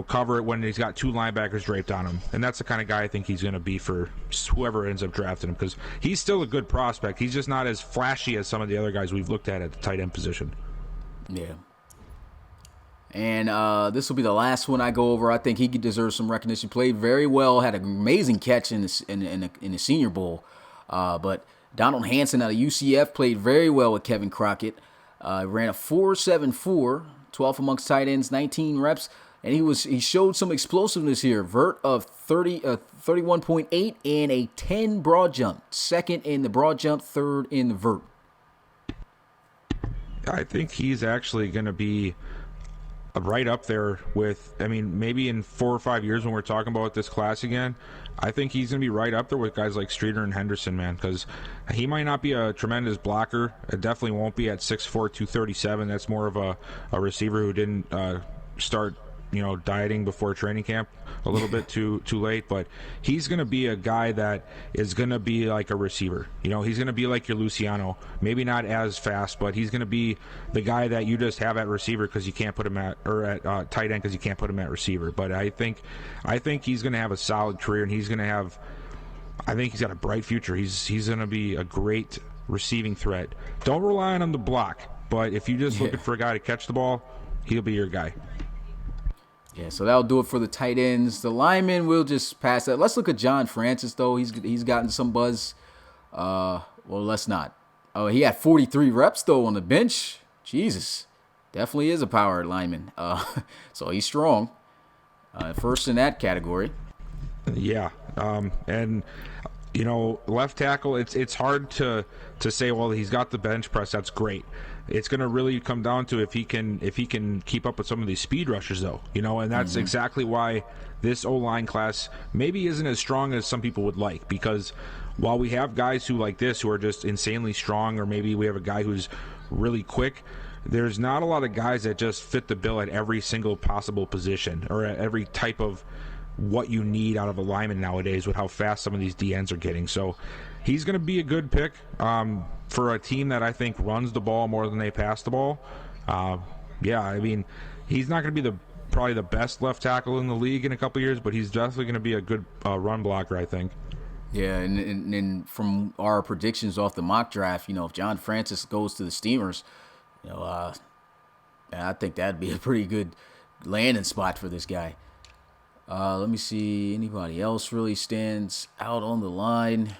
Speaker 2: cover it when he's got two linebackers draped on him. And that's the kind of guy I think he's going to be for whoever ends up drafting him, because he's still a good prospect. He's just not as flashy as some of the other guys we've looked at the tight end position.
Speaker 1: Yeah. And this will be the last one I go over. I think he deserves some recognition. Played very well. Had an amazing catch in the Senior Bowl. But Donald Hanson out of UCF played very well with Kevin Crockett. Ran a 4.74, 12 amongst tight ends, 19 reps. And he showed some explosiveness here. Vert of 31.8 and a 10 broad jump. Second in the broad jump, third in the vert.
Speaker 2: I think he's actually going to be right up there with, maybe in 4 or 5 years when we're talking about this class again, I think he's going to be right up there with guys like Streeter and Henderson, man, because he might not be a tremendous blocker. It definitely won't be at 6'4", 237. That's more of a receiver who didn't start dieting before training camp a little bit too late, but he's going to be a guy that is going to be like a receiver. He's going to be like your Luciano, maybe not as fast, but he's going to be the guy that you just have at receiver because you can't put him at tight end because you can't put him at receiver. But I think he's going to have a solid career, and I think he's got a bright future. He's going to be a great receiving threat. Don't rely on him to block, but if you're just looking for a guy to catch the ball, he'll be your guy.
Speaker 1: Yeah, so that'll do it for the tight ends. The linemen, we'll just pass that. Let's look at John Francis, though. He's gotten some buzz. Let's not. Oh, he had 43 reps, though, on the bench. Jesus. Definitely is a power lineman. So he's strong. First in that category. Yeah.
Speaker 2: And left tackle, it's hard to say, well, he's got the bench press. That's great. It's going to really come down to if he can keep up with some of these speed rushers, though. And that's exactly why this O-line class maybe isn't as strong as some people would like, because while we have guys who are just insanely strong, or maybe we have a guy who's really quick, there's not a lot of guys that just fit the bill at every single possible position or at every type of what you need out of a lineman nowadays with how fast some of these DNs are getting. So he's going to be a good pick for a team that I think runs the ball more than they pass the ball. He's not going to be probably the best left tackle in the league in a couple years, but he's definitely going to be a good run blocker, I think.
Speaker 1: Yeah, and from our predictions off the mock draft, if John Francis goes to the Steamers, I think that'd be a pretty good landing spot for this guy. Let me see. Anybody else really stands out on the line?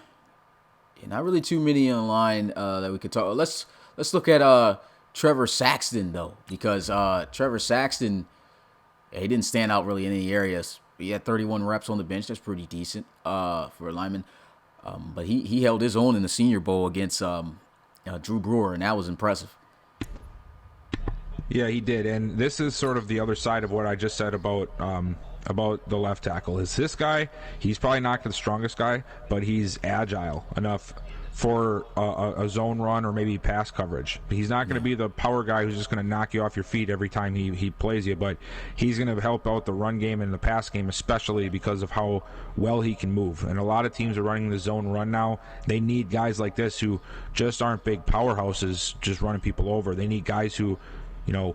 Speaker 1: Yeah, not really too many on the line that we could talk. Let's look at Trevor Saxton, though, because Trevor Saxton, he didn't stand out really in any areas. He had 31 reps on the bench. That's pretty decent for a lineman. But he held his own in the Senior Bowl against Drew Brewer, and that was impressive.
Speaker 2: Yeah, he did. And this is sort of the other side of what I just said about the left tackle. Is this guy, he's probably not the strongest guy, but he's agile enough for a zone run or maybe pass coverage. He's not going to be the power guy who's just going to knock you off your feet every time he plays you, but he's going to help out the run game and the pass game, especially because of how well he can move. And a lot of teams are running the zone run now. They need guys like this who just aren't big powerhouses just running people over. They need guys who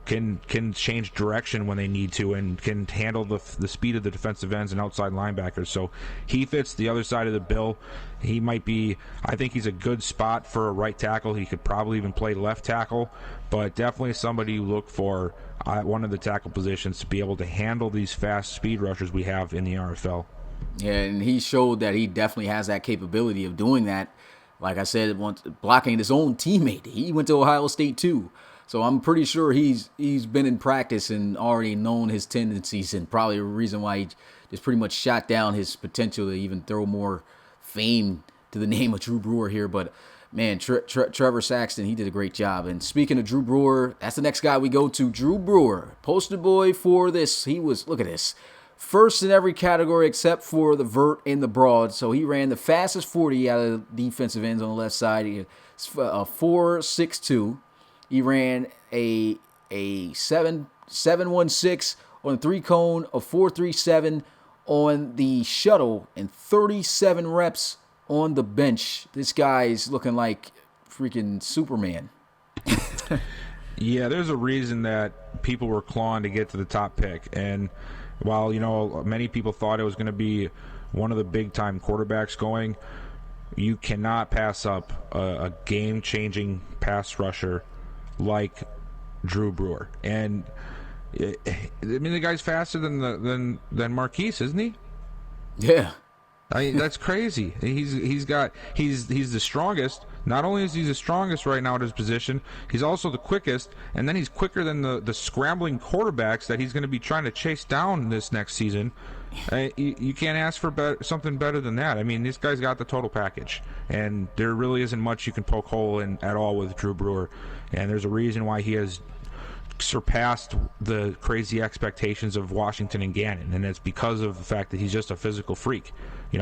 Speaker 2: can change direction when they need to and can handle the speed of the defensive ends and outside linebackers. So he fits the other side of the bill. He might be, I think he's a good spot for a right tackle. He could probably even play left tackle, but definitely somebody you look for at one of the tackle positions to be able to handle these fast speed rushers we have in the RFL.
Speaker 1: Yeah, and he showed that he definitely has that capability of doing that. Like I said, once blocking his own teammate. He went to Ohio State too. So I'm pretty sure he's been in practice and already known his tendencies, and probably a reason why he just pretty much shot down his potential to even throw more fame to the name of Drew Brewer here. But man, Trevor Saxton, he did a great job. And speaking of Drew Brewer, that's the next guy we go to. Drew Brewer, poster boy for this. He was, look at this, first in every category except for the vert and the broad. So he ran the fastest 40 out of the defensive ends on the left side. He 4.62. He ran a 7.16 on the three cone, a 4.37 on the shuttle, and 37 reps on the bench. This guy's looking like freaking Superman.
Speaker 2: Yeah, there's a reason that people were clawing to get to the top pick. And while, many people thought it was going to be one of the big-time quarterbacks going, you cannot pass up a game-changing pass rusher like Drew Brewer. And the guy's faster than Marquise, isn't he?
Speaker 1: Yeah.
Speaker 2: That's crazy. He's the strongest. Not only is he the strongest right now at his position, he's also the quickest, and then he's quicker than the scrambling quarterbacks that he's going to be trying to chase down this next season. You can't ask for something better than that. I mean, this guy's got the total package, and there really isn't much you can poke hole in at all with Drew Brewer. And there's a reason why he has surpassed the crazy expectations of Washington and Gannon, and it's because of the fact that he's just a physical freak.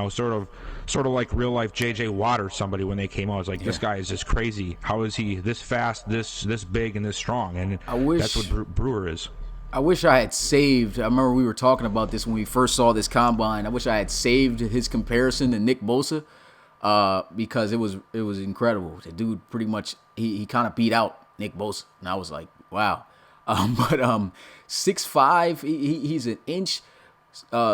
Speaker 2: Sort of like real life J.J. Watt or somebody when they came out. It's like, This guy is just crazy. How is he this fast, this big, and this strong? And that's what Brewer is.
Speaker 1: I wish I had saved. I remember we were talking about this when we first saw this combine. I wish I had saved his comparison to Nick Bosa, because it was incredible. The dude pretty much he kind of beat out Nick Bosa, and I was like, wow. But 6'5", he's an inch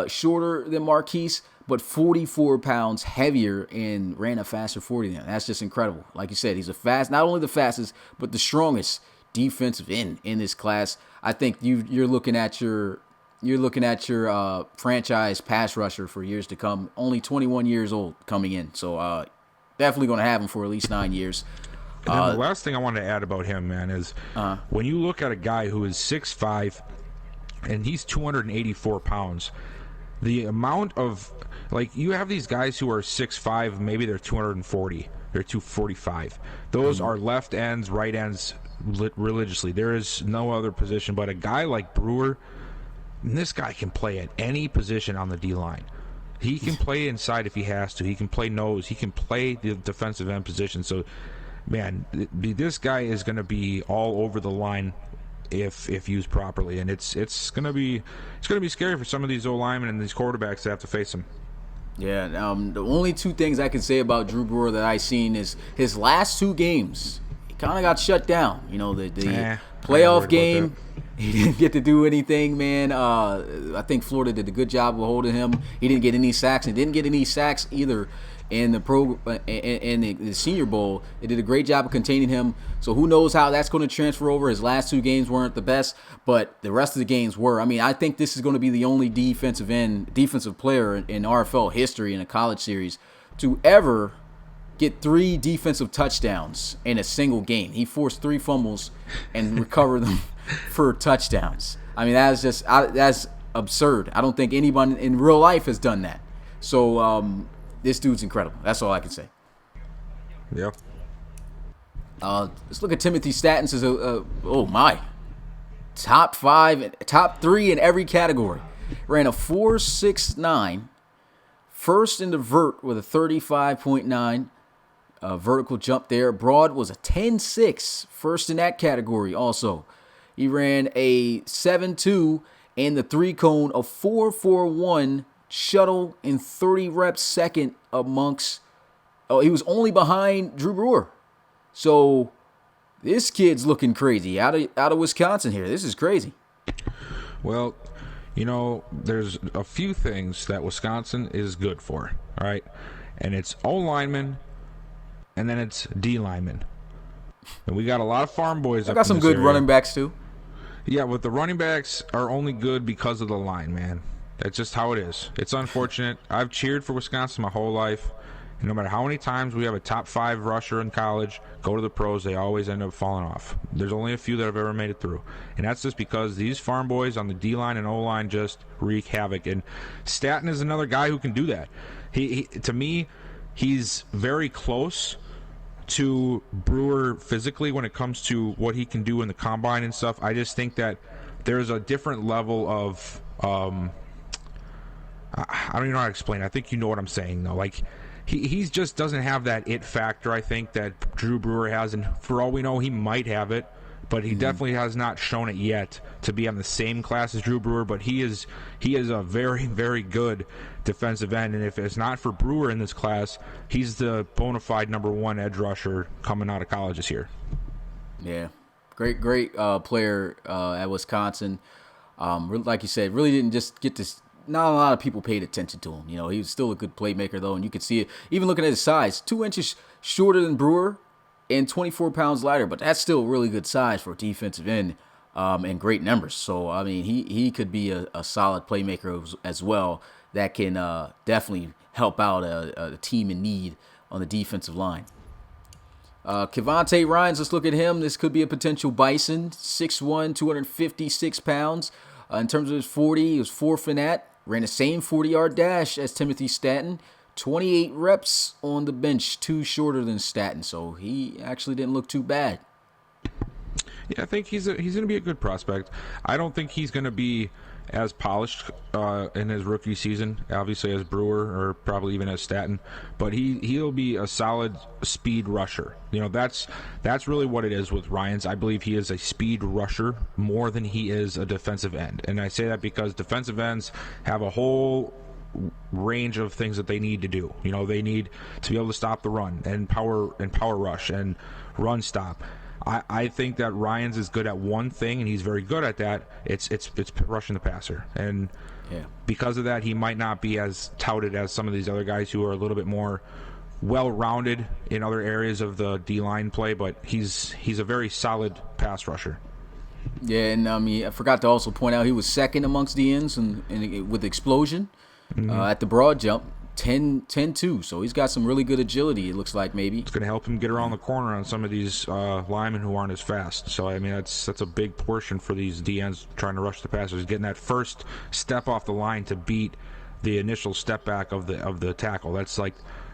Speaker 1: shorter than Marquise, but 44 pounds heavier, and ran a faster 40 than him. That's just incredible. Like you said, he's not only the fastest, but the strongest defensive end in this class. I think you're looking at your franchise pass rusher for years to come. Only 21 years old coming in, so definitely going to have him for at least 9 years.
Speaker 2: And then the last thing I wanted to add about him, man, is when you look at a guy who is 6'5", and he's 284 pounds, the amount of, you have these guys who are 6'5", maybe they're 240, they're 245. Those are left ends, right ends religiously. There is no other position, but a guy like Brewer, this guy can play at any position on the D-line. He can play inside if he has to. He can play nose. He can play the defensive end position. So, man, this guy is going to be all over the line if used properly, and it's going to be scary for some of these O-linemen and these quarterbacks that have to face him.
Speaker 1: Yeah, the only two things I can say about Drew Brewer that I've seen is his last two games. He kind of got shut down. The playoff game, he didn't get to do anything, man. I think Florida did a good job of holding him. He didn't get any sacks, and didn't get any sacks either in the Senior Bowl. They did a great job of containing him. So who knows how that's going to transfer over. His last two games weren't the best, but the rest of the games were. I mean, I think this is going to be the only defensive player in RFL history in a college series to ever get 3 defensive touchdowns in a single game. He forced 3 fumbles and recovered them for touchdowns. I mean, that's absurd. I don't think anyone in real life has done that. So this dude's incredible. That's all I can say.
Speaker 2: Yeah.
Speaker 1: Let's look at Timothy Statins as oh my, top 3 in every category. Ran a 4.69, first in the vert with a 35.9 vertical jump there. Broad was a 10.6, first in that category also. He ran a 7.2 and the 3 cone, a 4.41 shuttle in 30 reps second amongst. He was only behind Drew Brewer. So this kid's looking crazy out of Wisconsin here. This is crazy.
Speaker 2: Well, there's a few things that Wisconsin is good for, all right? And it's O linemen, and then it's D linemen. And we got a lot of farm boys.
Speaker 1: I got some good running backs too.
Speaker 2: Yeah, but the running backs are only good because of the line, man. That's just how it is. It's unfortunate. I've cheered for Wisconsin my whole life. And no matter how many times we have a top 5 rusher in college go to the pros, they always end up falling off. There's only a few that have ever made it through. And that's just because these farm boys on the D-line and O-line just wreak havoc. And Staten is another guy who can do that. He to me, he's very close to Brewer physically when it comes to what he can do in the combine and stuff. I just think that there's a different level of I don't even know how to explain it. I think you know what I'm saying, though. Like, he just doesn't have that it factor, I think, that Drew Brewer has. And for all we know, he might have it, but he definitely has not shown it yet to be on the same class as Drew Brewer. But he is a very, very good defensive end. And if it's not for Brewer in this class, he's the bona fide number 1 edge rusher coming out of college this year.
Speaker 1: Yeah. Great player at Wisconsin. Like you said, really didn't just get this. Not a lot of people paid attention to him. You know, he was still a good playmaker, though, and you could see it. Even looking at his size, 2 inches shorter than Brewer and 24 pounds lighter, but that's still really good size for a defensive end and great numbers. So, I mean, he could be a solid playmaker as well that can definitely help out a team in need on the defensive line. Kevontae Ryans, let's look at him. This could be a potential Bison, 6'1", 256 pounds. In terms of his 40, he was 4th in that. Ran the same 40-yard dash as Timothy Staten. 28 reps on the bench, 2 shorter than Staten. So he actually didn't look too bad.
Speaker 2: Yeah, I think he's going to be a good prospect. I don't think he's going to be as polished in his rookie season, obviously, as Brewer or probably even as Staten, but he'll be a solid speed rusher. You know, that's really what it is with Ryans. I believe he is a speed rusher more than he is a defensive end, and I say that because defensive ends have a whole range of things that they need to do. You know, they need to be able to stop the run and power rush and run stop. I think that Ryans is good at one thing, and he's very good at that. It's rushing the passer. And because of that, he might not be as touted as some of these other guys who are a little bit more well-rounded in other areas of the D-line play, but he's a very solid pass rusher.
Speaker 1: Yeah, and I forgot to also point out he was second amongst the ends and with explosion at the broad jump. 10-2, so he's got some really good agility, it looks like, maybe.
Speaker 2: It's going to help him get around the corner on some of these linemen who aren't as fast. So, I mean, that's a big portion for these DNs trying to rush the passers, getting that first step off the line to beat the initial step back of the tackle. That's like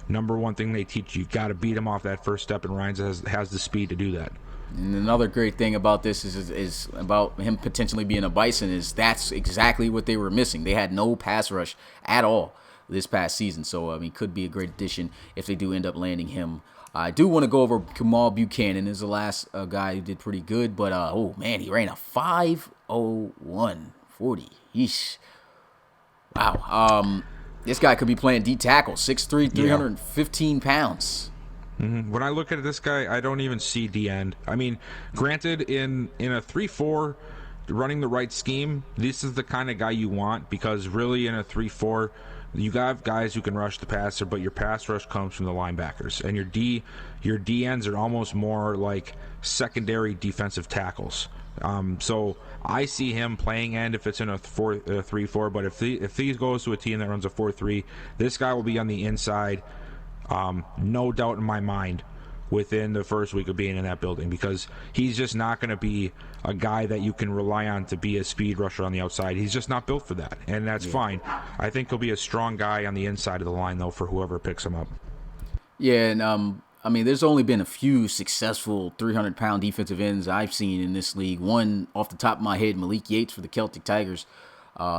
Speaker 2: number 1 thing they teach you. You've got to beat him off that first step, and Ryans has the speed to do that.
Speaker 1: And another great thing about this is about him potentially being a Bison is that's exactly what they were missing. They had no pass rush at all this past season. So, I mean, could be a great addition if they do end up landing him. I do want to go over Kamal Buchanan is the last guy who did pretty good, but, oh, man, he ran a 5.01 40. Yeesh. Wow. This guy could be playing D-tackle, 6'3", 315 pounds.
Speaker 2: Mm-hmm. When I look at this guy, I don't even see D-end. I mean, granted, in a 3-4, running the right scheme, this is the kind of guy you want, because really in a 3-4, you got guys who can rush the passer, but your pass rush comes from the linebackers, and your D ends are almost more like secondary defensive tackles. So I see him playing end if it's in a 3-4, but if he goes to a team that runs a 4-3, this guy will be on the inside, no doubt in my mind, within the first week of being in that building, because he's just not going to be a guy that you can rely on to be a speed rusher on the outside. He's just not built for that, and that's fine. I think he'll be a strong guy on the inside of the line, though, for whoever picks him up.
Speaker 1: Yeah, and I mean, there's only been a few successful 300-pound defensive ends I've seen in this league. One, off the top of my head, Malik Yates for the Celtic Tigers.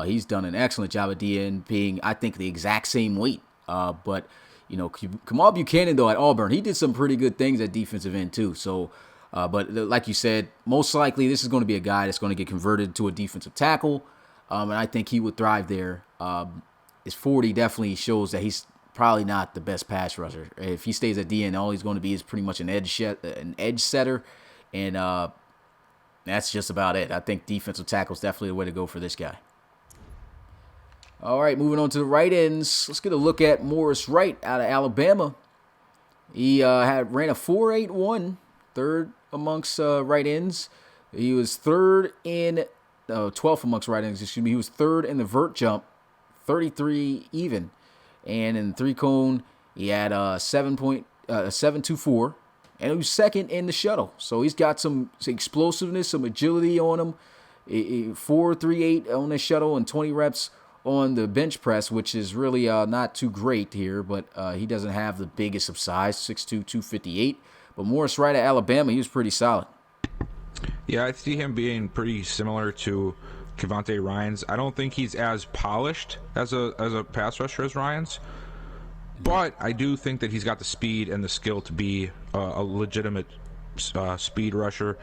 Speaker 1: He's done an excellent job at DN, being, I think, the exact same weight. But you know, Kamal Buchanan, though, at Auburn, he did some pretty good things at defensive end, too. So, but like you said, most likely this is going to be a guy that's going to get converted to a defensive tackle, and I think he would thrive there. His 40 definitely shows that he's probably not the best pass rusher. If he stays at DN, all he's going to be is pretty much an edge setter, and that's just about it. I think defensive tackle is definitely the way to go for this guy. All right, moving on to the right ends. Let's get a look at Morris Wright out of Alabama. He ran a 4.81, third amongst right ends. He was 12th amongst right ends. Excuse me. He was third in the vert jump 33 even. And in the three cone, he had 7.724, and he was second in the shuttle. So he's got some explosiveness, some agility on him. 4.38 on the shuttle and 20 reps on the bench press, which is really not too great here, but he doesn't have the biggest of size, 6'2", 258. But Morris Wright at Alabama, he was pretty solid.
Speaker 2: Yeah, I see him being pretty similar to Kevontae Ryans. I don't think he's as polished as a pass rusher as Ryans, but I do think that he's got the speed and the skill to be a legitimate speed rusher.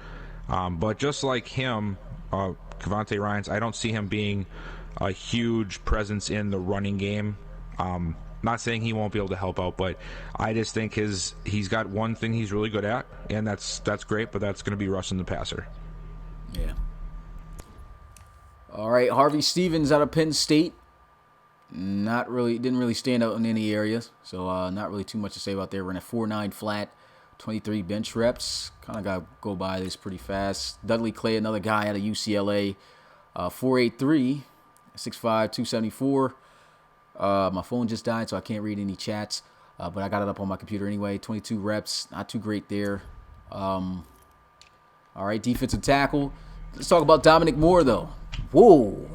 Speaker 2: But just like him, Kevontae Ryans, I don't see him being a huge presence in the running game. Not saying he won't be able to help out, but I just think he's got one thing he's really good at, and that's great, but that's going to be rushing the passer.
Speaker 1: Yeah. All right, Harvey Stevens out of Penn State. Didn't really stand out in any areas, so not really too much to say about there. Ran a 4.9 flat, 23 bench reps. Kind of got to go by this pretty fast. Dudley Clay, another guy out of UCLA, 4.83, 6'5", 274. My phone just died, so I can't read any chats, but I got it up on my computer anyway. 22 reps, not too great there. All right, defensive tackle. Let's talk about Dominic Moore, though. Whoa.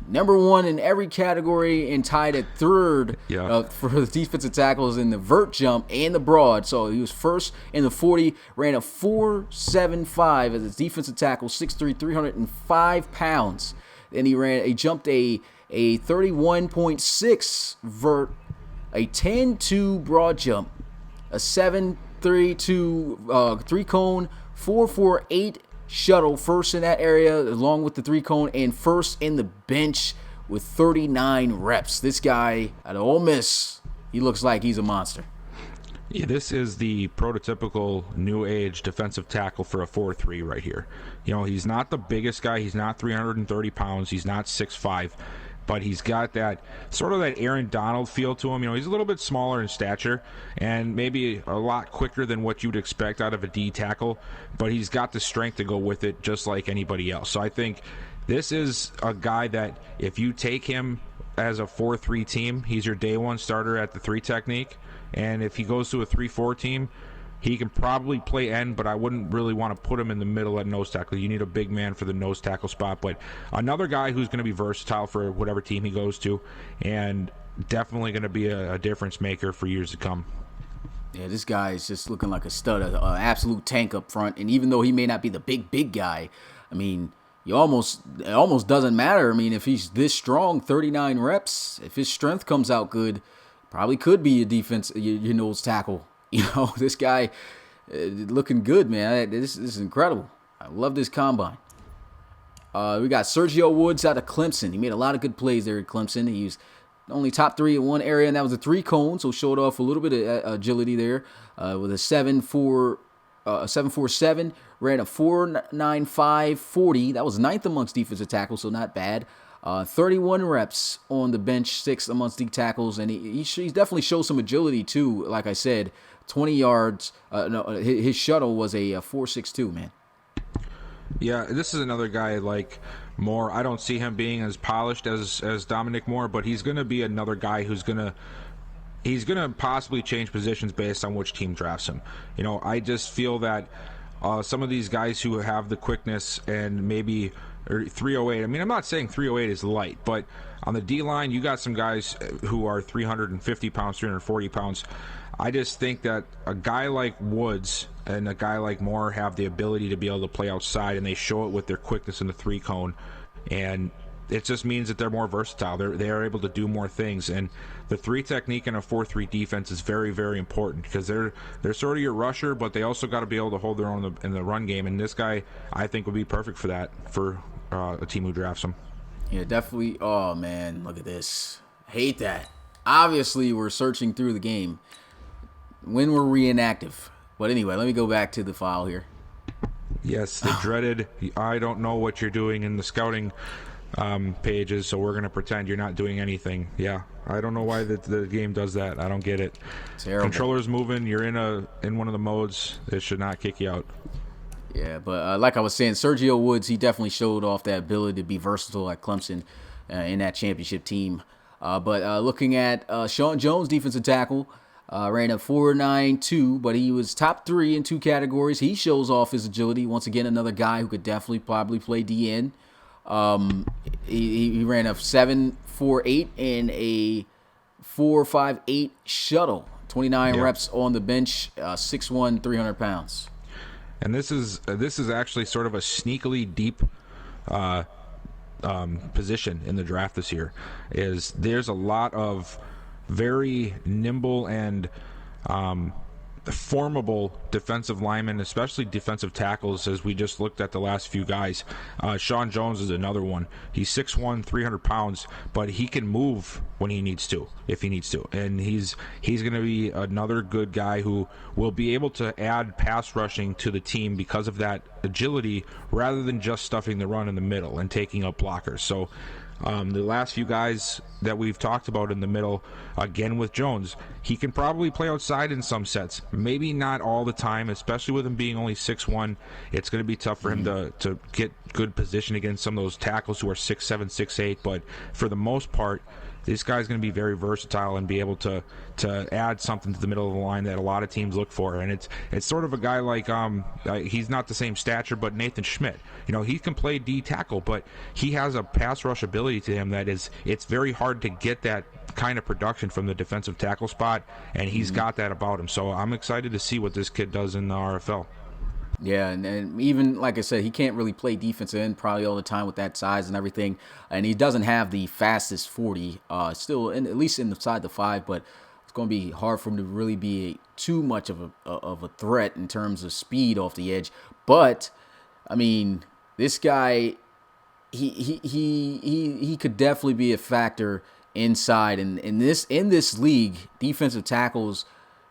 Speaker 1: Number one in every category and tied at third for the defensive tackles in the vert jump and the broad. So he was first in the 40, ran a 4.75 as a defensive tackle, 6'3", 305 pounds. Then he jumped a 31.6 vert, a 10.2 broad jump, a 7.32 three cone, 4.48 shuttle, first in that area along with the three cone, and first in the bench with 39 reps. This guy at Ole Miss, he looks like he's a monster.
Speaker 2: Yeah, this is the prototypical new age defensive tackle for a 4.3 right here. You know, he's not the biggest guy. He's not 330 pounds. He's not 6'5", but he's got that sort of that Aaron Donald feel to him. You know, he's a little bit smaller in stature and maybe a lot quicker than what you'd expect out of a D tackle, but he's got the strength to go with it just like anybody else. So I think this is a guy that if you take him as a 4-3 team, he's your day one starter at the 3 technique. And if he goes to a 3-4 team, he can probably play end, but I wouldn't really want to put him in the middle at nose tackle. You need a big man for the nose tackle spot. But another guy who's going to be versatile for whatever team he goes to, and definitely going to be a difference maker for years to come.
Speaker 1: Yeah, this guy is just looking like a stud, an absolute tank up front. And even though he may not be the big guy, I mean, it almost doesn't matter. I mean, if he's this strong, 39 reps, if his strength comes out good, probably could be a defense, your nose tackle. You know, this guy looking good, man. This is incredible. I love this combine. We got Sergio Woods out of Clemson. He made a lot of good plays there at Clemson. He was only top 3 in one area, and that was a 3 cone, so showed off a little bit of agility there with a 7.47. Ran a 4.95 40. That was 9th amongst defensive tackles, so not bad. 31 reps on the bench, 6th amongst D tackles, and he definitely shows some agility too. Like I said, 20 yards. His shuttle was a 4.62, man.
Speaker 2: Yeah, this is another guy like Moore. I don't see him being as polished as Dominic Moore, but he's going to be another guy who's going to possibly change positions based on which team drafts him. You know, I just feel that some of these guys who have the quickness and maybe or 308. I mean, I'm not saying 308 is light, but on the D line, you got some guys who are 350 pounds, 340 pounds. I just think that a guy like Woods and a guy like Moore have the ability to be able to play outside, and they show it with their quickness in the 3 cone. And it just means that they're more versatile. They are able to do more things. And the 3 technique in a 4-3 defense is very, very important because they're sort of your rusher, but they also got to be able to hold their own in the run game. And this guy, I think, would be perfect for that for a team who drafts him.
Speaker 1: Yeah, definitely. Oh, man, look at this. Hate that. Obviously, we're searching through the game. When were we inactive? But anyway, let me go back to the file here.
Speaker 2: Yes, the dreaded, I don't know what you're doing in the scouting pages, so we're going to pretend you're not doing anything. Yeah, I don't know why the game does that. I don't get it.
Speaker 1: Terrible.
Speaker 2: Controller's moving. You're in one of the modes. It should not kick you out.
Speaker 1: Yeah, but like I was saying, Sergio Woods, he definitely showed off that ability to be versatile at Clemson. in that championship team. But looking at Sean Jones, defensive tackle, ran a 4.92, but he was top 3 in 2 categories. He shows off his agility. Once again, another guy who could definitely probably play DN. He ran a 7.48 and a 4.58 shuttle. 29 reps on the bench, 6'1", 300 pounds.
Speaker 2: And this is actually sort of a sneakily deep position in the draft this year. There's a lot of very nimble and formable defensive linemen, especially defensive tackles, as we just looked at the last few guys. Sean Jones is another one. He's 6'1", 300 pounds, but he can move when he needs to, if he needs to. And he's going to be another good guy who will be able to add pass rushing to the team because of that agility, rather than just stuffing the run in the middle and taking up blockers. So the last few guys that we've talked about in the middle, again with Jones, he can probably play outside in some sets. Maybe not all the time, especially with him being only 6'1". It's going to be tough for him to get good position against some of those tackles who are 6'7", 6'8". But for the most part, this guy's going to be very versatile and be able to add something to the middle of the line that a lot of teams look for. And it's sort of a guy like he's not the same stature, but Nathan Schmidt. You know, he can play D tackle, but he has a pass rush ability to him that it's very hard to get that kind of production from the defensive tackle spot, and he's got that about him. So I'm excited to see what this kid does in the RFL.
Speaker 1: Yeah, and even, like I said, he can't really play defensive end probably all the time with that size and everything. And he doesn't have the fastest 40, still, at least inside the 5, but it's going to be hard for him to really be too much of a threat in terms of speed off the edge. But, I mean, this guy, he could definitely be a factor inside. And in this league, defensive tackles,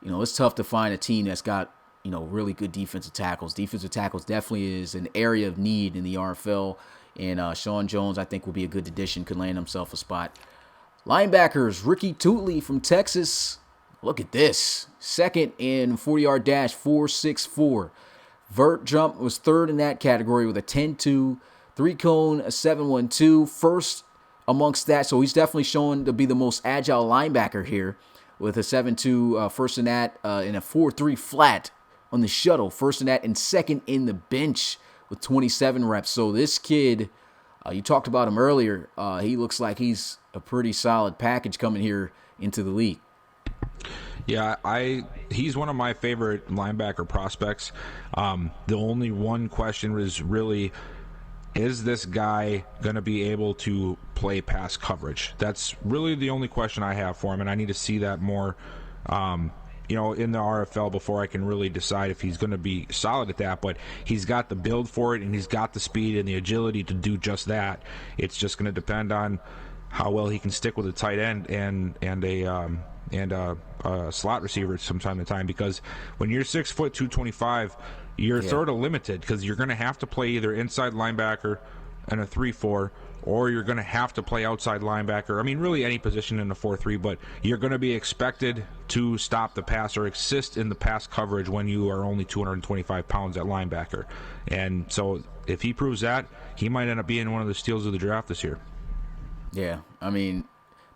Speaker 1: it's tough to find a team that's got really good defensive tackles. Defensive tackles definitely is an area of need in the RFL, and Sean Jones, I think, will be a good addition, could land himself a spot. Linebackers, Ricky Tootley from Texas. Look at this. Second in 40-yard dash, 4.64. Vert jump was third in that category with a 10.2. 3-cone, a 7.12. First amongst that, so he's definitely shown to be the most agile linebacker here with a 7.2 first in that, and a 4.3 flat on the shuttle, first in that, and second in the bench with 27 reps. So this kid, you talked about him earlier, he looks like he's a pretty solid package coming here into the league.
Speaker 2: Yeah, he's one of my favorite linebacker prospects. The only one question was really, is this guy going to be able to play pass coverage? That's really the only question I have for him, and I need to see that more in the RFL before I can really decide if he's going to be solid at that. But he's got the build for it, and he's got the speed and the agility to do just that. It's just going to depend on how well he can stick with a tight end and a slot receiver from time to time, because when you're 6 foot 225, you're sort of limited, because you're going to have to play either inside linebacker and a 3-4, or you're going to have to play outside linebacker. I mean, really any position in the 4-3, but you're going to be expected to stop the pass or assist in the pass coverage when you are only 225 pounds at linebacker. And so if he proves that, he might end up being one of the steals of the draft this year.
Speaker 1: Yeah, I mean,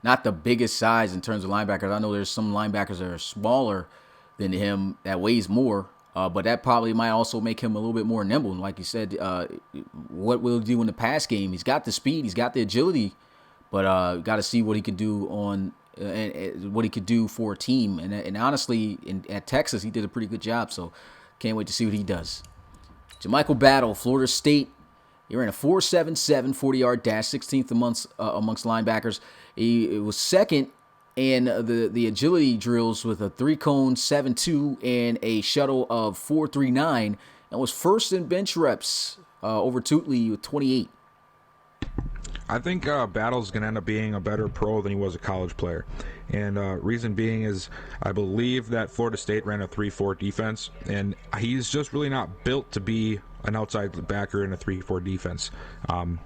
Speaker 1: not the biggest size in terms of linebackers. I know there's some linebackers that are smaller than him that weighs more, but that probably might also make him a little bit more nimble. And like you said, what will he do in the pass game? He's got the speed, he's got the agility, but got to see what he could do what he could do for a team. And honestly, at Texas, he did a pretty good job. So can't wait to see what he does. Jermichael Battle, Florida State. He ran a 4.77 40-yard dash, 16th amongst linebackers. He was second in the agility drills with a 3-cone 7.2 and a shuttle of 4.39, and was first in bench reps over Tootley with 28.
Speaker 2: I think Battle's going to end up being a better pro than he was a college player. And reason being is I believe that Florida State ran a 3-4 defense, and he's just really not built to be an outside backer in a 3-4 defense. I'm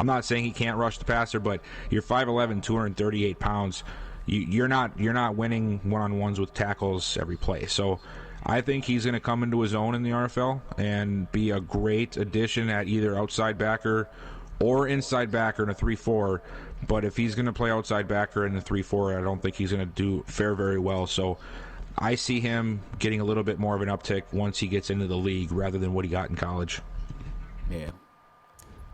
Speaker 2: not saying he can't rush the passer, but you're 5'11", 238 pounds. You're not winning one-on-ones with tackles every play. So I think he's going to come into his own in the RFL and be a great addition at either outside backer or inside backer in a 3-4. But if he's going to play outside backer in the 3-4, I don't think he's going to fare very well. So I see him getting a little bit more of an uptick once he gets into the league rather than what he got in college.
Speaker 1: Yeah.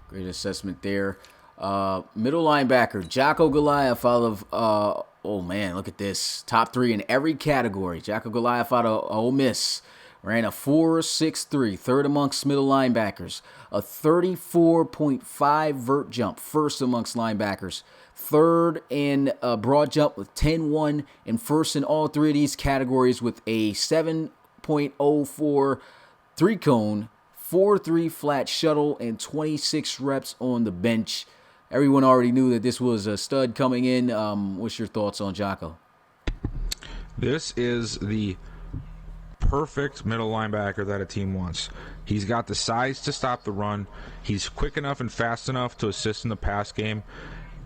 Speaker 1: Great assessment there. Middle linebacker, Jocko Goliath out of, oh man, look at this. Top 3 in every category. Jocko Goliath out of Ole Miss. Ran a 4.63, third amongst middle linebackers. A 34.5 vert jump, first amongst linebackers. Third in broad jump with 10.1, and first in all 3 of these categories with a 7.04 3-cone, 4.3 flat shuttle, and 26 reps on the bench. Everyone already knew that this was a stud coming in. What's your thoughts on Jocko?
Speaker 2: This is the perfect middle linebacker that a team wants. He's got the size to stop the run. He's quick enough and fast enough to assist in the pass game.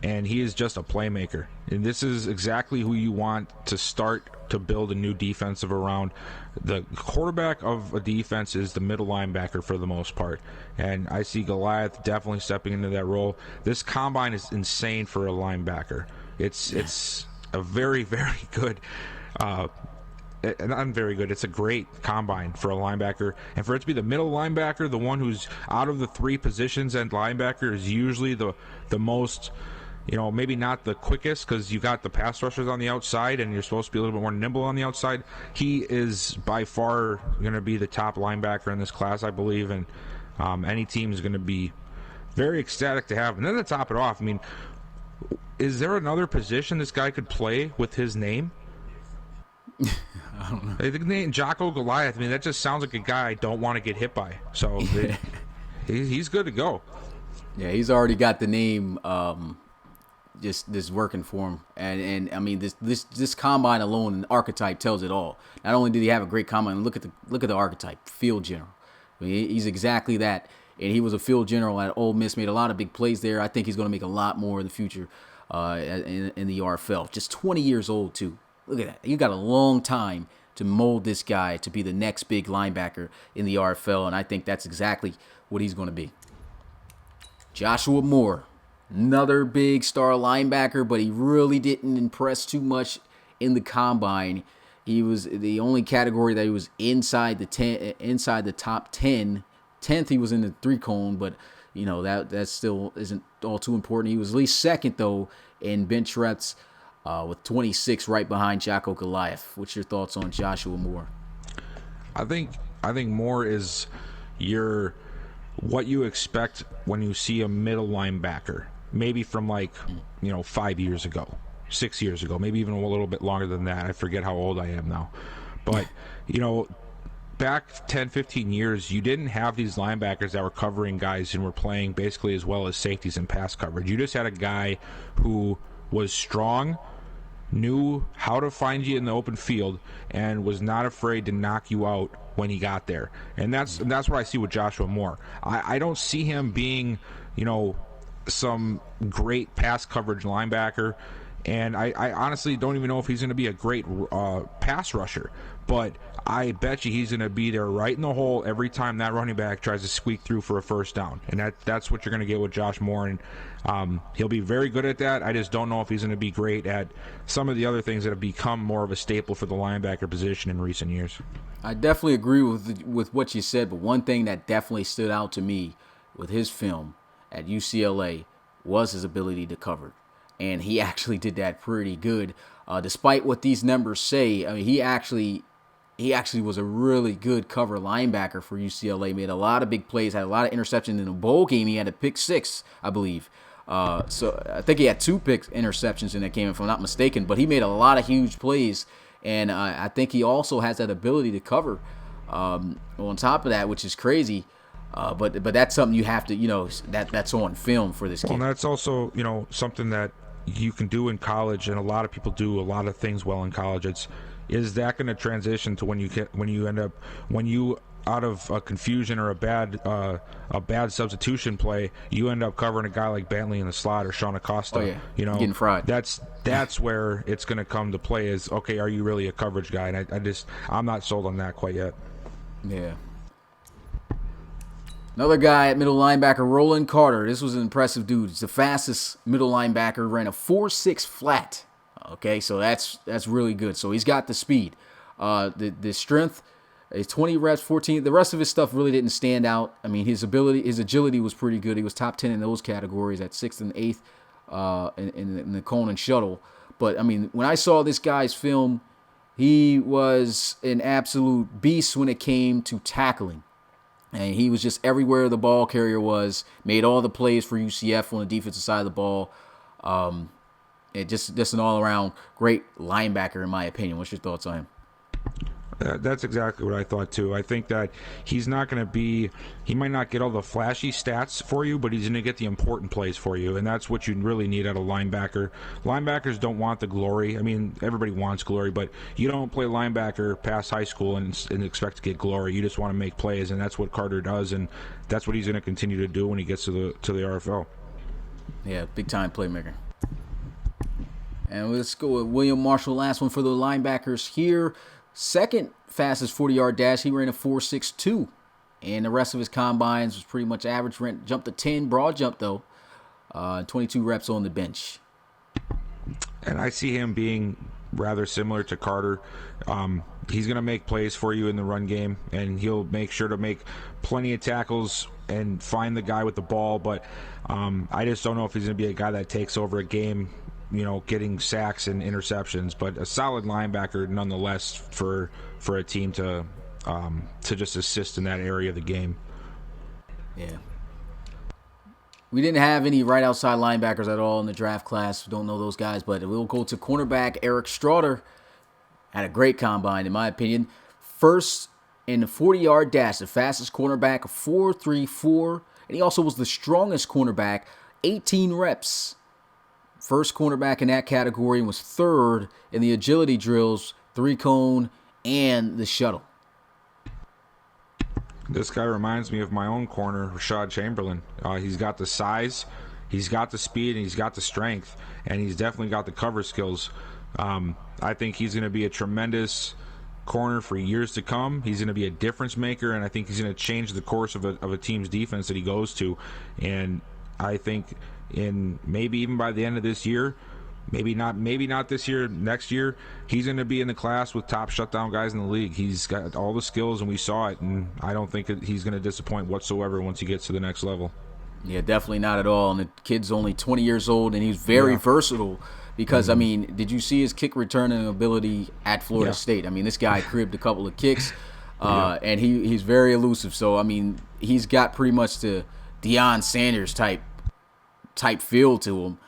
Speaker 2: And he is just a playmaker. And this is exactly who you want to start to build a new defensive around. The quarterback of a defense is the middle linebacker for the most part. And I see Goliath definitely stepping into that role. This combine is insane for a linebacker. It's a very, very good not very good. It's a great combine for a linebacker. And for it to be the middle linebacker, the one who's out of the 3 positions and linebacker is usually the most, maybe not the quickest because you got the pass rushers on the outside and you're supposed to be a little bit more nimble on the outside. He is by far going to be the top linebacker in this class, I believe. And any team is going to be very ecstatic to have. And then to top it off, I mean, is there another position this guy could play with his name?
Speaker 1: I don't know.
Speaker 2: The name Jocko Goliath, I mean, that just sounds like a guy I don't want to get hit by. So he's good to go.
Speaker 1: Yeah, he's already got the name just this working for him. And I mean, this combine alone, an archetype tells it all. Not only did he have a great combine, look at the archetype, field general. I mean, he's exactly that. And he was a field general at Ole Miss, made a lot of big plays there. I think he's going to make a lot more in the future in the RFL. Just 20 years old, too. Look at that. You got a long time to mold this guy to be the next big linebacker in the RFL, and I think that's exactly what he's going to be. Joshua Moore, another big star linebacker, but he really didn't impress too much in the combine. He was the only category that he was inside the top 10. 10th, he was in the 3-cone, but that still isn't all too important. He was at least second though in bench reps. With 26 right behind Jocko Goliath. What's your thoughts on Joshua Moore?
Speaker 2: I think Moore is what you expect when you see a middle linebacker. Maybe from 5 years ago, 6 years ago, maybe even a little bit longer than that. I forget how old I am now. But, back 10, 15 years, you didn't have these linebackers that were covering guys and were playing basically as well as safeties in pass coverage. You just had a guy who was strong, knew how to find you in the open field, and was not afraid to knock you out when he got there. And that's what I see with Joshua Moore. I don't see him being, some great pass coverage linebacker, and I honestly don't even know if he's going to be a great pass rusher. But I bet you he's going to be there right in the hole every time that running back tries to squeak through for a first down. And that's what you're going to get with Josh Moore. And he'll be very good at that. I just don't know if he's going to be great at some of the other things that have become more of a staple for the linebacker position in recent years.
Speaker 1: I definitely agree with what you said, but one thing that definitely stood out to me with his film at UCLA was his ability to cover. And he actually did that pretty good. Despite what these numbers say, I mean, he actually was a really good cover linebacker for UCLA. Made a lot of big plays, had a lot of interceptions. In a bowl game, he had a pick 6, I believe. So I think he had 2 interceptions in that game, if I'm not mistaken. But he made a lot of huge plays, and I think he also has that ability to cover. On top of that, which is crazy. But that's something you have to, that's on film for this kid.
Speaker 2: Well, and that's also, something that you can do in college, and a lot of people do a lot of things well in college. Is that going to transition to when you out of a confusion or a bad substitution play, you end up covering a guy like Bentley in the slot or Sean Acosta?
Speaker 1: Oh, yeah. Getting fried.
Speaker 2: That's where it's going to come to play. Is okay, are you really a coverage guy? And I'm not sold on that quite yet.
Speaker 1: Yeah. Another guy at middle linebacker, Roland Carter. This was an impressive dude. He's the fastest middle linebacker, ran a 4.6 flat. Okay, so that's really good. So he's got the speed. The strength is 20 reps, 14. The rest of his stuff really didn't stand out. I mean, his agility was pretty good. He was top 10 in those categories at 6th and 8th in the cone and shuttle. But, I mean, when I saw this guy's film, he was an absolute beast when it came to tackling. And he was just everywhere the ball carrier was, made all the plays for UCF on the defensive side of the ball. Just an all-around great linebacker, in my opinion. What's your thoughts on him?
Speaker 2: That's exactly what I thought, too. I think that he's not going to be – he might not get all the flashy stats for you, but he's going to get the important plays for you, and that's what you really need out of linebacker. Linebackers don't want the glory. I mean, everybody wants glory, but you don't play linebacker past high school and expect to get glory. You just want to make plays, and that's what Carter does, and that's what he's going to continue to do when he gets to the RFL.
Speaker 1: Yeah, big-time playmaker. And let's go with William Marshall, last one for the linebackers here. Second fastest 40-yard dash, he ran a 4.62. And the rest of his combines was pretty much average. Jumped to 10, broad jump though. 22 reps on the bench.
Speaker 2: And I see him being rather similar to Carter. He's going to make plays for you in the run game, and he'll make sure to make plenty of tackles and find the guy with the ball. But I just don't know if he's going to be a guy that takes over a game, getting sacks and interceptions, but a solid linebacker nonetheless for a team to just assist in that area of the game.
Speaker 1: Yeah. We didn't have any right outside linebackers at all in the draft class. We don't know those guys, but we'll go to cornerback Eric Straughter. Had a great combine, in my opinion. First in the 40-yard dash, the fastest cornerback, 4.34, and he also was the strongest cornerback, 18 reps. First cornerback in that category, and was third in the agility drills, 3-cone, and the shuttle.
Speaker 2: This guy reminds me of my own corner, Rashad Chamberlain. He's got the size, he's got the speed, and he's got the strength, and he's definitely got the cover skills. I think he's going to be a tremendous corner for years to come. He's going to be a difference maker, and I think he's going to change the course of a team's defense that he goes to. And I think maybe even by the end of this year, maybe not this year, next year, he's going to be in the class with top shutdown guys in the league. He's got all the skills, and we saw it, and I don't think he's going to disappoint whatsoever once he gets to the next level.
Speaker 1: Yeah, definitely not at all. And the kid's only 20 years old, and he's very versatile because, I mean, did you see his kick returning ability at Florida State? I mean, this guy cribbed a couple of kicks, and he's very elusive. So, I mean, he's got pretty much the Deion Sanders type feel to him,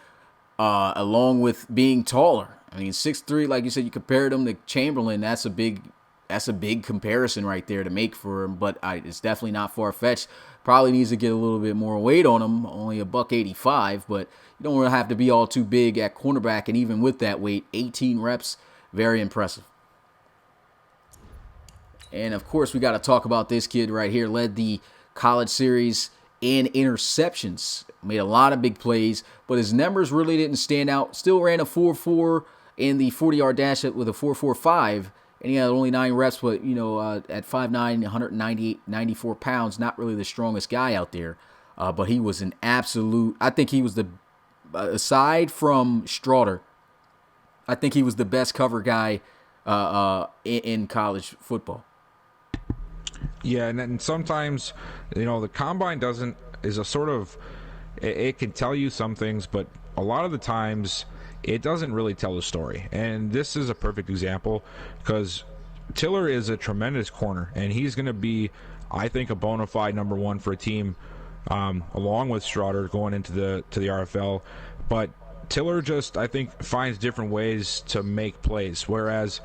Speaker 1: along with being taller. I mean, 6'3", like you said, you compared him to Chamberlain. That's a big comparison right there to make for him. But it's definitely not far fetched. Probably needs to get a little bit more weight on him. Only $185, but you don't really have to be all too big at cornerback. And even with that weight, 18 reps, very impressive. And of course, we got to talk about this kid right here. Led the college series in interceptions. Made a lot of big plays, but his numbers really didn't stand out. Still ran a 4.4 in the 40-yard dash with a 4.45, and he had only 9 reps, but, at 5'9", 198, 94 pounds, not really the strongest guy out there. But he was an absolute, I think he was aside from Straughter, I think he was the best cover guy in college football.
Speaker 2: Yeah, and then sometimes, the combine is a sort of, it can tell you some things, but a lot of the times it doesn't really tell the story. And this is a perfect example because Tiller is a tremendous corner, and he's going to be, I think, a bona fide number one for a team, along with Straughter going into the RFL. But Tiller just, I think, finds different ways to make plays, whereas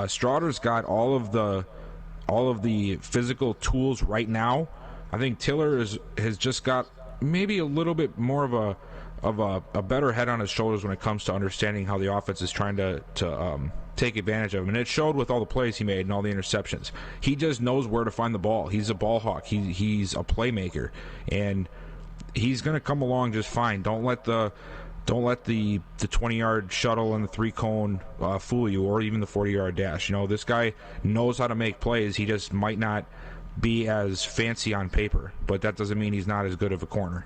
Speaker 2: Straughter's got all of the physical tools right now. I think Tiller has just got maybe a little bit more of a better head on his shoulders when it comes to understanding how the offense is trying to take advantage of him. And it showed with all the plays he made and all the interceptions. He just knows where to find the ball. He's a ball hawk. He's a playmaker, and he's going to come along just fine. Don't let the 20-yard shuttle and the 3-cone fool you, or even the 40-yard dash. This guy knows how to make plays. He just might not be as fancy on paper, but that doesn't mean he's not as good of a corner.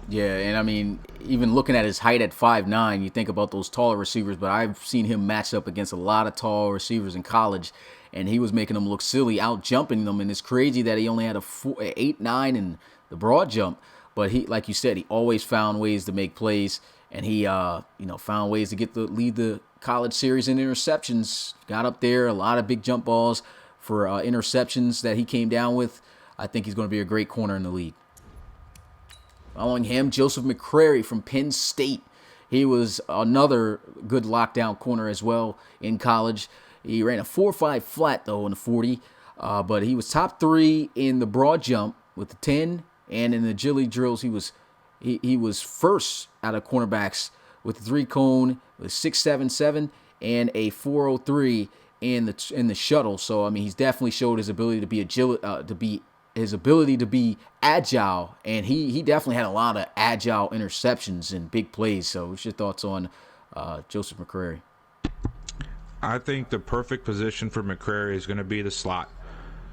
Speaker 1: Yeah, and I mean, even looking at his height at 5'9", you think about those taller receivers, but I've seen him match up against a lot of tall receivers in college, and he was making them look silly, out-jumping them, and it's crazy that he only had a 8'9" in the broad jump, but he, like you said, he always found ways to make plays, and he found ways to lead the college series in interceptions, got up there, a lot of big jump balls for interceptions that he came down with. I think he's going to be a great corner in the league. Following him, Joseph McCrary from Penn State. He was another good lockdown corner as well in college. He ran a 4.5 flat, though, in the 40, but he was top 3 in the broad jump with the 10, and in the agility drills, he was first out of cornerbacks with the 3-cone, with 6.77, and a 4.03 in the shuttle. So, I mean, he's definitely showed his ability to be agile, and he definitely had a lot of agile interceptions and big plays. So what's your thoughts on Joseph McCrary?
Speaker 2: I think the perfect position for McCrary is going to be the slot,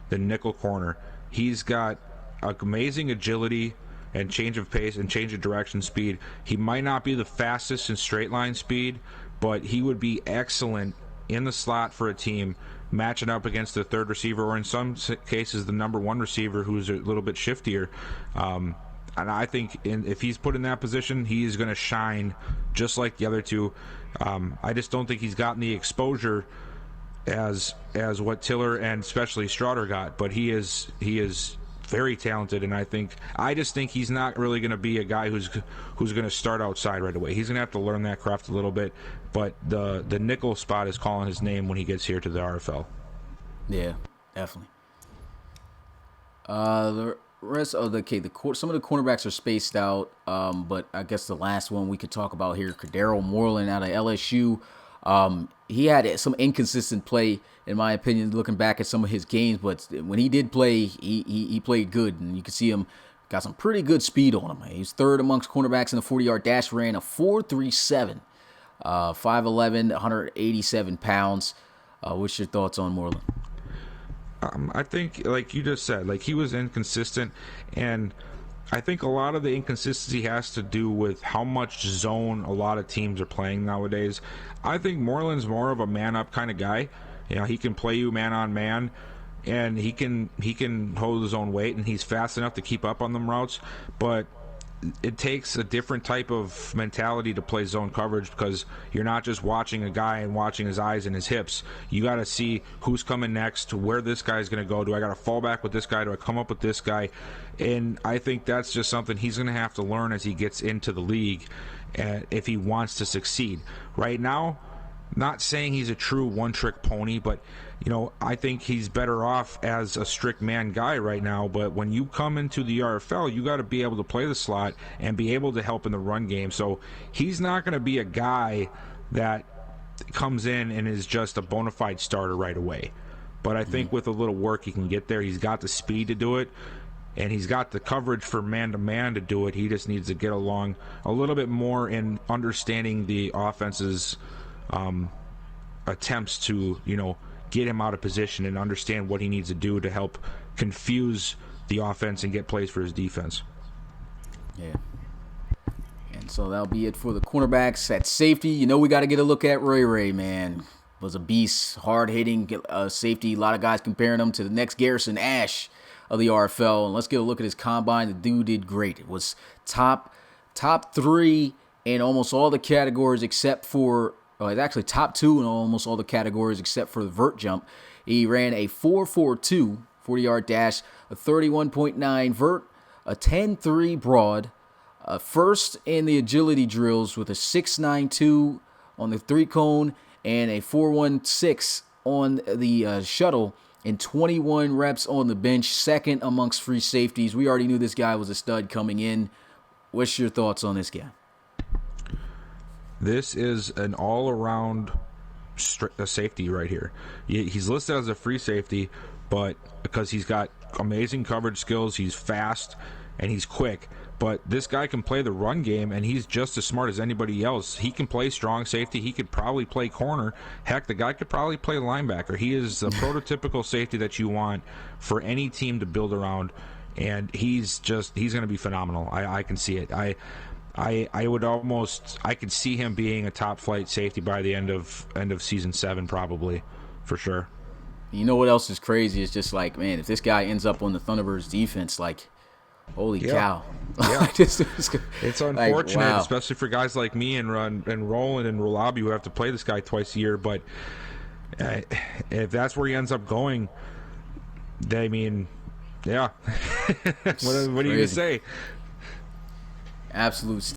Speaker 2: the nickel corner. He's got amazing agility and change of pace and change of direction speed. He might not be the fastest in straight line speed, but he would be excellent in the slot for a team matching up against the third receiver, or in some cases the number one receiver, who's a little bit shiftier. And I think if he's put in that position, he is going to shine just like the other two. I just don't think he's gotten the exposure as what Tiller and especially Stroughter got, but he is very talented, and I just think he's not really going to be a guy who's going to start outside right away. He's going to have to learn that craft a little bit, but the nickel spot is calling his name when he gets here to the RFL.
Speaker 1: Yeah, definitely. The rest of some of the cornerbacks are spaced out, but I guess the last one we could talk about here, Kadaro Moreland out of LSU. He had some inconsistent play, in my opinion, looking back at some of his games, but when he did play, he played good, and you can see him got some pretty good speed on him. He's third amongst cornerbacks in the 40-yard dash, ran a 4.37, 5'11", 187 pounds. What's your thoughts on Moreland?
Speaker 2: I think, like you just said, he was inconsistent, and I think a lot of the inconsistency has to do with how much zone a lot of teams are playing nowadays. I think Moreland's more of a man-up kind of guy. He can play you man-on-man, and he can hold his own weight, and he's fast enough to keep up on them routes, but it takes a different type of mentality to play zone coverage, because you're not just watching a guy and watching his eyes and his hips. You got to see who's coming next, where this guy's going to go. Do I got to fall back with this guy? Do I come up with this guy? And I think that's just something he's going to have to learn as he gets into the league, if he wants to succeed. Right now, not saying he's a true one-trick pony, but I think he's better off as a strict man guy right now. But when you come into the RFL, you got to be able to play the slot and be able to help in the run game. So he's not going to be a guy that comes in and is just a bona fide starter right away. But I think with a little work he can get there. He's got the speed to do it, and he's got the coverage for man-to-man to do it. He just needs to get along a little bit more in understanding the offense's attempts to, get him out of position and understand what he needs to do to help confuse the offense and get plays for his defense.
Speaker 1: Yeah. And so that'll be it for the cornerbacks. At safety, we got to get a look at Ray, man. Was a beast, hard-hitting safety. A lot of guys comparing him to the next Garrison Ash of the RFL. And let's get a look at his combine. The dude did great. It was top 3 in almost all the categories except for he's actually top 2 in almost all the categories except for the vert jump. He ran a 4.42 40-yard dash, a 31.9 vert, a 10.3 broad, first in the agility drills with a 6.92 on the 3-cone and a 4.16 on the shuttle, and 21 reps on the bench, second amongst free safeties. We already knew this guy was a stud coming in. What's your thoughts on this guy?
Speaker 2: This is an all-around safety right here. He's listed as a free safety, but because he's got amazing coverage skills, he's fast, and he's quick. But this guy can play the run game, and he's just as smart as anybody else. He can play strong safety. He could probably play corner. Heck, the guy could probably play linebacker. He is the prototypical safety that you want for any team to build around, and he's going to be phenomenal. I can see it. I could see him being a top flight safety by the end of season 7, probably, for sure.
Speaker 1: You know what else is crazy? It's just like, man, if this guy ends up on the Thunderbirds defense, like, holy cow.
Speaker 2: Yeah.
Speaker 1: It's
Speaker 2: unfortunate,
Speaker 1: wow.
Speaker 2: especially for guys like me and Roland and Rolabi who have to play this guy twice a year. But if that's where he ends up going, I mean, yeah. What are you going to say?
Speaker 1: Absolute